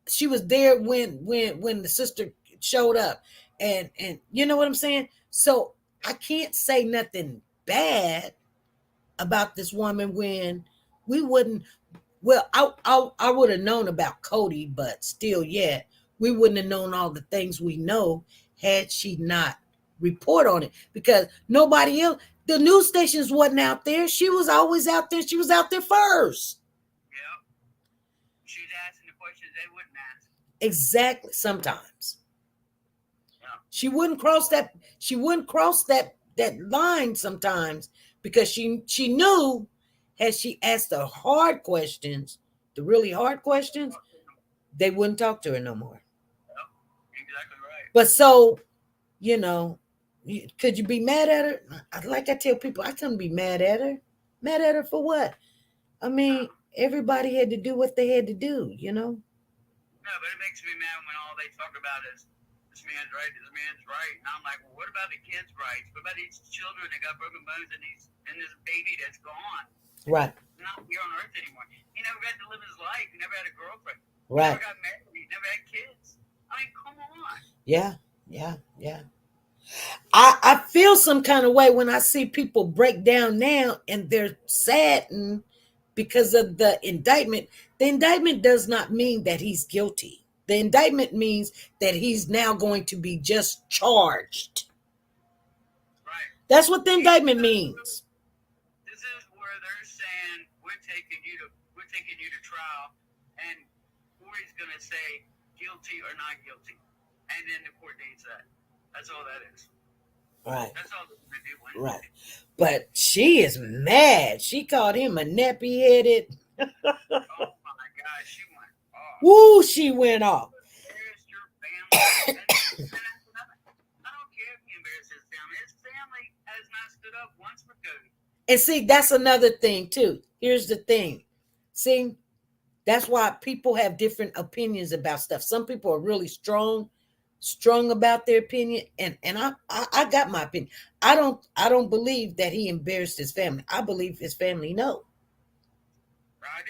she was there when the sister showed up, and you know what I'm saying? So I can't say nothing bad about this woman when we wouldn't. Well, I would have known about Cody, but still, yeah, we wouldn't have known all the things we know had she not report on it, because nobody else, the news stations wasn't out there. She was always out there. She was out there first. Yeah. She's asking the questions they wouldn't ask. Exactly. Sometimes. Yeah. She wouldn't cross that line sometimes, because she knew, had she asked the hard questions, the really hard questions, they wouldn't talk to her no more. Yep. Exactly right. But so, you know, could you be mad at her? Like I tell people, I couldn't be mad at her. Mad at her for what? I mean, everybody had to do what they had to do, you know? No, but it makes me mad when all they talk about is this man's right, this man's right. And I'm like, well, what about the kids' rights? What about these children that got broken bones and this baby that's gone? Right. Not here on earth anymore. He never got to live his life. He never had a girlfriend. Right. He never got married. He never had kids. I mean, come on. Yeah. I feel some kind of way when I see people break down now and they're saddened because of the indictment. The indictment does not mean that he's guilty. The indictment means that he's now going to be just charged. Right. That's what the indictment means. This is where they're saying we're taking you to trial, and Corey's going to say guilty or not guilty, and then the court dates that. That's all that is. Right. That's all they're going to do. Right. But she is mad. She called him a nappy-headed. Oh my gosh, she went off. Woo, she went off. Embarrass your family. I don't care if he embarrassed his family. His family has not stood up once for Cody. And see, that's another thing too. Here's the thing. See, that's why people have different opinions about stuff. Some people are really strong about their opinion, and I got my opinion. I don't believe that he embarrassed his family. I believe his family know. Right,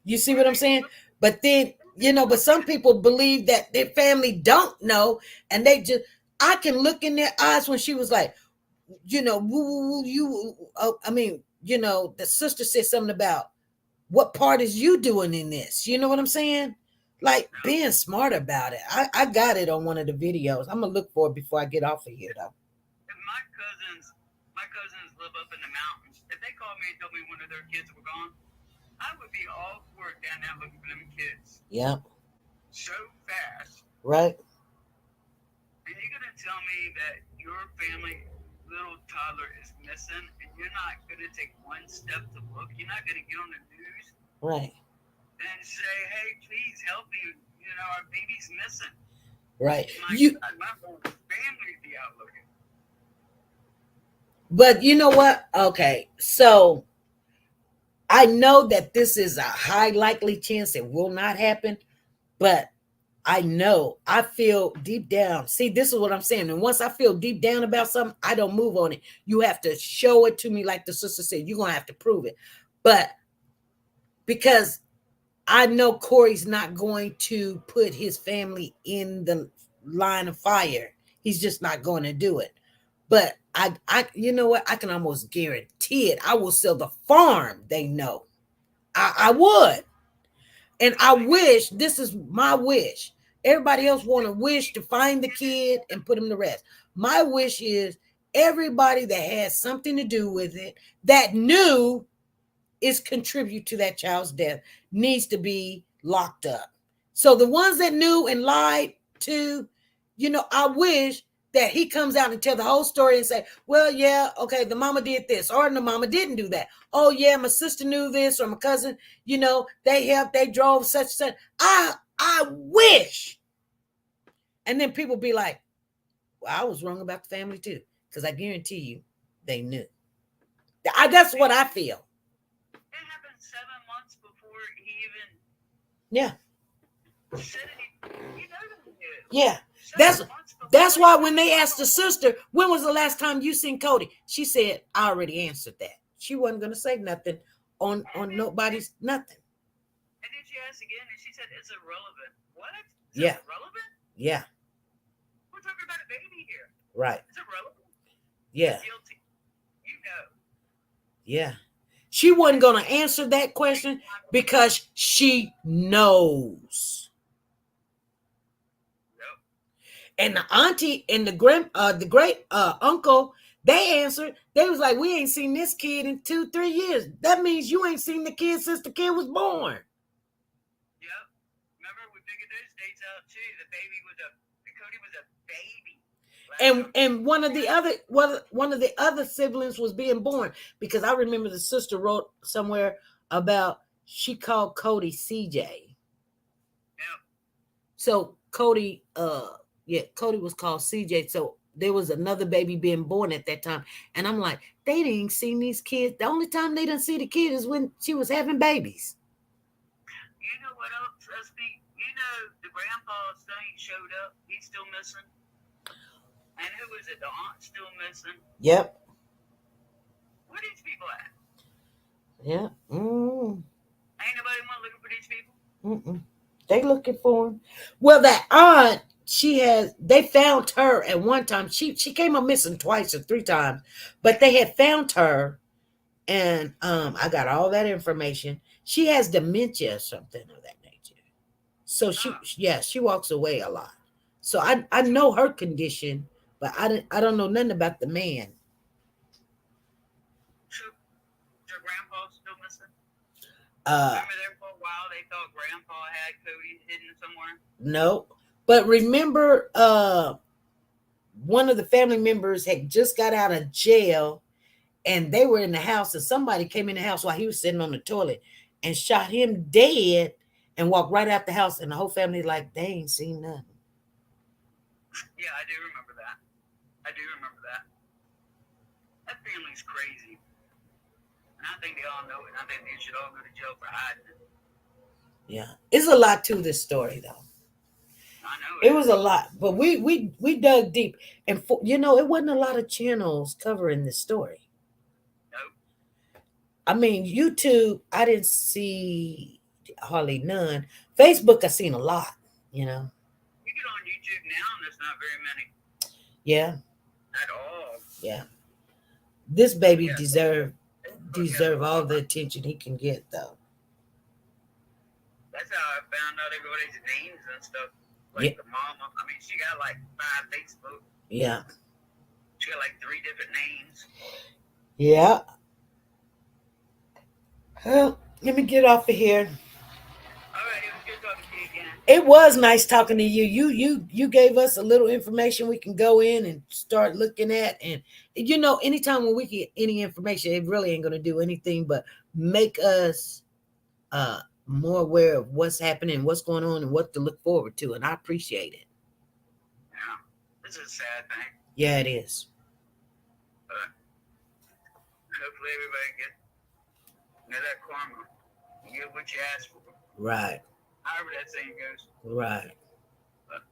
You see what I'm saying? But then, you know, but some people believe that their family don't know, and they just, I can look in their eyes when she was like, you know, I mean, you know, the sister said something about, what part is you doing in this? You know what I'm saying? Like, being smart about it. I got it on one of the videos. I'm gonna look for it before I get off of here, though. If my cousins live up in the mountains, if they called me and told me one of their kids were gone, I would be all for it down there looking for them kids. Yeah. So fast. Right. And you're gonna tell me that your family little toddler is missing, and you're not gonna take one step to look? You're not gonna get on the news? Right. And say, hey, please help me. You know, our baby's missing. Right. My whole family would be out looking. But you know what? Okay. So I know that this is a high likely chance it will not happen, but I feel deep down. See, this is what I'm saying. And once I feel deep down about something, I don't move on it. You have to show it to me, like the sister said. You're going to have to prove it. But because I know Corey's not going to put his family in the line of fire. He's just not going to do it. But you know what? I can almost guarantee it. I will sell the farm. They know. I would. And I wish, this is my wish. Everybody else want to wish to find the kid and put him to rest. My wish is everybody that has something to do with it, that knew is contribute to that child's death, needs to be locked up. So the ones that knew and lied to, I wish that he comes out and tell the whole story and say, well, yeah, okay, the mama did this, or the mama didn't do that. Oh, yeah, my sister knew this, or my cousin, they helped, they drove such. I wish. And then people be like, well, I was wrong about the family too, because I guarantee you they knew. That's what I feel. It happened 7 months before he even said it. You know he knew. Yeah. That's why when they asked the sister, when was the last time you seen Cody? She said, I already answered that. She wasn't going to say nothing on nobody's nothing. And then she asked again, and she said, it's irrelevant. What? It's irrelevant? Yeah. We're talking about a baby here. Right. It's irrelevant. Yeah. Guilty. You know. Yeah. She wasn't going to answer that question because she knows. And the auntie and the great uncle, they answered. They was like, we ain't seen this kid in 2-3 years. That means you ain't seen the kid since the kid was born. Yep. Remember, we figured those dates out too. Cody was a baby. And one of the other siblings was being born, because I remember the sister wrote somewhere about she called Cody CJ. Yep. So Cody Cody was called CJ. So there was another baby being born at that time. And I'm like, they didn't see these kids. The only time they didn't see the kid is when she was having babies. You know what else, SB? The grandpa thing showed up. He's still missing. And who is it? The aunt's still missing. Yep. Where are these people at? Yeah. Ain't nobody want looking for these people? They looking for him. Well, that aunt, they found her at one time. She came up missing twice or 3 times, but they had found her, and I got all that information. She has dementia or something of that nature. So she walks away a lot. So I know her condition, but I don't know nothing about the man. So your grandpa's still missing? Remember there for a while they thought grandpa had Cody hidden somewhere? No. But remember, one of the family members had just got out of jail, and they were in the house, and somebody came in the house while he was sitting on the toilet and shot him dead and walked right out the house, and the whole family like, they ain't seen nothing. Yeah, I do remember that. That family's crazy. And I think they all know it. I think they should all go to jail for hiding it. Yeah. It's a lot to this story, though. I know it was a lot, but we dug deep, and it wasn't a lot of channels covering this story. Nope. I mean, YouTube, I didn't see hardly none. Facebook, I seen a lot. You get on YouTube now, and there's not very many. Yeah. At all. Yeah. This baby deserve all the attention he can get, though. That's how I found out everybody's names and stuff. Like the mama. I mean, she got like 5 Facebook. Yeah. She got like 3 different names. Yeah. Well, let me get off of here. All right, it was good talking to you again. It was nice talking to you. You gave us a little information we can go in and start looking at. And, anytime when we get any information, it really ain't going to do anything but make us more aware of what's happening, what's going on, and what to look forward to. And I appreciate it. Yeah, this is a sad thing. Yeah, it is. But hopefully everybody get that karma. You get what you ask for. Right. However that saying goes. Right. But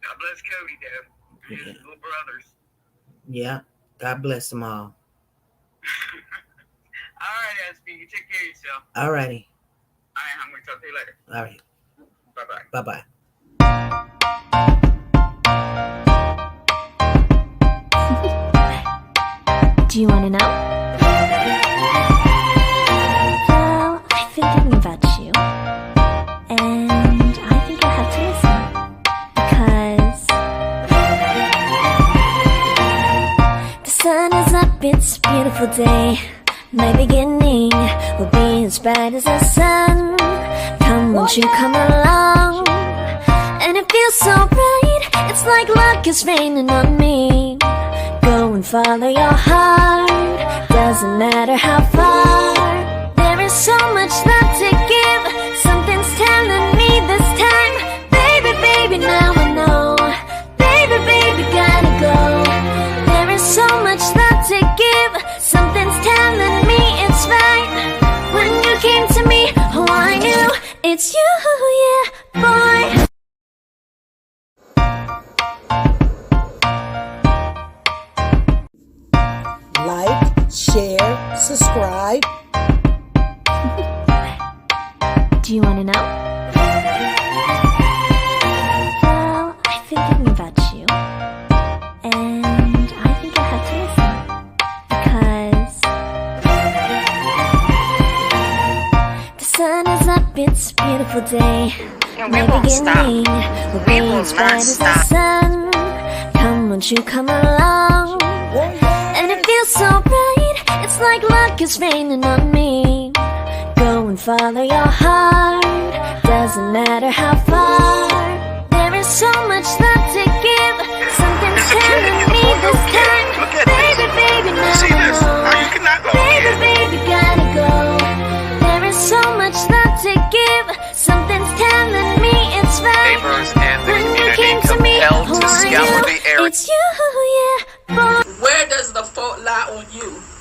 God bless Cody, though. His little brothers. Yeah. God bless them all. All right, SB. You take care of yourself. All righty. right, I'm gonna talk to you later. All right. Bye-bye. Bye-bye. Do you want to know? Well, I've been thinking about you, and I think you'll have to listen, because the sun is up, it's a beautiful day. My beginning will be as bright as the sun. Come, won't you come along? And it feels so bright, it's like luck is raining on me. Go and follow your heart, doesn't matter how far. There is so much love to give, something's telling me this time. Baby, baby, now I know. Baby, baby, gotta go. There is so much love to give, something's telling me it's right. When you came to me, oh I knew it's you, yeah, boy. Like, share, subscribe. Do you want to know? Well, I've been thinking about you, and I think you'll have to listen, because the sun is up, it's a beautiful day. My beginning will be as bright as the sun. Come, won't you come along? And it feels so bright, it's like luck is raining on me. Go and follow your heart, doesn't matter how far. There is so much love to give, something's telling me this time. Baby, baby, now I know. Baby, baby, gotta go. There is so much love to give, something's telling me it's right. Neighbors and the When you community came to me, compelled to oh I scour knew the area. it's you.